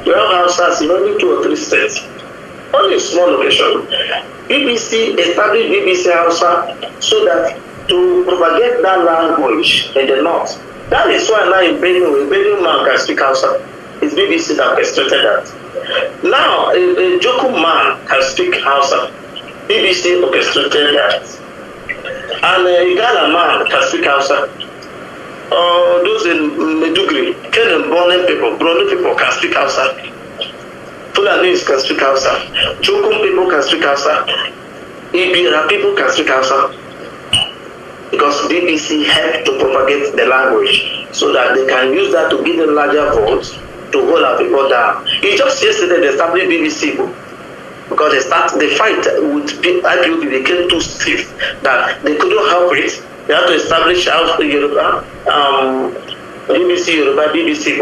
We have Hausas in only 2 or 3 states, only a small location. BBC established BBC Hausa so that to propagate that language in the north. That is why now in Benue man can speak Hausa. It's BBC that orchestrated that. Now, a Joku man can speak Hausa. BBC orchestrated that. And a Igala man can speak Hausa. Those in Medugri, Ken Bonen people can speak Hausa. Fulanis can speak Hausa. Jokum people can speak Hausa. Ibira people can speak Hausa. Because BBC helped to propagate the language so that they can use that to give them larger votes to hold our people down. It's just yesterday they established BBC because the fight with IPOB became too stiff that they couldn't help it. They had to establish Yoruba, BBC Yoruba, BBC.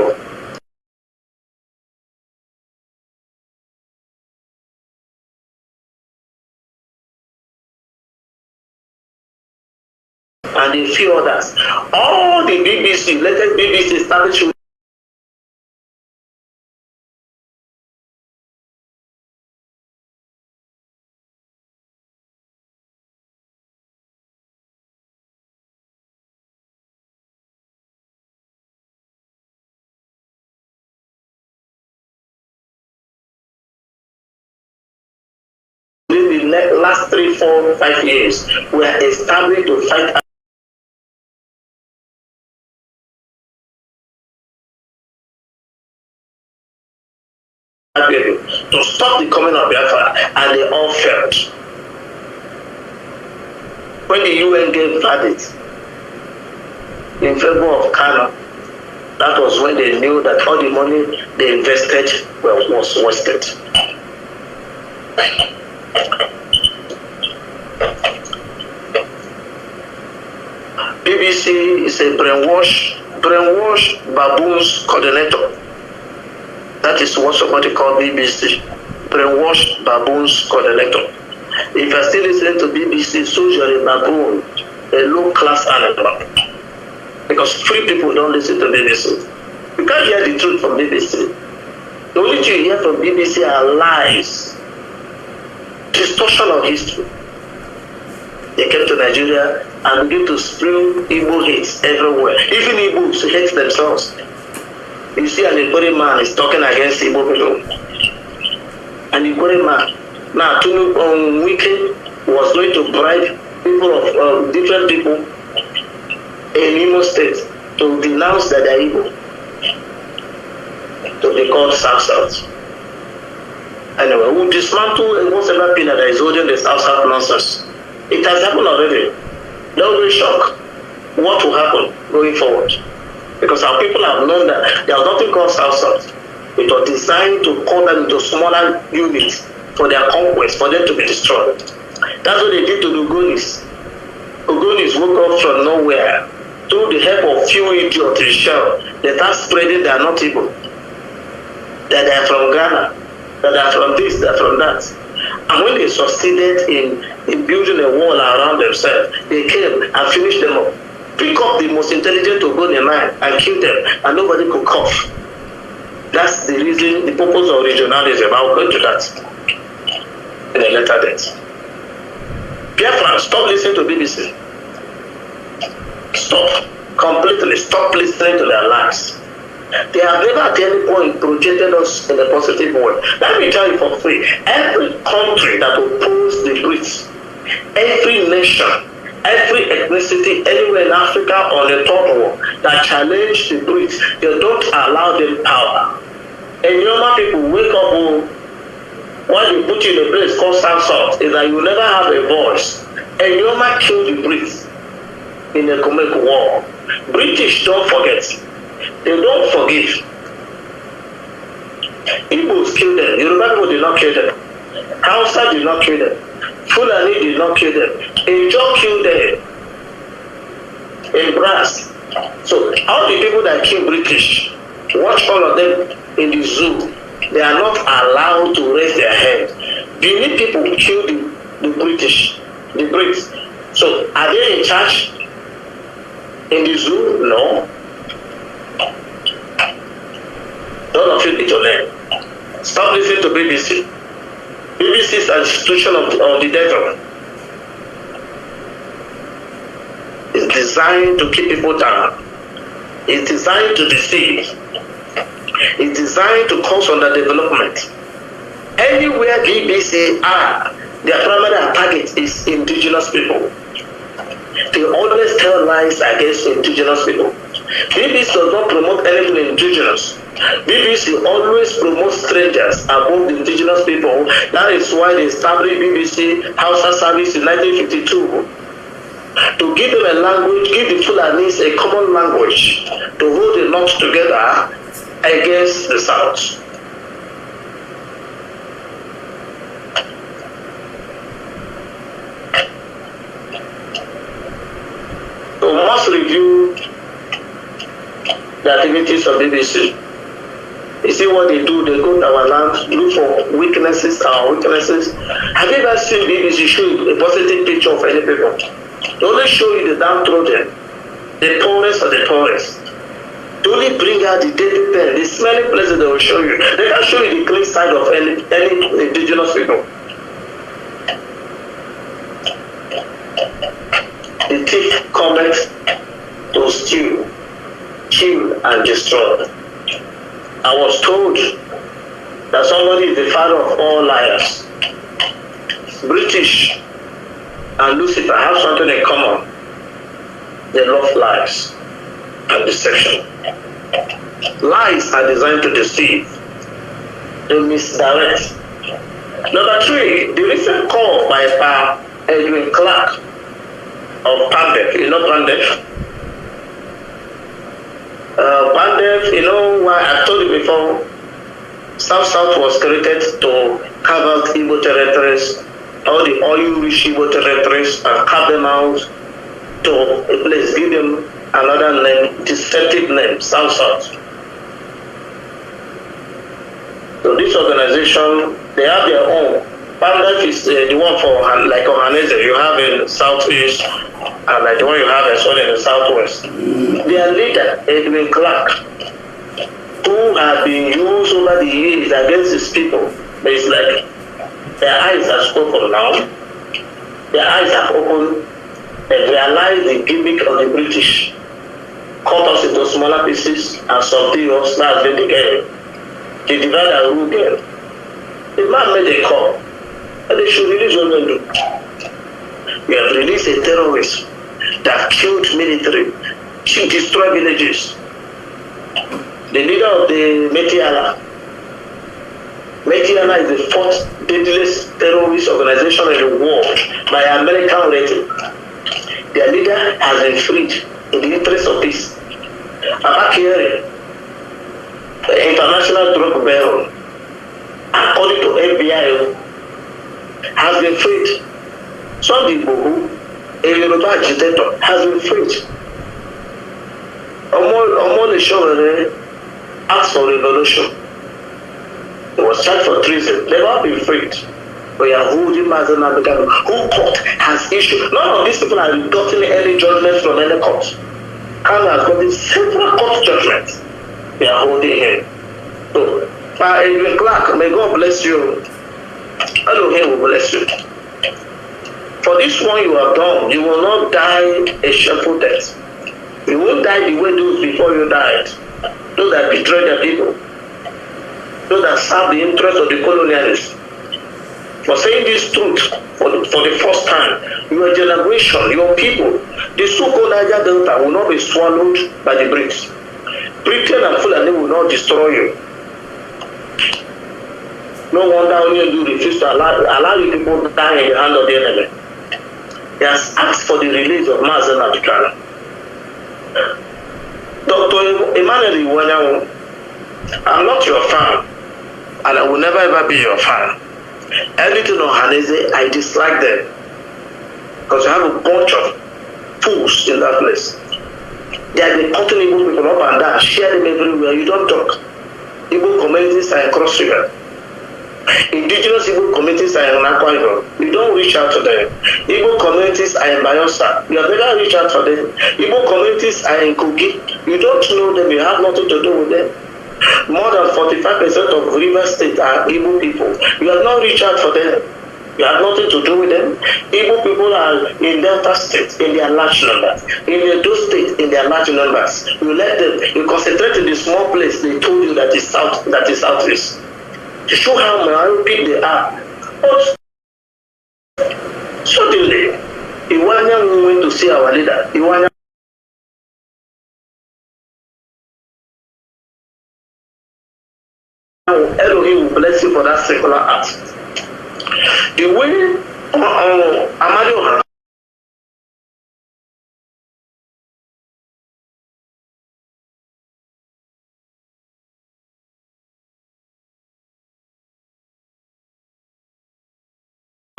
And a few others. All the BBC, latest BBC established in the last 3, 4, 5 years were established to fight to stop the coming of Biafra, and they all failed. When the UN gave verdict in favor of Kano, That was when they knew that all the money they invested was wasted. BBC is a brainwash baboons coordinator. That is what somebody called BBC. Brainwash baboons coordinator. If you're still listening to BBC, so you're a baboon, a low-class animal. Because free people don't listen to BBC. You can't hear the truth from BBC. The only thing you hear from BBC are lies, distortion of history. They came to Nigeria and began to spread Igbo hate everywhere. Even Igbos hate themselves. You see an Igbo man is talking against Igbo people. An Igbo man. Now, Iyke was going to bribe people of different people in Imo State to denounce that they're Igbo, to be called South. Anyway, we'll dismantle whatever pillar that is holding the South nonsense. It has happened already. Don't be shocked what will happen going forward. Because our people have known that there was nothing called South. It was designed to cut them into smaller units for their conquest, for them to be destroyed. That's what they did to the Ogonis. Ogonis woke up from nowhere. Through the help of few idiots in shell, they start spreading they are not Igbo. That they are from Ghana, that they are from this, they are from that. And when they succeeded in building a wall around themselves, they came and finished them up. Pick up the most intelligent Ogoni man and kill them, and nobody could cough. That's the reason, the purpose of regionalism. I'll go to that in a later date. Biafra, stop listening to BBC. Stop. Completely stop listening to their lies. They have never at any point projected us in a positive way. Let me tell you for free, every country that opposes the Brits, every nation, every ethnicity anywhere in Africa or the third world that challenge the Brits, they don't allow them power. And normal people wake up when you put you in a place called South is that you never have a voice. And you might kill the Brits in the economic war. British don't forget. They don't forgive. Igbos killed them. Yoruba people did not kill them. Hausa did not kill them. Fulani did not kill them. Ijaw killed them. In Brass. So all the people that kill British, watch all of them in the zoo. They are not allowed to raise their head. Benin people kill the British, the Brits. So are they in charge in the zoo? No. None of you need your name. Stop listening to BBC. BBC is an institution of the devil. It's designed to keep people down. It's designed to deceive. It's designed to cause underdevelopment. Anywhere BBC are, their primary target is indigenous people. They always tell lies against indigenous people. BBC does not promote anything indigenous. BBC always promotes strangers above the indigenous people. That is why they established BBC Hausa service in 1952. To give them a language, give the Fulanis a common language to hold the North together against the South. We must review the activities of BBC. You see what they do, they go to our land, look for weaknesses, our weaknesses. Have you ever seen BBC show you a positive picture of any people? They only show you the downtrodden, the poorest of the poorest. They only bring out the dirty pen, the smelly places they will show you. They can't show you the clean side of any indigenous people. The thief cometh to steal, kill, and destroy. I was told that somebody is the father of all liars. British and Lucifer have something in common. They love lies and deception. Lies are designed to deceive. They misdirect. Number 3, the recent call by Edwin Clark of Pandek, you know Pandek? Pandef, you know why I told you before, South was created to carve out Igbo territories, all the oil-rich Igbo territories, and carve them out to a place, give them another name, deceptive name, South. So this organization, they have their own. Pandef is the one for like Ohanese you have in Southeast, and like the one you have as well in the Southwest. Their leader, Edwin Clark, who have been used over the years against his people, but it's like their eyes have spoken now. Their eyes have opened and realized the gimmick of the British. Cut us into smaller pieces and subdue us. That's been the game. They divide and rule game. The man made a call, and they should release what they do. We have released a terrorist that killed military, destroyed villages. The leader of the Metiala is the fourth deadliest terrorist organization in the world by American rating. Their leader has been freed in the interest of peace. Abakiri, the international drug baron, according to FBI, has been freed. Sunday Bohu, a Yoruba agitator, has been freed. Omole Showere asked for revolution. He was charged for treason. Never been freed. We are holding Mazi who court has issued. None of these people have gotten any judgment from any court. Kano has gotten several court judgments. We are holding him. So, by Edwin Clark, may God bless you. Elohim will bless you. For this one you have done, you will not die a shameful death. You won't die the way those before you died. Those that betrayed their people. Those that served the interest of the colonialists. For saying this truth for the first time, your generation, your people, the so-called Niger Delta will not be swallowed by the Brits. Britain and Fulani will not destroy you. No wonder only you refuse to allow you people to die in the hand of the enemy. He has asked for the release of Mazi Nnamdi. Dr. Emmanuel Iwanyawo, I'm not your fan, and I will never ever be your fan. Everything on Hanese, I dislike them. Because you have a bunch of fools in that place. They have been cutting Igbo people up and down, share them everywhere, you don't talk. Igbo communities are in Cross River. Indigenous Igbo communities are in Akwa Ibom. You don't reach out to them. Igbo communities are in Bayelsa. You have better reach out to them. Igbo communities are in Kogi. You don't know them. You have nothing to do with them. More than 45% of River State are Igbo people. You have not reached out for them. You have nothing to do with them. Igbo people are in Delta State in their large numbers. In Edo State in their large numbers. You let them. You concentrate in the small place they told you that is south. That is southeast. To show how myopia they are. But suddenly, Iwanya went to see our leader. Iwanya Elohim will bless you for that secular act. The way Amadio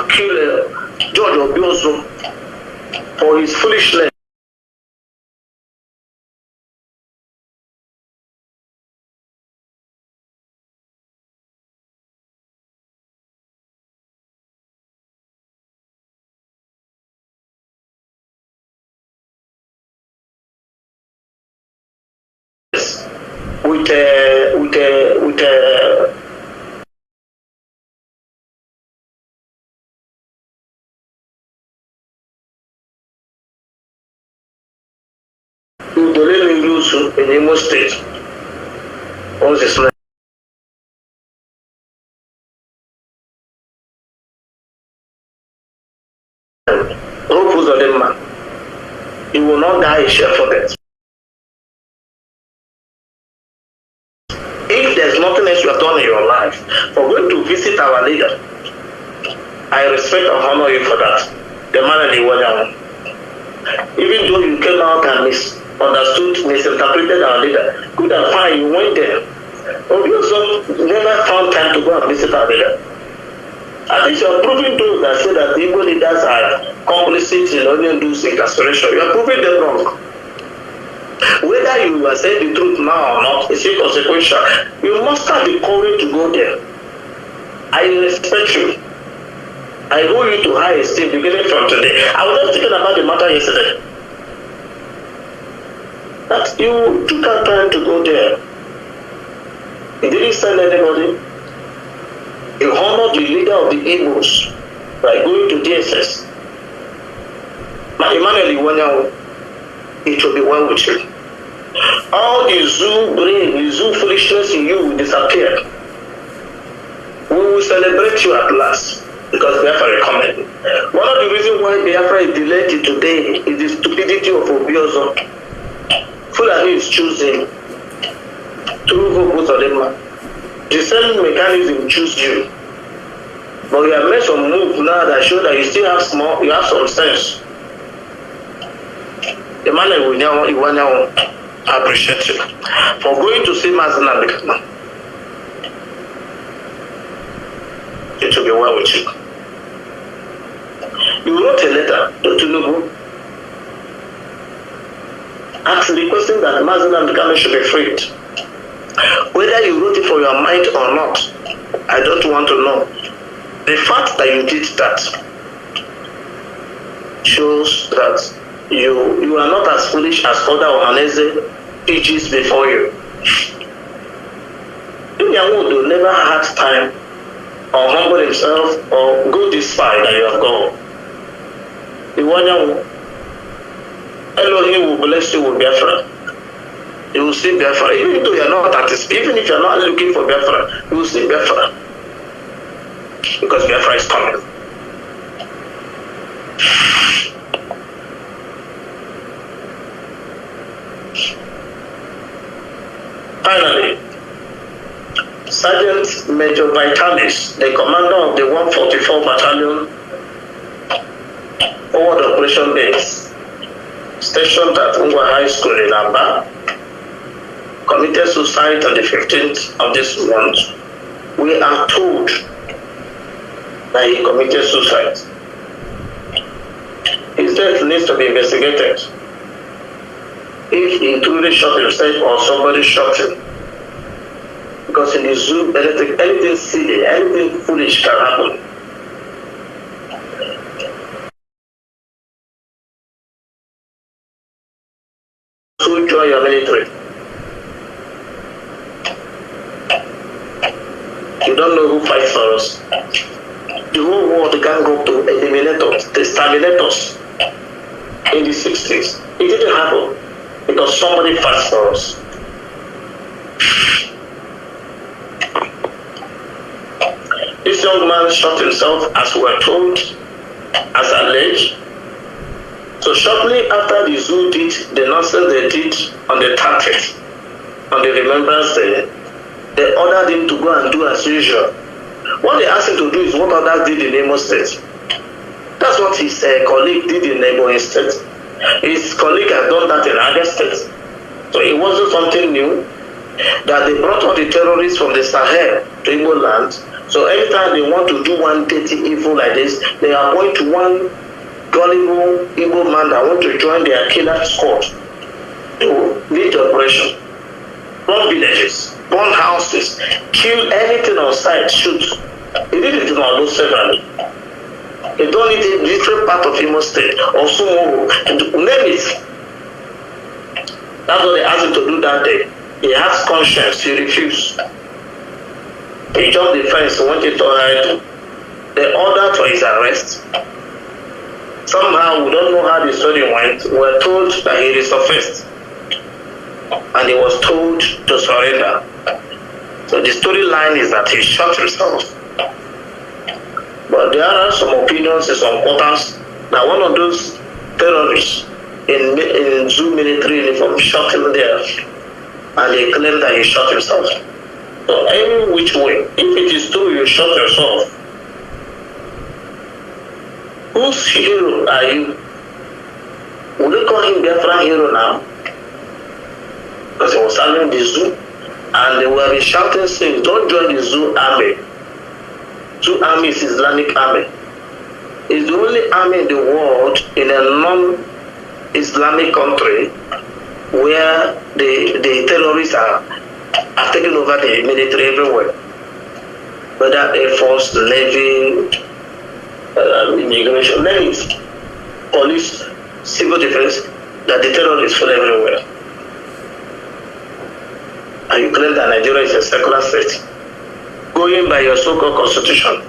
kill George Obioso for his foolishness. With Udolele Ilusu in Imo State. What's his name? Rufus Odemma. He will not die a shameful death. If there's nothing else you have done in your life, for going to visit our leader, I respect and honor you for that. The man and the woman. Even though you came out and understood, misinterpreted our leader. Good and fine, you went there. Obviously, never found time to go and visit our leader. At least you are proving those that say that the Igbo leaders are complicit in onion dues incarceration. You are proving them wrong. Whether you are saying the truth now or not is inconsequential. You must have the courage to go there. I respect you. I hold you to high esteem beginning from today. I was just thinking about the matter yesterday. That you took out time to go there. You didn't send anybody. You honored the leader of the Igbos by going to DSS. But Emmanuel Iwanyawo, it will be well with you. All the zoo brain, the zoo foolishness in you will disappear. We will celebrate you at last because Biafra is coming. One of the reasons why Biafra is delayed till today is the stupidity of Obiozo. Fulani is choosing through votes of them. The same mechanism choose you. But you have made some moves now that show that you still have you have some sense. The man Iwanyawo, I appreciate you for going to see Mazi. It will be well with you. You wrote a letter to Tinubu asking requesting that Mazi should be freed. Whether you wrote it for your mind or not, I don't want to know. The fact that you did that shows that you are not as foolish as other Ohanese PGs before you. Nyamudo never had time or humble himself or go this far that you have gone. Iwanyawo, Elohim will bless you with Biafra. You will see Biafra. Even though you are not even if you are not looking for Biafra, you will see Biafra. Because Biafra is coming. Finally, Sergeant Major Vitalis, the commander of the 144 Battalion, Forward Operation Base, stationed at Ungwa High School in Amba, committed suicide on the 15th of this month. We are told that he committed suicide. His death needs to be investigated. If he truly shot himself or somebody shot him. Because in the zoo, anything silly, anything foolish can happen. So join your military. You don't know who fights for us. The whole world can go to eliminate us, exterminate us in the 60s. It didn't happen because somebody fights for us. This young man shot himself, as we were told, as alleged. So shortly after the zoo did the nonsense they did on the 30th, on the Remembrance Day, they ordered him to go and do as usual. What they asked him to do is what others did in Imo State. That's what his colleague did in Imo State. His colleague had done that in other states. So it wasn't something new that they brought all the terrorists from the Sahel to Igbo land. So every time they want to do one dirty evil like this, they appoint one gullible Igbo man that want to join their killer squad to lead the operation. Burn villages, burn houses, kill anything on sight, shoot. He did it in Alozie severally. He done it in different part of Imo State or Sumo, name it. That's what they asked him to do that day. He has conscience, he refused. He jumped the fence, wanted to hide. They ordered for his arrest. Somehow, we don't know how the story went. We were told that he resurfaced. And he was told to surrender. So the storyline is that he shot himself. But there are some opinions in some quarters that one of those terrorists in zoo military uniform shot him there. And they claim that he shot himself. So any which way, if it is true you shot yourself, whose hero are you? Would you call him Biafra hero now? because he was handling the zoo, and they were shouting saying, "Don't join the zoo army. Zoo army is Islamic army. It's the only army in the world in a non-Islamic country where the terrorists have taken over the military everywhere, whether Air Force, Navy, immigration, police, civil defense, that the terrorists fall everywhere. And you claim that Nigeria is a secular state, going by your so-called constitution.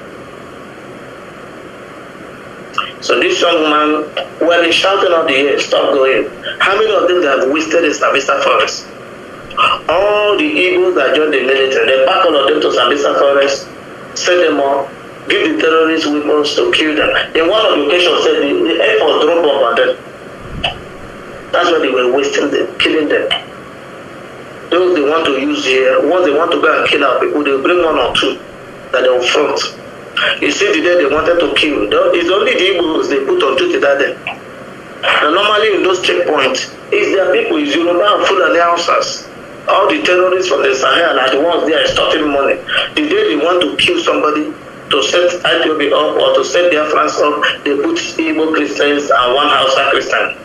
So this young man, while he's shouting out the air, stop going. How many of them have wasted the Sambisa forest? All the Igbos that joined the military, they pack all of them to Sambisa forest, set them up, give the terrorists weapons to kill them. In one of the occasions, said the Air Force dropped bomb on them. That's why they were wasting them, killing them. Those they want to use here, once they want to go and kill our people, they bring one or two that they will front. You see the day they wanted to kill, it's only the Igbos they put on duty that day. Now normally in those checkpoints, it's their people, it's Yoruba and Fulani Hausas. All the terrorists from the Sahel are the ones they are extorting money. The day they want to kill somebody, to set IPOB up or to set their friends up, they put Igbo Christians and one Hausa Christian.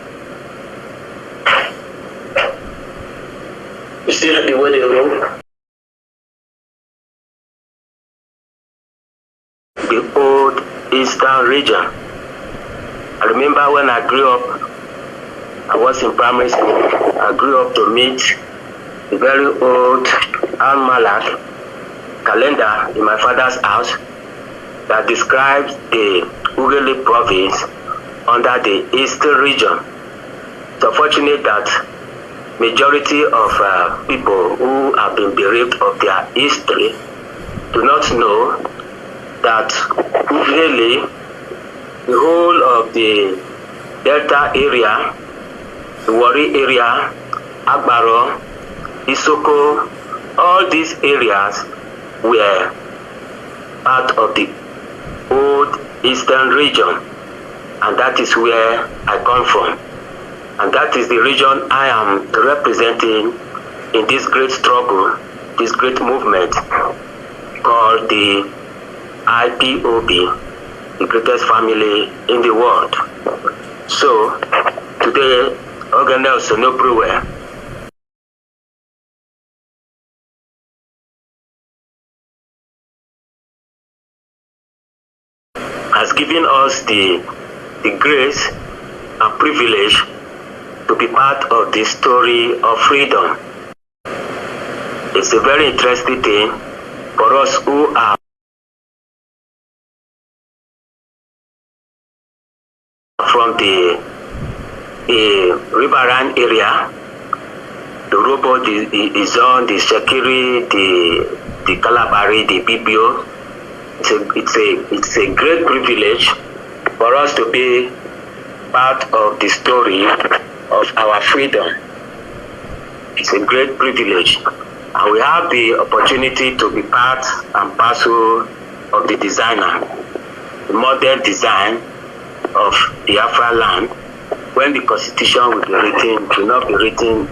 You see the way they roll? The old Eastern region. I remember when I grew up, I was in primary school. I grew up to meet the very old Almanac calendar in my father's house that describes the Ughelli province under the Eastern region. It's unfortunate that majority of people who have been bereaved of their history do not know that Ughelli, the whole of the Delta area, the Warri area, Agbaro, Isoko, all these areas were part of the old Eastern region, and that is where I come from. And that is the region I am representing in this great struggle, this great movement called the IPOB, the greatest family in the world. So, today, Oganel everywhere has given us the grace and privilege to be part of the story of freedom. It's a very interesting thing for us who are from the riverine area, the Robo, the Izon, the Shakiri, the Kalabari, the Bibio. It's a great privilege for us to be part of the story of our freedom. It's a great privilege, and we have the opportunity to be part and parcel of the designer, the model design of Biafra land. When the constitution will be written, it will not be written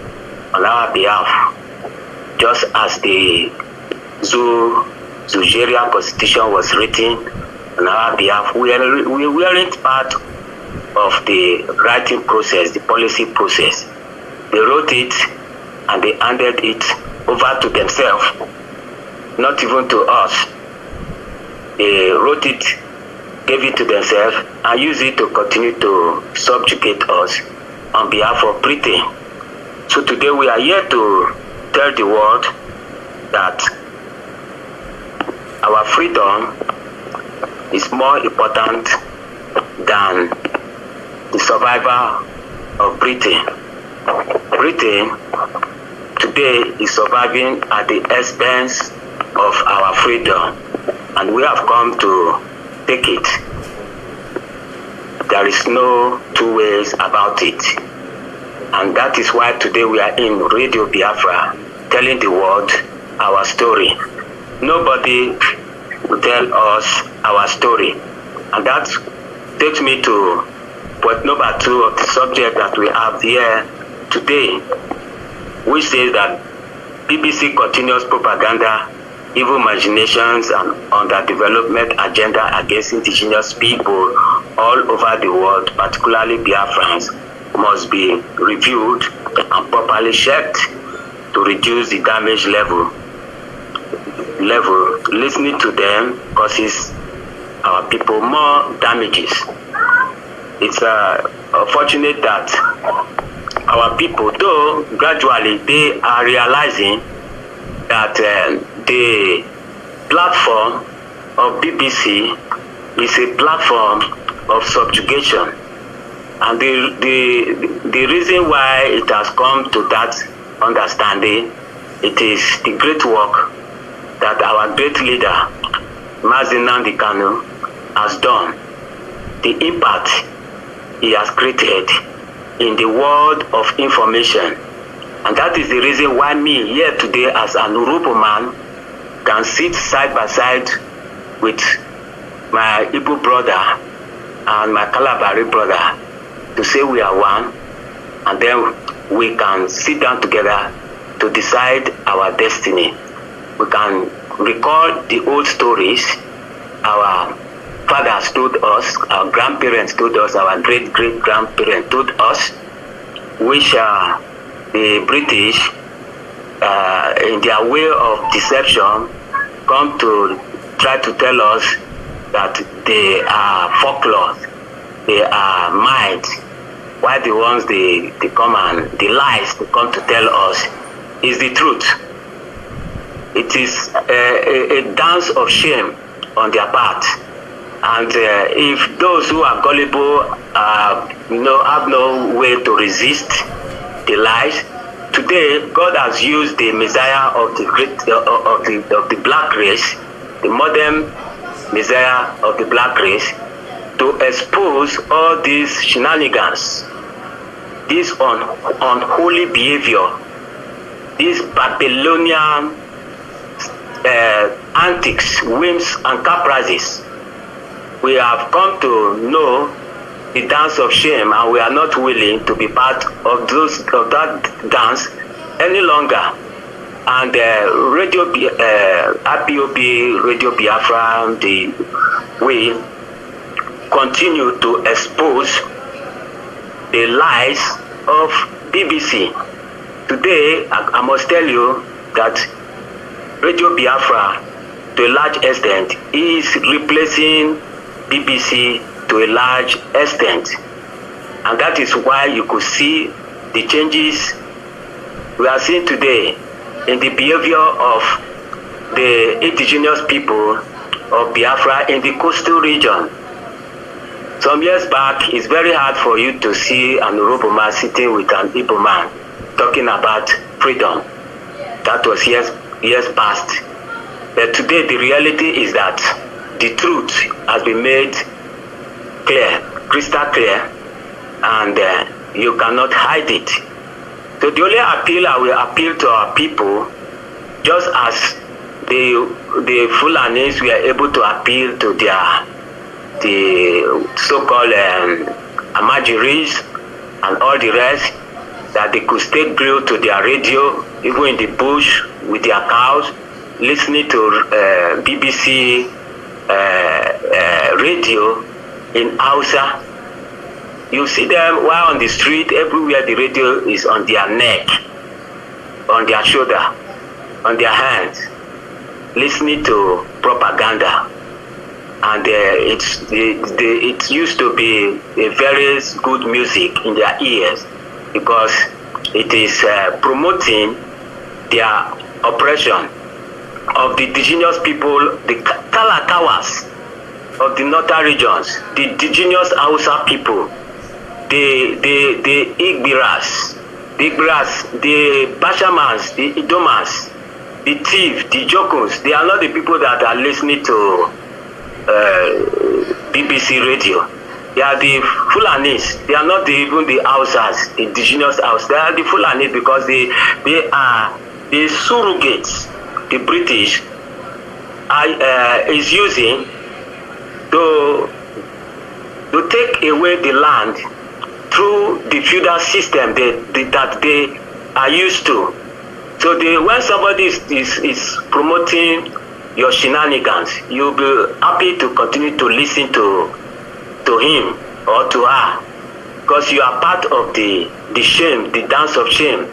on our behalf, just as the Algeria constitution was written on our behalf. We weren't part of the writing process, the policy process. They wrote it and they handed it over to themselves, not even to us. They wrote it, gave it to themselves, and used it to continue to subjugate us on behalf of Britain. So today we are here to tell the world that our freedom is more important than the survival of Britain. Britain today is surviving at the expense of our freedom, and we have come to take it. There is no two ways about it. And that is why today we are in Radio Biafra, telling the world our story. Nobody will tell us our story. And that takes me to point number 2 of the subject that we have here today. which says that BBC continues propaganda, evil imaginations, and underdevelopment agenda against indigenous people all over the world, particularly Biafrans, must be reviewed and properly checked to reduce the damage level. Listening to them causes our people more damages. It's unfortunate that our people, though gradually they are realizing that the platform of BBC is a platform of subjugation, and the reason why it has come to that understanding, it is the great work that our great leader Mazi has done, the impact he has created in the world of information. And that is the reason why me here today as an Urubu man can sit side by side with my Igbo brother and my Kalabari brother to say we are one, and then we can sit down together to decide our destiny. We can recall the old stories our fathers told us, our grandparents told us, our great-great-grandparents told us, which the British, in their way of deception, come to try to tell us that they are folklore, they are minds, while the ones they come and the lies they come to tell us is the truth. It is a dance of shame on their part. And if those who are gullible have no way to resist the lies, today God has used the Messiah of the black race, the modern Messiah of the black race, to expose all these shenanigans, this unholy behavior, this Babylonian antics, whims, and caprices. We have come to know the dance of shame, and we are not willing to be part of that dance any longer. And IPOB, Radio Biafra, we continue to expose the lies of BBC. Today, I must tell you that Radio Biafra, to a large extent, is replacing BBC to a large extent. And that is why you could see the changes we are seeing today in the behavior of the indigenous people of Biafra in the coastal region. Some years back, it's very hard for you to see an Urobo man sitting with an Igbo man talking about freedom. That was years past. But today the reality is that the truth has been made clear, crystal clear, and you cannot hide it. So the only appeal I will appeal to our people, just as the Fulanis were able to appeal to the so-called Amajiris and all the rest, that they could stay glued to their radio, even in the bush with their cows, listening to BBC radio in Hausa. You see them while on the street, everywhere the radio is on their neck, on their shoulder, on their hands, listening to propaganda. And it used to be a very good music in their ears, because it is promoting their oppression of the indigenous people, the Kalakawas of the northern regions, the indigenous Hausa people, the Igbiras, the Bashamans, the Idomans, the Thief, the Jokos. They are not the people that are listening to BBC radio. They are the Fulanis. They are not even the Hausas, the indigenous Hausas. They are the Fulanis because they are the surrogates the British is using to take away the land through the feudal system that they are used to. So when somebody is promoting your shenanigans, you'll be happy to continue to listen to him or to her, because you are part of the shame, the dance of shame.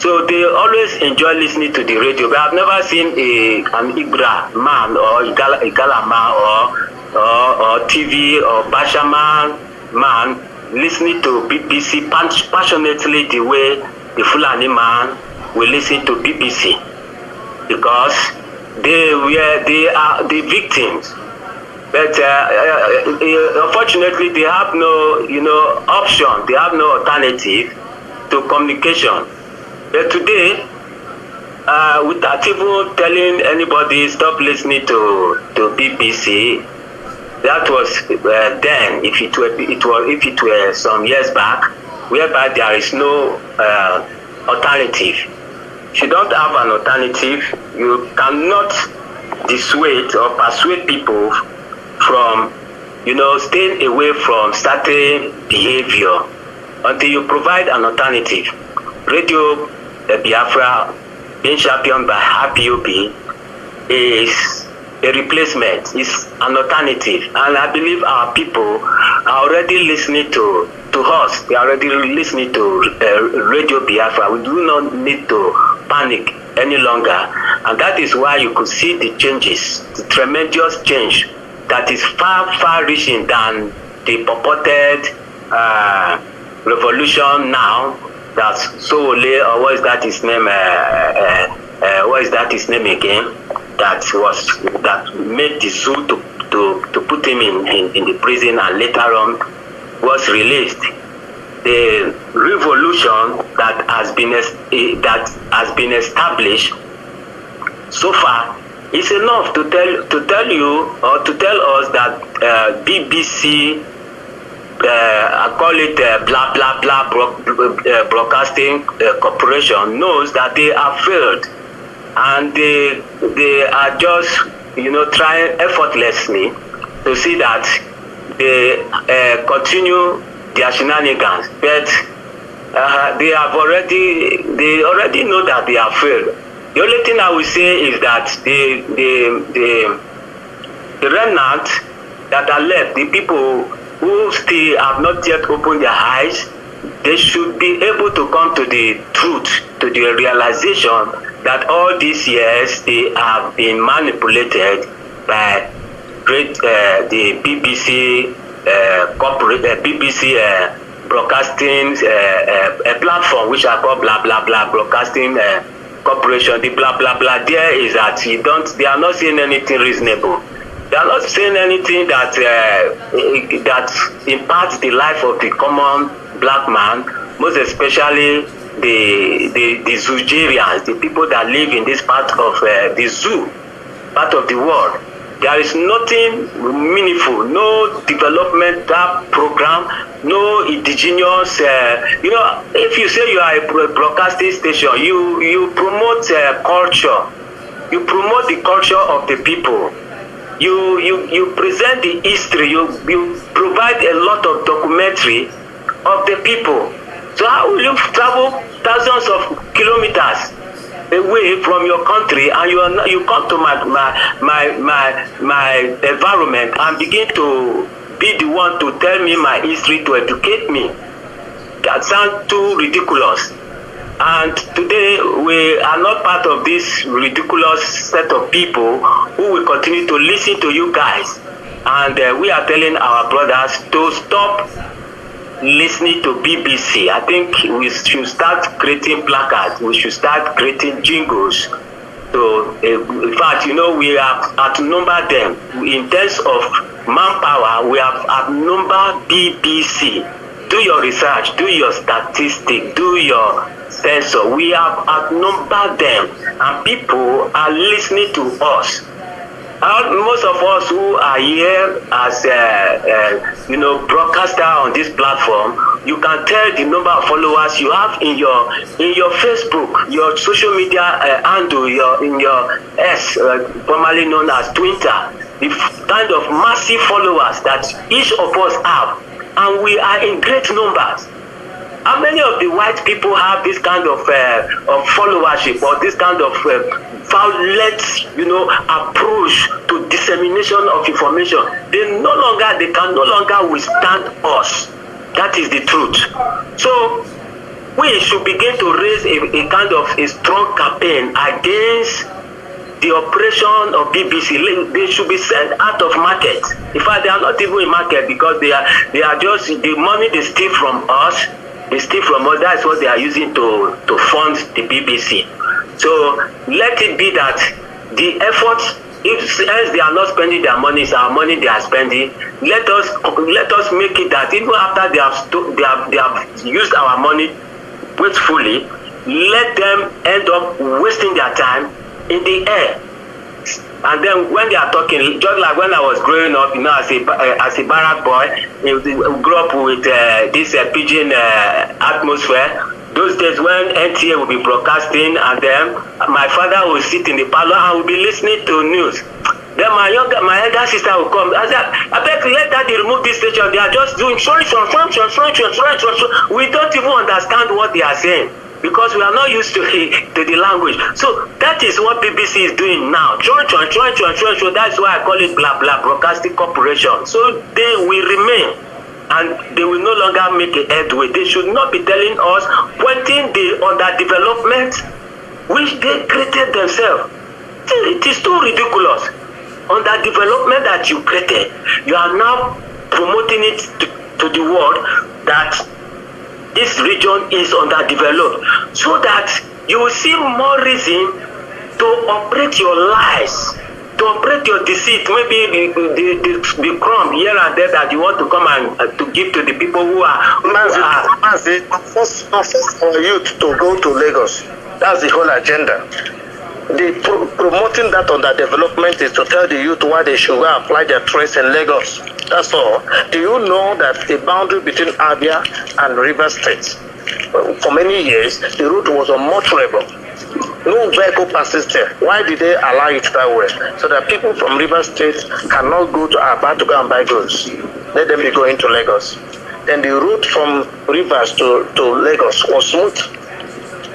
So they always enjoy listening to the radio. But I've never seen an Ibra man or Igala man or TV or Bashaman man listening to BBC passionately the way the Fulani man will listen to BBC, because they are the victims. But unfortunately, they have no option. They have no alternative to communication. But today, without even telling anybody stop listening to BBC, that was then. If it were some years back, whereby there is no alternative. If you don't have an alternative, you cannot dissuade or persuade people from, staying away from certain behavior until you provide an alternative. Radio Biafra, being championed by IPOB, is a replacement, is an alternative. And I believe our people are already listening to us. They are already listening to Radio Biafra. We do not need to panic any longer. And that is why you could see the changes, the tremendous change that is far reaching than the purported revolution now. That's Sowole, or what is that his name? What is that his name again? That made the zoo to put him in the prison, and later on was released. The revolution that has been established so far is enough to tell you or to tell us that BBC, I call it blah blah blah broadcasting corporation, knows that they are failed, and they are just trying effortlessly to see that they continue their shenanigans, but they already know that they are failed. The only thing I will say is that the remnant that are left, the people who still have not yet opened their eyes, they should be able to come to the truth, to the realization that all these years they have been manipulated by the BBC BBC broadcasting a platform which I call blah blah blah broadcasting corporation. The blah blah blah there is that they are not saying anything reasonable. They are not saying anything that impacts the life of the common black man, most especially the Zoogerians, the people that live in this part of the zoo, part of the world. There is nothing meaningful, no developmental program, no indigenous. If you say you are a broadcasting station, you promote culture, you promote the culture of the people. You present the history. You provide a lot of documentary of the people. So how will you travel thousands of kilometers away from your country, and you come to my environment and begin to be the one to tell me my history, to educate me? That sounds too ridiculous. And today we are not part of this ridiculous set of people who will continue to listen to you guys. And we are telling our brothers to stop listening to BBC. I think we should start creating placards. We should start creating jingles. So, in fact, we have outnumbered them in terms of manpower. We have outnumbered BBC. Do your research, do your statistics, do your sensor. We have outnumbered them, and people are listening to us. Most of us who are here as broadcaster on this platform, you can tell the number of followers you have in your Facebook, your social media handle, in your X, formerly known as Twitter, the kind of massive followers that each of us have, and we are in great numbers. How many of the white people have this kind of followership or this kind of violent, approach to dissemination of information? They can no longer withstand us. That is the truth. So we should begin to raise a kind of a strong campaign against the operation of BBC. They should be sent out of market. In fact, they are not even in market because they are just the money they steal from us. They steal from us. That's what they are using to fund the BBC. So let it be that the efforts, if else they are not spending their money, it's our money they are spending. Let us make it that even after they have used our money wastefully, let them end up wasting their time in the air. And then when they are talking, just like when I was growing up, as a barrack boy, I grew up with this pidgin atmosphere. Those days when NTA will be broadcasting, and then my father will sit in the parlor and will be listening to news. Then my elder sister will come. I said, I beg let daddy remove this station. They are just doing we don't even understand what they are saying because we are not used to the language. So that is what BBC is doing now. That's why I call it blah blah broadcasting corporation. So they will remain and they will no longer make a headway. They should not be telling us, pointing the underdevelopment which they created themselves. It is too ridiculous. Underdevelopment that you created, you are now promoting it to the world that this region is underdeveloped, so that you will see more reason to operate your lies, to operate your deceit, maybe the crumb here and there that you want to come and to give to the people who are. Mazi, first for youth to go to Lagos. That's the whole agenda. Promoting that underdevelopment is to tell the youth why they should go apply their trades in Lagos. That's all. Do you know that the boundary between Abia and Rivers State, for many years, the route was unmotorable. No vehicle passes there. Why did they allow it that way? So that people from Rivers State cannot go to Aba to go and buy goods. Let them be going to Lagos. Then the route from Rivers to Lagos was smooth.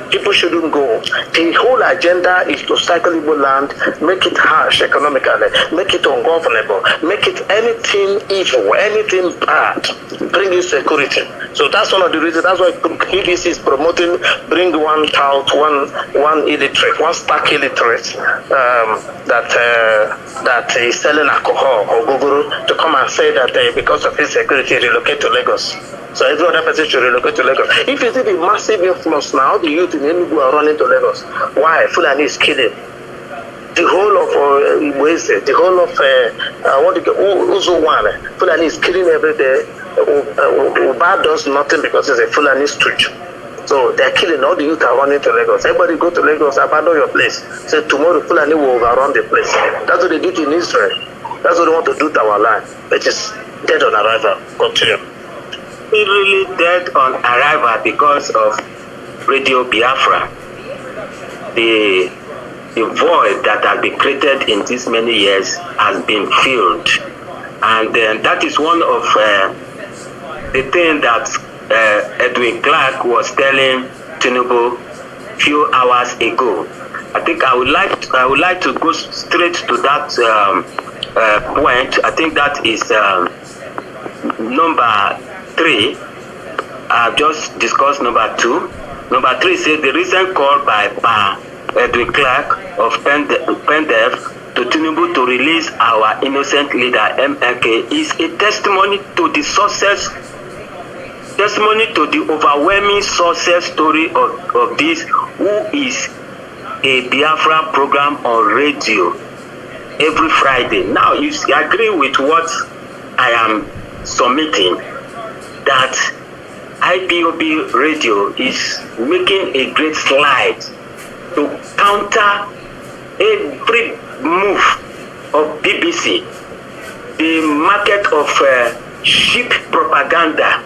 People shouldn't go. The whole agenda is to cycle Igbo land, make it harsh economically, make it ungovernable, make it anything evil, anything bad, bring insecurity. So that's one of the reasons. That's why BBC is promoting bring one tout, one illiterate, one stark illiterate that is selling alcohol or gogoro to come and say that because of insecurity relocate to Lagos. So every other person should relocate to Lagos. If you see the massive influx now, the youth in Enugu are running to Lagos. Why? Fulani is killing. The whole of Iweze, the whole of Uzuwane, Fulani is killing every day. Uba does nothing because it's a Fulani street. So they're killing, all the youth are running to Lagos. Everybody go to Lagos, abandon your place. Say tomorrow Fulani will overrun the place. That's what they did in Israel. That's what they want to do to our land, which is dead on arrival. Continue. Really dead on arrival because of Radio Biafra. The void that has been created in these many years has been filled, and that is one of the things that Edwin Clark was telling Tinubu few hours ago. I think I would like to go straight to that point. I think that is number 3. I've just discussed number 2. Number 3 says the recent call by Edwin Clark of Pendef to Tinubu to release our innocent leader MLK is a testimony to the overwhelming success story of this, who is a Biafra program on radio every Friday. Now you agree with what I am submitting, that IPOB radio is making a great slide to counter every move of BBC, the market of cheap propaganda.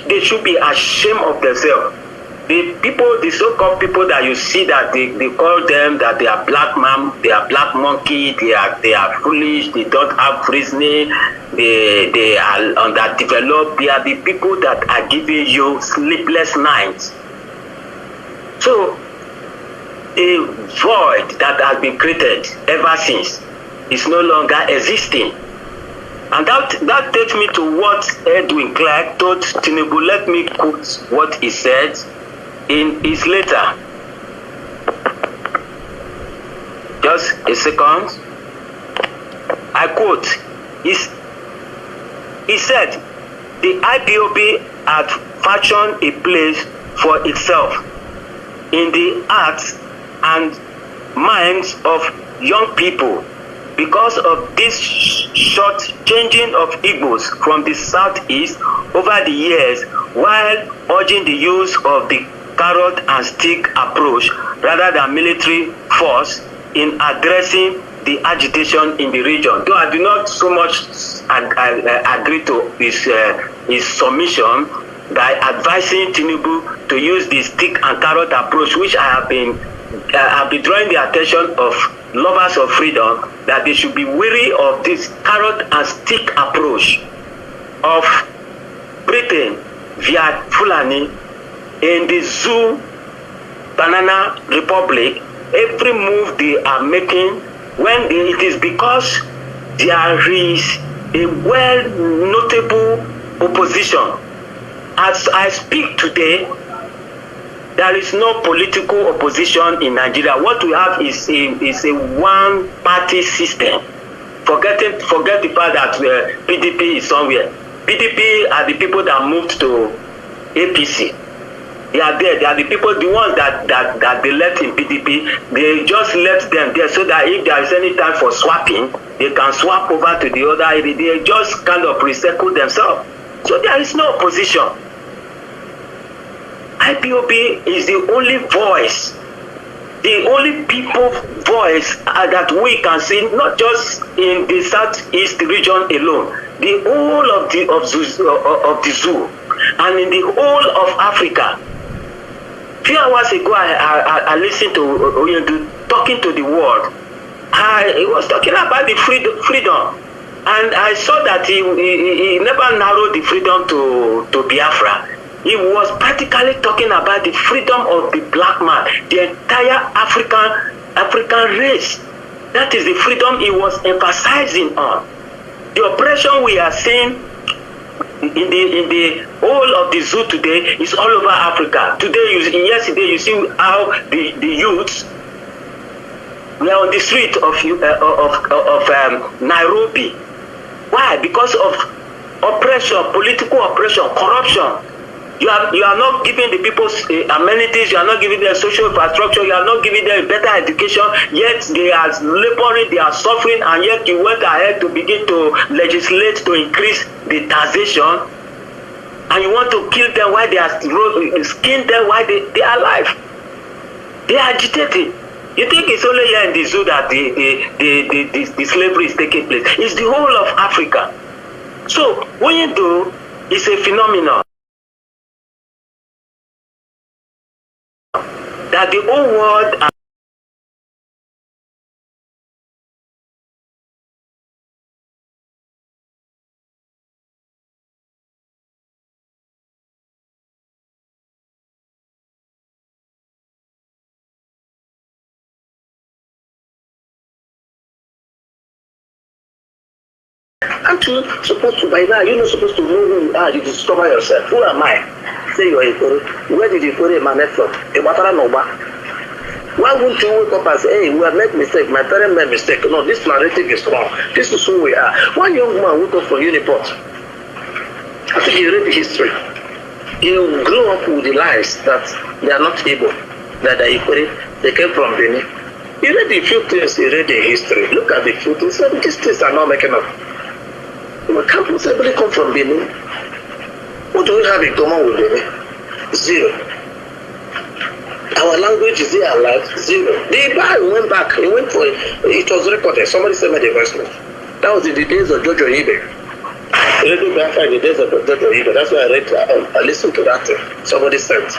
They should be ashamed of themselves. the people, the so-called people that you see that they call them that they are black man, they are black monkey, they are foolish, they don't have reasoning, they are underdeveloped. They are the people that are giving you sleepless nights. So a void that has been created ever since is no longer existing. And that takes me to what Edwin Clark told Tinubu. Let me quote what he said in his letter. Just a second. I quote. He said, the IPOB had fashioned a place for itself in the hearts and minds of young people because of this short changing of Igbos from the southeast over the years, while urging the use of the carrot and stick approach rather than military force in addressing the agitation in the region. Though I do not so much agree to his submission by advising Tinubu to use the stick and carrot approach, which I have been drawing the attention of lovers of freedom that they should be wary of this carrot and stick approach of Britain via Fulani in the Zoo Banana Republic. Every move they are making, it is because there is a well-notable opposition. As I speak today, there is no political opposition in Nigeria. What we have is a one-party system. Forget the fact that PDP is somewhere. PDP are the people that moved to APC. They are there. They are the people, the ones that they left in PDP. They just left them there so that if there is any time for swapping, they can swap over to the other. They just kind of recycle themselves. So there is no opposition. IPOB is the only voice, the only people voice that we can see, not just in the southeast region alone, the whole of the zoo, and in the whole of Africa. A few hours ago, I listened to Oyendo talking to the world. He was talking about the freedom, and I saw that he never narrowed the freedom to Biafra. He was practically talking about the freedom of the black man, the entire African race. That is the freedom he was emphasizing on. The oppression we are seeing in the whole of the zoo today is all over Africa. Yesterday, you see how the youths were on the street of Nairobi. Why? Because of oppression, political oppression, corruption. You are not giving the people amenities, you are not giving them social infrastructure, you are not giving them better education, yet they are laboring, they are suffering, and yet you went ahead to begin to legislate to increase the taxation, and you want to kill them while they are skin them while they are alive. They are agitating. You think it's only here in the zoo that the slavery is taking place? It's the whole of Africa. So what you do is a phenomenon that the whole world aren't you supposed to, by now, you're not supposed to know who you are, you discover yourself. Who am I? Say you're Iyke. Where did Iyke emanate from? Why won't you wake up and say, hey, we have made mistake, my parents made mistake. No, this narrative is wrong. This is who we are. One young man woke up from Uniport. I think he read history. He grew up with the lies that they are not able, that they Iyke, they came from Benin. He read the few things he read in history. Look at the few things. These things are not making up. We can't possibly come from Benin. What do we have in common with Benin? Zero. Our language is there alive? Zero. The guy went back. He went for it was recorded. Somebody sent me the voice note. That was in the days of Jojo Iyke. Radio Biafra in the days of Jojo Iyke. That's why I listened to that thing. Somebody sent.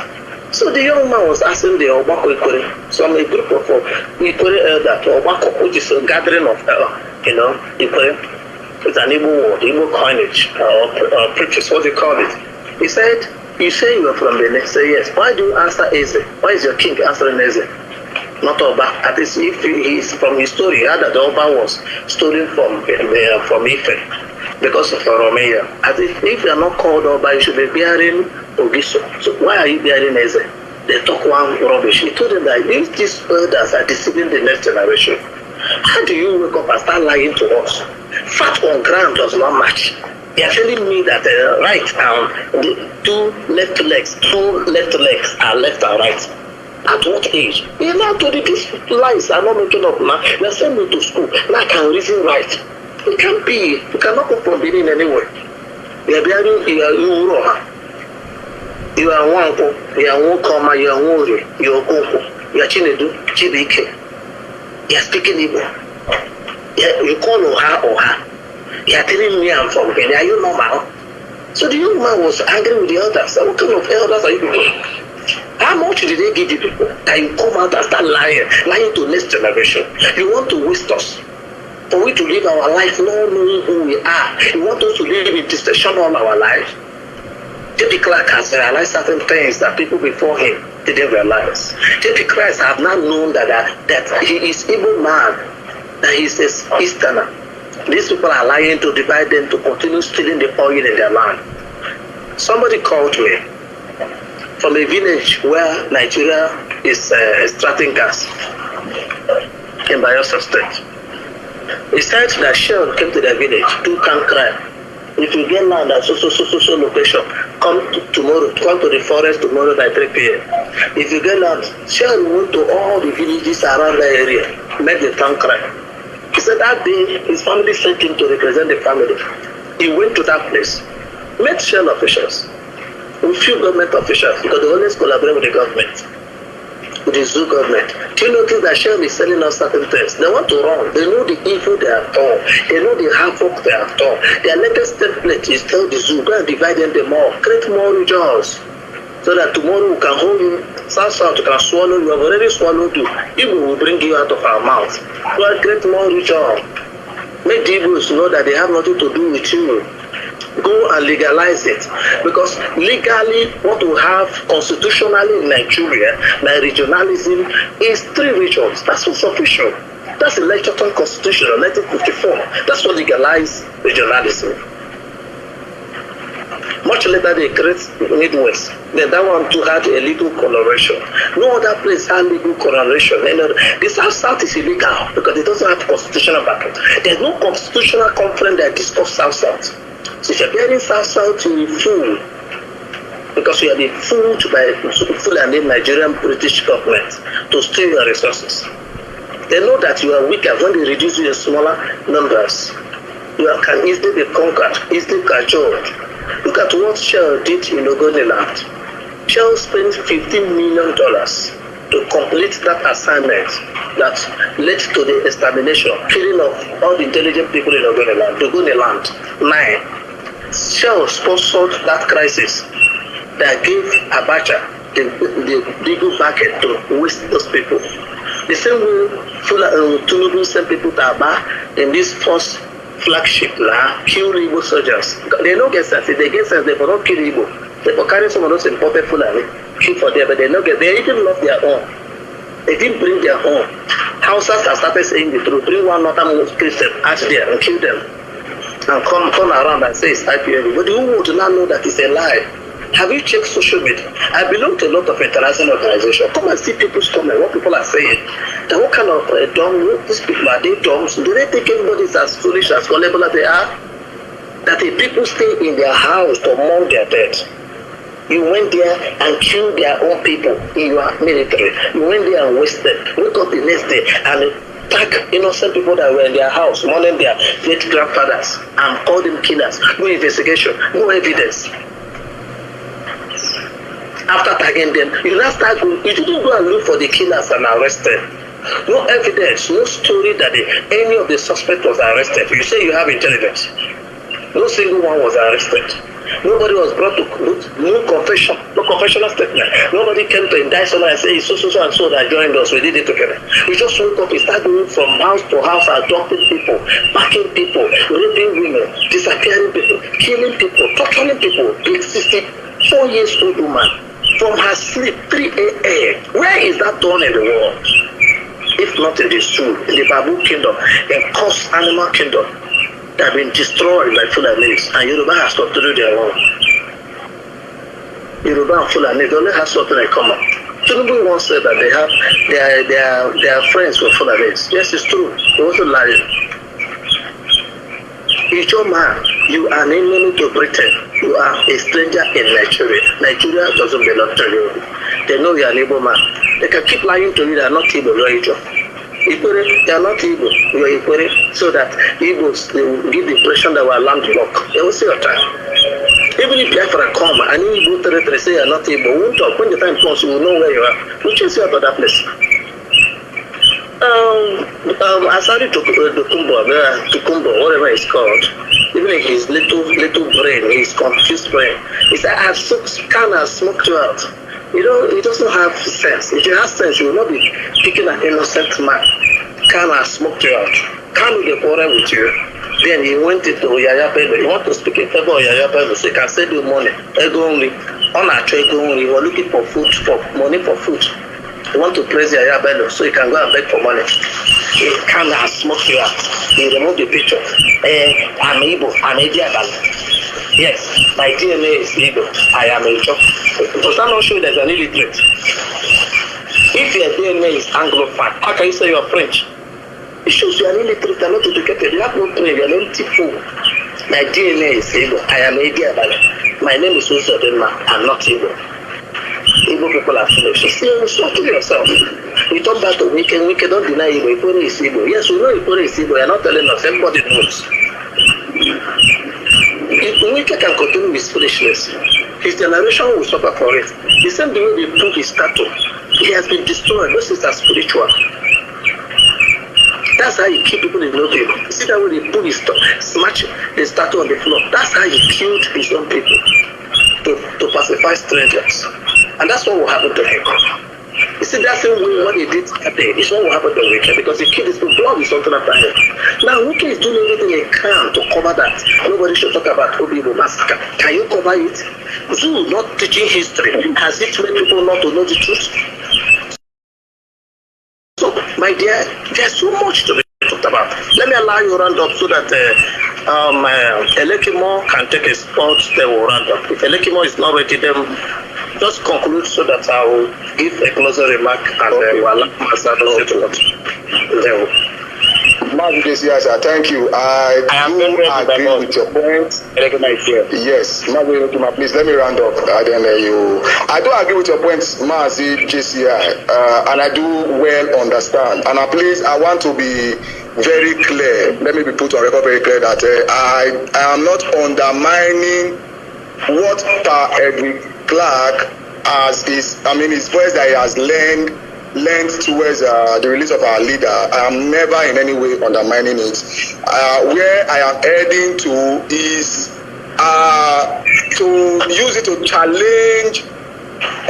So the young man was asking the Obako Ikwere, some a group of Ikwere elders to Obako, which is a gathering of, Ikwere. It's an Igbo word, Igbo coinage, or preachers, what they call it. He said, you say you are from Benin? Say yes. Why do you answer Eze? Why is your king answering Eze? Not Oba. At least if he is from his story, how that Oba was stolen from Ife because of Romeo. As if you are not called Oba, you should be bearing Ogiso. So why are you bearing Eze? They talk one rubbish. He told them that if these elders are deceiving the next generation, how do you wake up and start lying to us? Fat on ground does not match. They are telling me that right the two left legs are left and right. At what age? You know, to these lies are not making up now. They are sending me to school. Now I can reason right. It can't be. You cannot come from Benin anywhere. You are bearing you are Wanko, you are Wokoma, you are Wori, you are Koko, you are Chinedu, Chibike. You are speaking Igbo. You call Oha. You are telling me I'm from Benin. Are you normal? So the young man was angry with the elders. What kind of elders are you people? How much did they give you people that you come out and start lying to next generation? You want to waste us. For we to live our life not knowing who we are. You want us to live in distinction all our life. J.P. Clark has realized certain things that people before him didn't realize. J.P. Christ have now known that he is Igbo man, that he is an Easterner. These people are lying to divide them to continue stealing the oil in their land. Somebody called me from a village where Nigeria is extracting gas in Biafra state. He said that Shell came to their village, do can cry. If you get land at so location, come to the forest tomorrow by 3 p.m. If you get land, Shell went to all the villages around that area, make the town cry. He said that day his family sent him to represent the family. He went to that place, met Shell officials, with few government officials, because they always collaborate with the government, with the zoo government. Do you notice that Shell is selling us certain things? They want to run. They know the evil they have done. They know the havoc they have done. Their latest template is tell the zoo, go and divide them all, create more regions, so that tomorrow we can hold you, south, you can swallow, you have already swallowed you. Evil will bring you out of our mouth. Go and create more regions. Make the Igbos know that they have nothing to do with you. Go and legalize it, because legally what we have constitutionally in Nigeria, by regionalism, is 3 regions. That's not sufficient. That's the legislative constitution of 1954. That's what legalized regionalism. Much later they create Midwest. Then that one too had a legal coloration. No other place had legal coloration. The South is illegal because it doesn't have constitutional backing. There's no constitutional conference that discuss South. So if you're bearing South, you're a fool. Because you are being fooled by the Nigerian British government to steal your resources. They know that you are weaker when they reduce you to smaller numbers. You can easily be conquered, easily cajoled. Look at what Shell did in Ogoniland. Shell spent $15 million to complete that assignment that led to the extermination, killing of all the intelligent people in Ogoniland. 9. Shell sponsored that crisis that gave Abacha the legal bucket to waste those people. The same way Tinubu sent people to Aba in this first flagship now, kill Igbo soldiers. They don't get sense. If they get sense, they will not kill Igbo. They will carry some of those imported Fulani, kill for them, but they don't get. They even love their own. They didn't bring their own. Hausas have started saying the truth. Bring one northern Christian out there and kill them. And come around and say it's IPOB. But you would not know that it's a lie. Have you checked social media? I belong to a lot of international organizations. Come and see people's comment, what people are saying. That what kind of dumb, these people are they dumb? Do they think everybody is as foolish, as gullible as they are? That the people stay in their house to mourn their dead. You went there and killed their own people in your military. You went there and wasted. Wake up the next day and attack innocent people that were in their house, mourning their great grandfathers, and call them killers. No investigation, no evidence. After tagging them, you now start going, you didn't go and look for the killers and arrest them. No evidence, no story that any of the suspects was arrested. You say you have intelligence. No single one was arrested. Nobody was brought to no confessional statement. Nobody came to indict someone and say, it's so and so that joined us. We did it together. We just woke up, we started going from house to house, adopting people, packing people, raping women, disappearing people, killing people, torturing people. Big 64-year-old woman from her sleep, 3 a.m. Where is that done in the world? If not in the zoo, in the baboon kingdom, in cursed animal kingdom, they have been destroyed by Fulanis, and Yoruba has got to do their own. Yoruba and Fulani, they only have something in common. Tinubu once said that they are friends with Fulanis. Yes, it's true. He also lied. It's your man. You are an enemy to Britain. You are a stranger in Nigeria. Nigeria doesn't belong to you. They know you are an Igbo man. They can keep lying to you. They are not Igbo. You are Igbo. They are not Igbo. You are Igbo. So that Igbos, they will give the impression that we are landlocked. They will see your time. Even if Biafra come and Igbo territory say you are not Igbo, we won't talk. When the time comes, you will know where you are. We'll chase you out of that place. Asari Tukumbo, whatever it's called, even in his little brain, his confused brain, he said, I have kind of smoked you out. He doesn't have sense. If he has sense, he will not be picking an innocent man. Kind of smoked you out. Can't get quarrel with you. Then he went into Yaya Bello. He want to speak in favor of Yaya Bello, so he can send you money. Ego only. On a trade only. He was looking for food, for money for food. He want to praise Yaya Bello, so he can go and beg for money. He kind of smoke you out. He removed the picture. I'm Igbo. I'm Ediabala. Yes, my DNA is Igbo. I am a job. Does that not show there's an illiterate? If your DNA is Anglophone, how can you say you're French? It shows you are an illiterate and not educated. You have no brain. You're an empty fool. My DNA is Igbo. I am Ediabala. My name is Uzodema. I'm not Igbo. Igbo people are foolish. So stop to yourself. We talk back to Iyke, don't deny Igbo. Ipore is Igbo. Yes, we know Ipore is Igbo. You're not telling us. Everybody knows. If Iyke can continue his foolishness, his generation will suffer for it. The same way they broke his statue. He has been destroyed. Those things are spiritual. That's how he killed people in no people. See that way they put his smash the statue on the floor. That's how he killed his own people to pacify strangers. And that's what will happen to him. You see, that same way what he did that day is what will happen to Iyke, because he killed his people. Blood is something after him. Now Iyke is doing everything he can to cover that. Nobody should talk about Obibo massacre. Can you cover it? Zoo not teaching history. Has it made people not to know the truth? So, my dear, there's so much to be talked about. Let me allow you to round up so that Elekimo can take a spot. They will round up. If Elekimo is not ready, then just conclude so that I will give a closer remark and then we'll allow myself to say what. Mazi, yes, thank you. I do agree with your point. Yes, Mazi, please let me round up. I do agree with your point, Mazi, JCI, and I do well understand. And please, I want to be very clear. Let me be put on record very clear that I am not undermining what Edwin Clark as his voice that he has lent towards the release of our leader. I am never in any way undermining it. Where I am heading to is to use it to challenge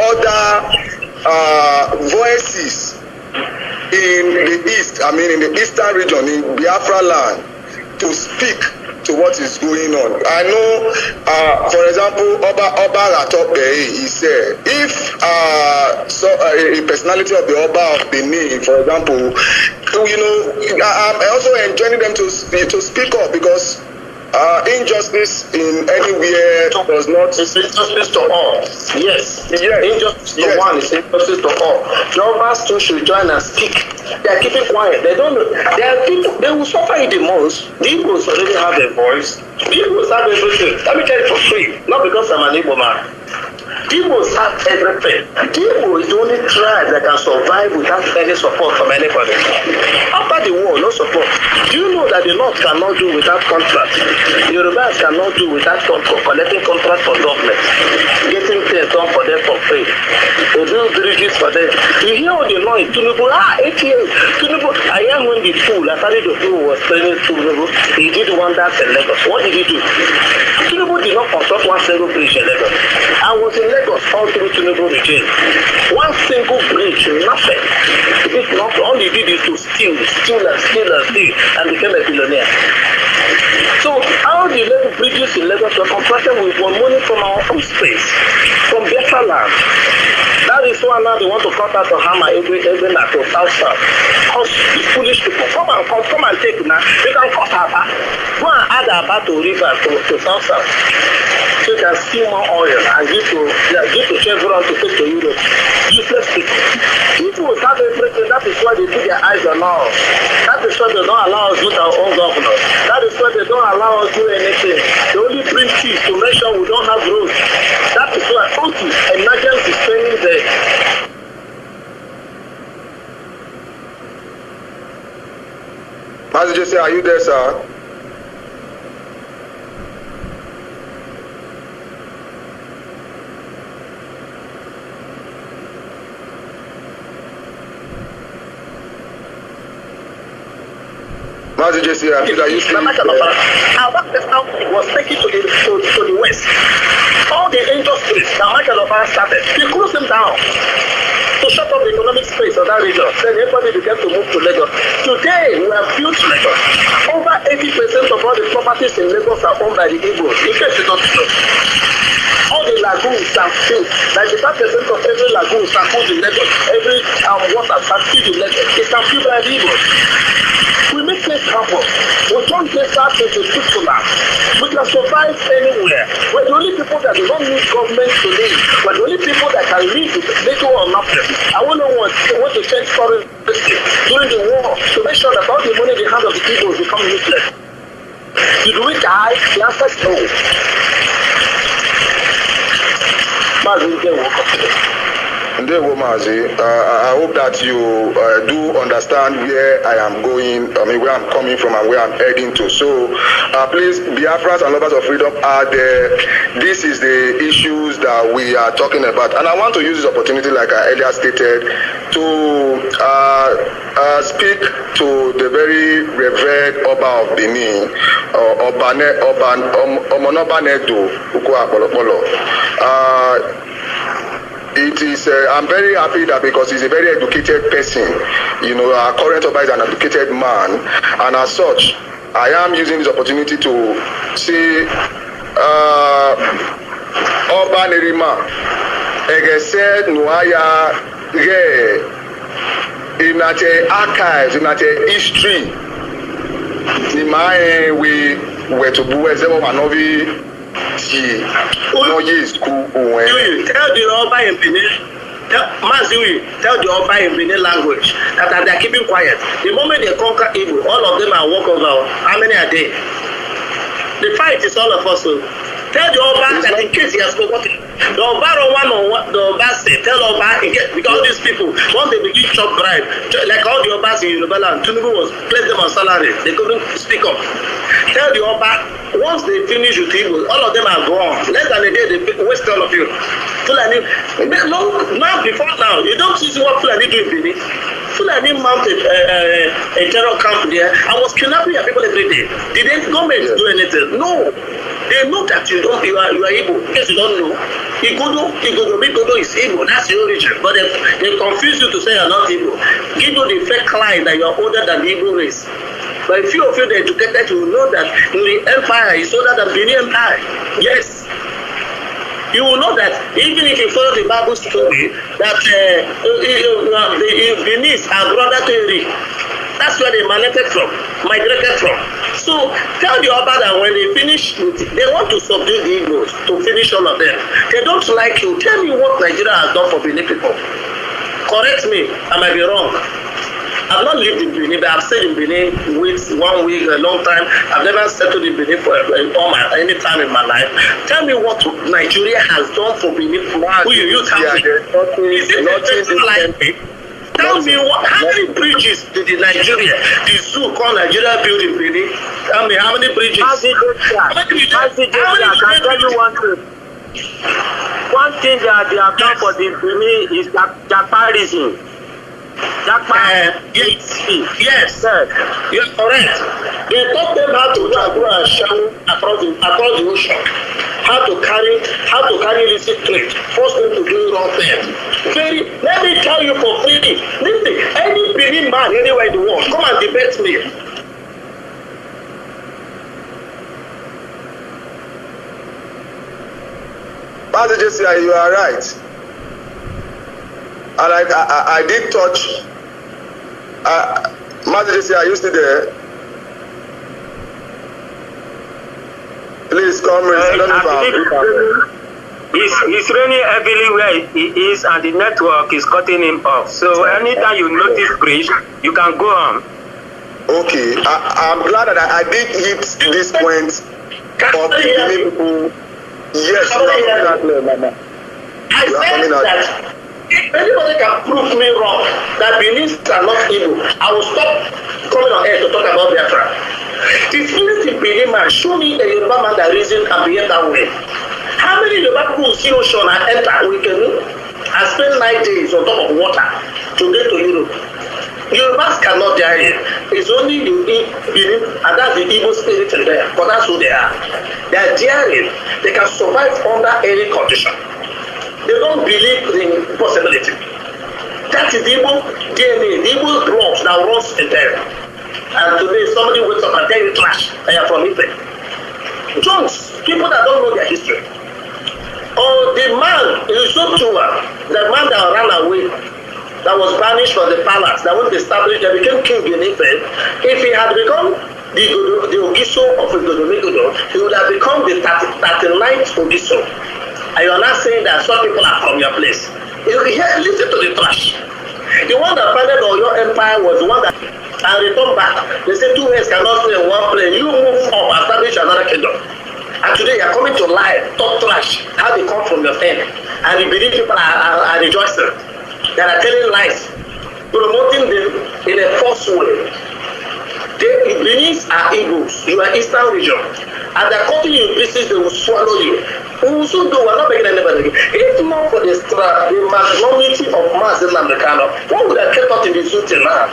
other voices in the east, in the eastern region, in Biafra land, to speak to what is going on. I know, for example, Oba Latope, he said, if a personality of the Oba of Benin, for example, I'm also enjoining them to speak up, because injustice in anywhere does not. It's injustice to all. Yes. Injustice to one is injustice to all. The Obas too should join and speak. They are keeping quiet. They don't know. There are people. They will suffer it the most. The Igbos already have a voice. The Igbos have everything. Let me tell you for free. Not because I'm an Igbo man. The Igbos have everything. The Igbo is the only tribe that can survive without any support from anybody. After the war, no support. Do you know that the North cannot do without contract? The Yorubas cannot do without collecting contract for government, getting things done for them for free. They build bridges for them. You hear all the noise, Tinubu, 8 years, Tinubu. I am when the fool, after the fool was training Tinubu, he did wonders in Lagos. What did he do? Tinubu did not construct one single bridge in Lagos. I was in Lagos all through Tinubu regime. One single bridge, nothing. All he did is to steal, and became a billionaire. So how the little bridges in Lagos were constructed with money from our own space, from Biafra land. That is why now they want to cut out the hammer every night to South. Because these foolish people come and take now. They can cut Aba. Go and add Aba to river to South. So you can see more oil and give to Chevron to take to Europe. Useless people. People will have everything. That is why they put their eyes on us. That is why they don't allow us to do our own governor. That is why they don't allow us to do anything. They only bring peace to make sure we don't have roads. That is why emergency spending there. Mazi just say, are you there, sir? Mazi just say, are you still was taken to the west. All the industries that Michael Obama started, they closed them down to shut up the economic space of that region. Then everybody began to move to Lagos. Today, we have built Lagos. Over 80% of all the properties in Lagos are owned by the Igbos. In case you don't know. All the lagoons are filled. 95% of every lagoon is filled in Lagos. Every water is filled in Lagos. It's filled by the Igbos. We make things happen. We don't get that into Switzerland. We can survive anywhere. We're the only people that do not need government to live. We're the only people that can live with little or nothing. I want to change foreign policy during the war to make sure that all the money in the hands of the people become useless. Did we die? The answer is no. Mazi, you can walk up today. Mazi, I hope that you do understand where I am going, where I'm coming from and where I'm heading to. So please, Biafrans and lovers of freedom are there. This is the issues that we are talking about. And I want to use this opportunity, like I earlier stated, to speak to the very revered Oba of Benin, Omonobanedo Ukwa. It is, I'm very happy that because he's a very educated person, our current Oba is an educated man, and as such, I am using this opportunity to say, Oba Nerima, Egese Nuaya, in a archives, in a history, we were to do as a Manovi. Tell the Oba in Benin, Mazi, tell the Oba in Benin language that they are keeping quiet. The moment they conquer evil, all of them are walk over. How many are they? The fight is all of us. So tell the Oba that in case he has forgotten, the Oba the Oba say, tell Oba because these people, once they begin chop bribe, like all the Obas in Yoruba land, Tinubu was placed them on salary. They couldn't speak up. Tell the Oba. Once they finish with evil, all of them are gone. Less than a day, they waste all of you. Fulani, before now, you don't see what Fulani do in Benin. Fulani mounted a terror camp there and was kidnapping your people every day. Did the government do anything? No. They know that you are evil. Because you don't know. Igodo is evil. That's the origin. But they confuse you to say you're not evil. Give you the fake lie that you're older than the evil race. But if you of you the educated, you will know that the empire is older than Benin Empire. Yes. You will know that even if you follow the Bible story, that the Benin are brother to Eri. That's where they migrated from. So tell the Oba that when they finish, they want to subdue the Igbos, to finish all of them. They don't like you. Tell me what Nigeria has done for Benin people. Correct me, I might be wrong. I've not lived in Benin, but I've stayed in Benin weeks, 1 week, a long time. I've never settled in Benin for any time in my life. Tell me what Nigeria has done for Benin. Who you tell me? Is it nothing like me? Tell me how many bridges did the zoo called Nigeria build in Benin? Tell me how many bridges? I can tell you one thing. One thing that they have done for the Benin is Japarism. Yes, you're correct. They taught them how to travel and shell across the ocean. How to carry illicit trade. Force them to do wrong things. Let me tell you for free. Listen, any Benin man anywhere in the world, come and debate me. Mazi JCI, you are right. And I did touch. Mazi JCI, are you still there? Please come in. It's raining heavily where he is, and the network is cutting him off. So anytime you notice breach, you can go on. Okay, I'm glad that I did hit this point of giving people. Yes, you are coming out, Mama. I said that if anybody can prove me wrong that Benin are not evil, I will stop coming on air to talk about Biafra. The spirit in Benin man, show me a Yoruba man that reason and behave that way. How many Yoruba people see ocean and enter weekend and spend 9 days on top of water to get to Europe? Yorubas cannot die here. It's only you in Benin, and that's the evil spirit in there. But that's who they are. They are daring. They can survive under any condition. They don't believe in possibility. That is the evil DNA, the evil blood that runs in them. And today somebody wakes up and tell you trash. I am from Iyke. Junks, people that don't know their history. Or the man, it is so true, the man that ran away, that was banished from the palace, that was established, that became king in Iyke. If he had become the Ogiso of Igodo, he would have become the 39th Ogiso. And you are not saying that some people are from your place. Listen to the trash. The one that founded your empire was the one that and return back. They say 2 heads cannot stay in one place. You move up, establish another kingdom. And today you are coming to lie, talk trash, how they come from your end. And you believe people are rejoicing. They are telling lies, promoting them in a false way. The Benis are Igbos. You are Eastern region. And they are cutting you in pieces, they will swallow you. Also, though, we are not making anybody. If not for the magnanimity of Mazi Nnamdi, what would have kept us in the zoo till now?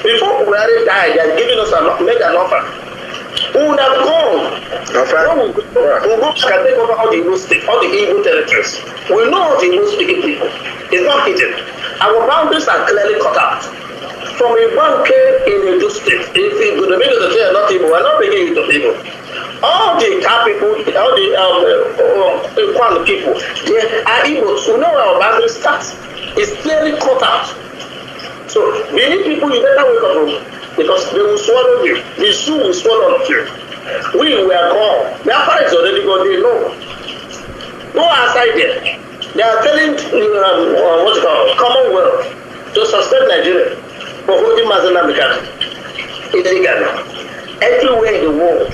Before Buhari died, they had given us made an offer. We would have gone. We'll go back and take over all the Igbo states, all the Igbo territories. We know all the Igbo speaking people. It's not hidden. Our boundaries are clearly cut out. From a bank in Edo State, if you go to the middle of the day, not Igbo, we're not bringing it to Igbo. All the car people, all the Kwan people, they are Igbos. We know where our boundary starts. It's clearly cut out. So, many people, you better wake up because they will swallow you. The zoo will swallow all of you. We were gone. Their parents already gone. They know. Go outside there. They are telling what's it called, Commonwealth to suspend Nigeria for holding Mazi Nnamdi illegally. Everywhere in the world,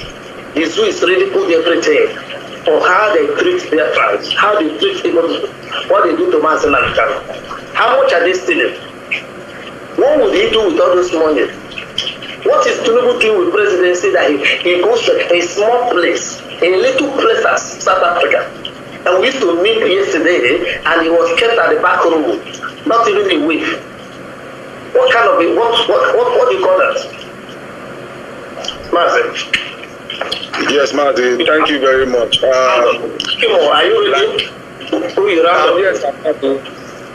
the zoo is really put everything on how they treat their tribes, how they treat people, what they do to Mazi Nnamdi. How much are they stealing? What would he do with all this money? What is Tinubu doing with presidency that he goes to a small place, a little place as South Africa? And we used to meet yesterday, and he was kept at the back room, not even a week. What kind of what do you call that? Mazi. Yes, Mazi, thank you very much. Are you ready? Who you round up? Yes,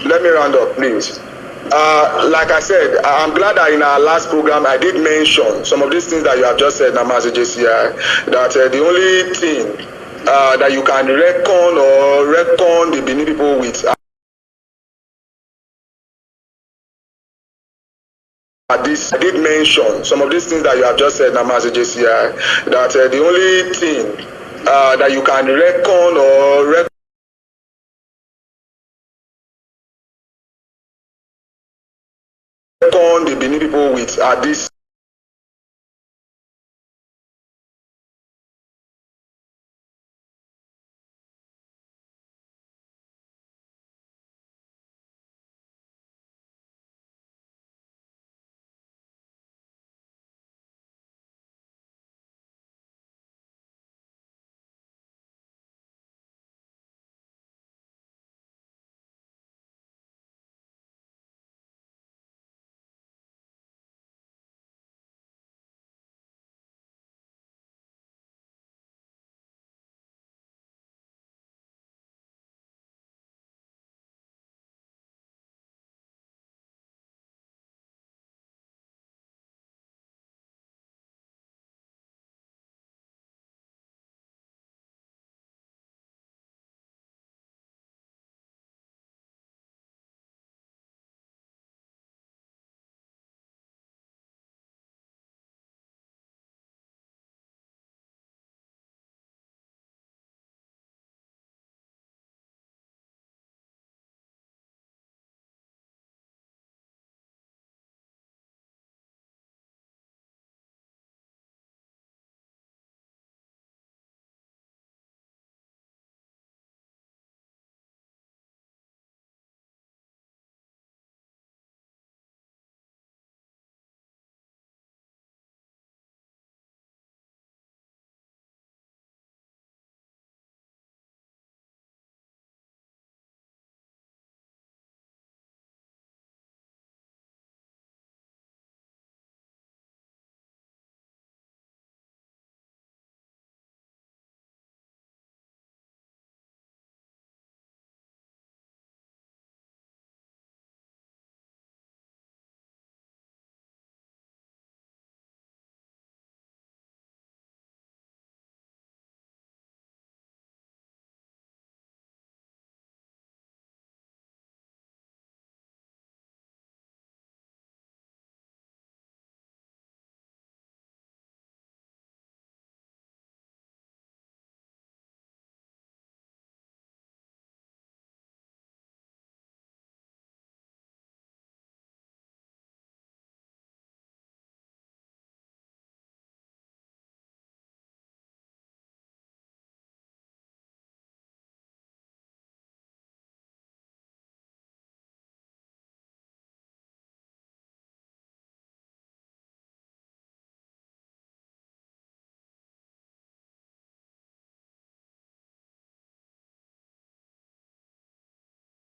let me round up, please. Like I said, I'm glad that in our last program I did mention some of these things that you have just said, Mazi JCI, that the only thing that you can reckon the Benin people with this. I did mention some of these things that you have just said, Mazi JCI, that the only thing that you can reckon the Benin people with this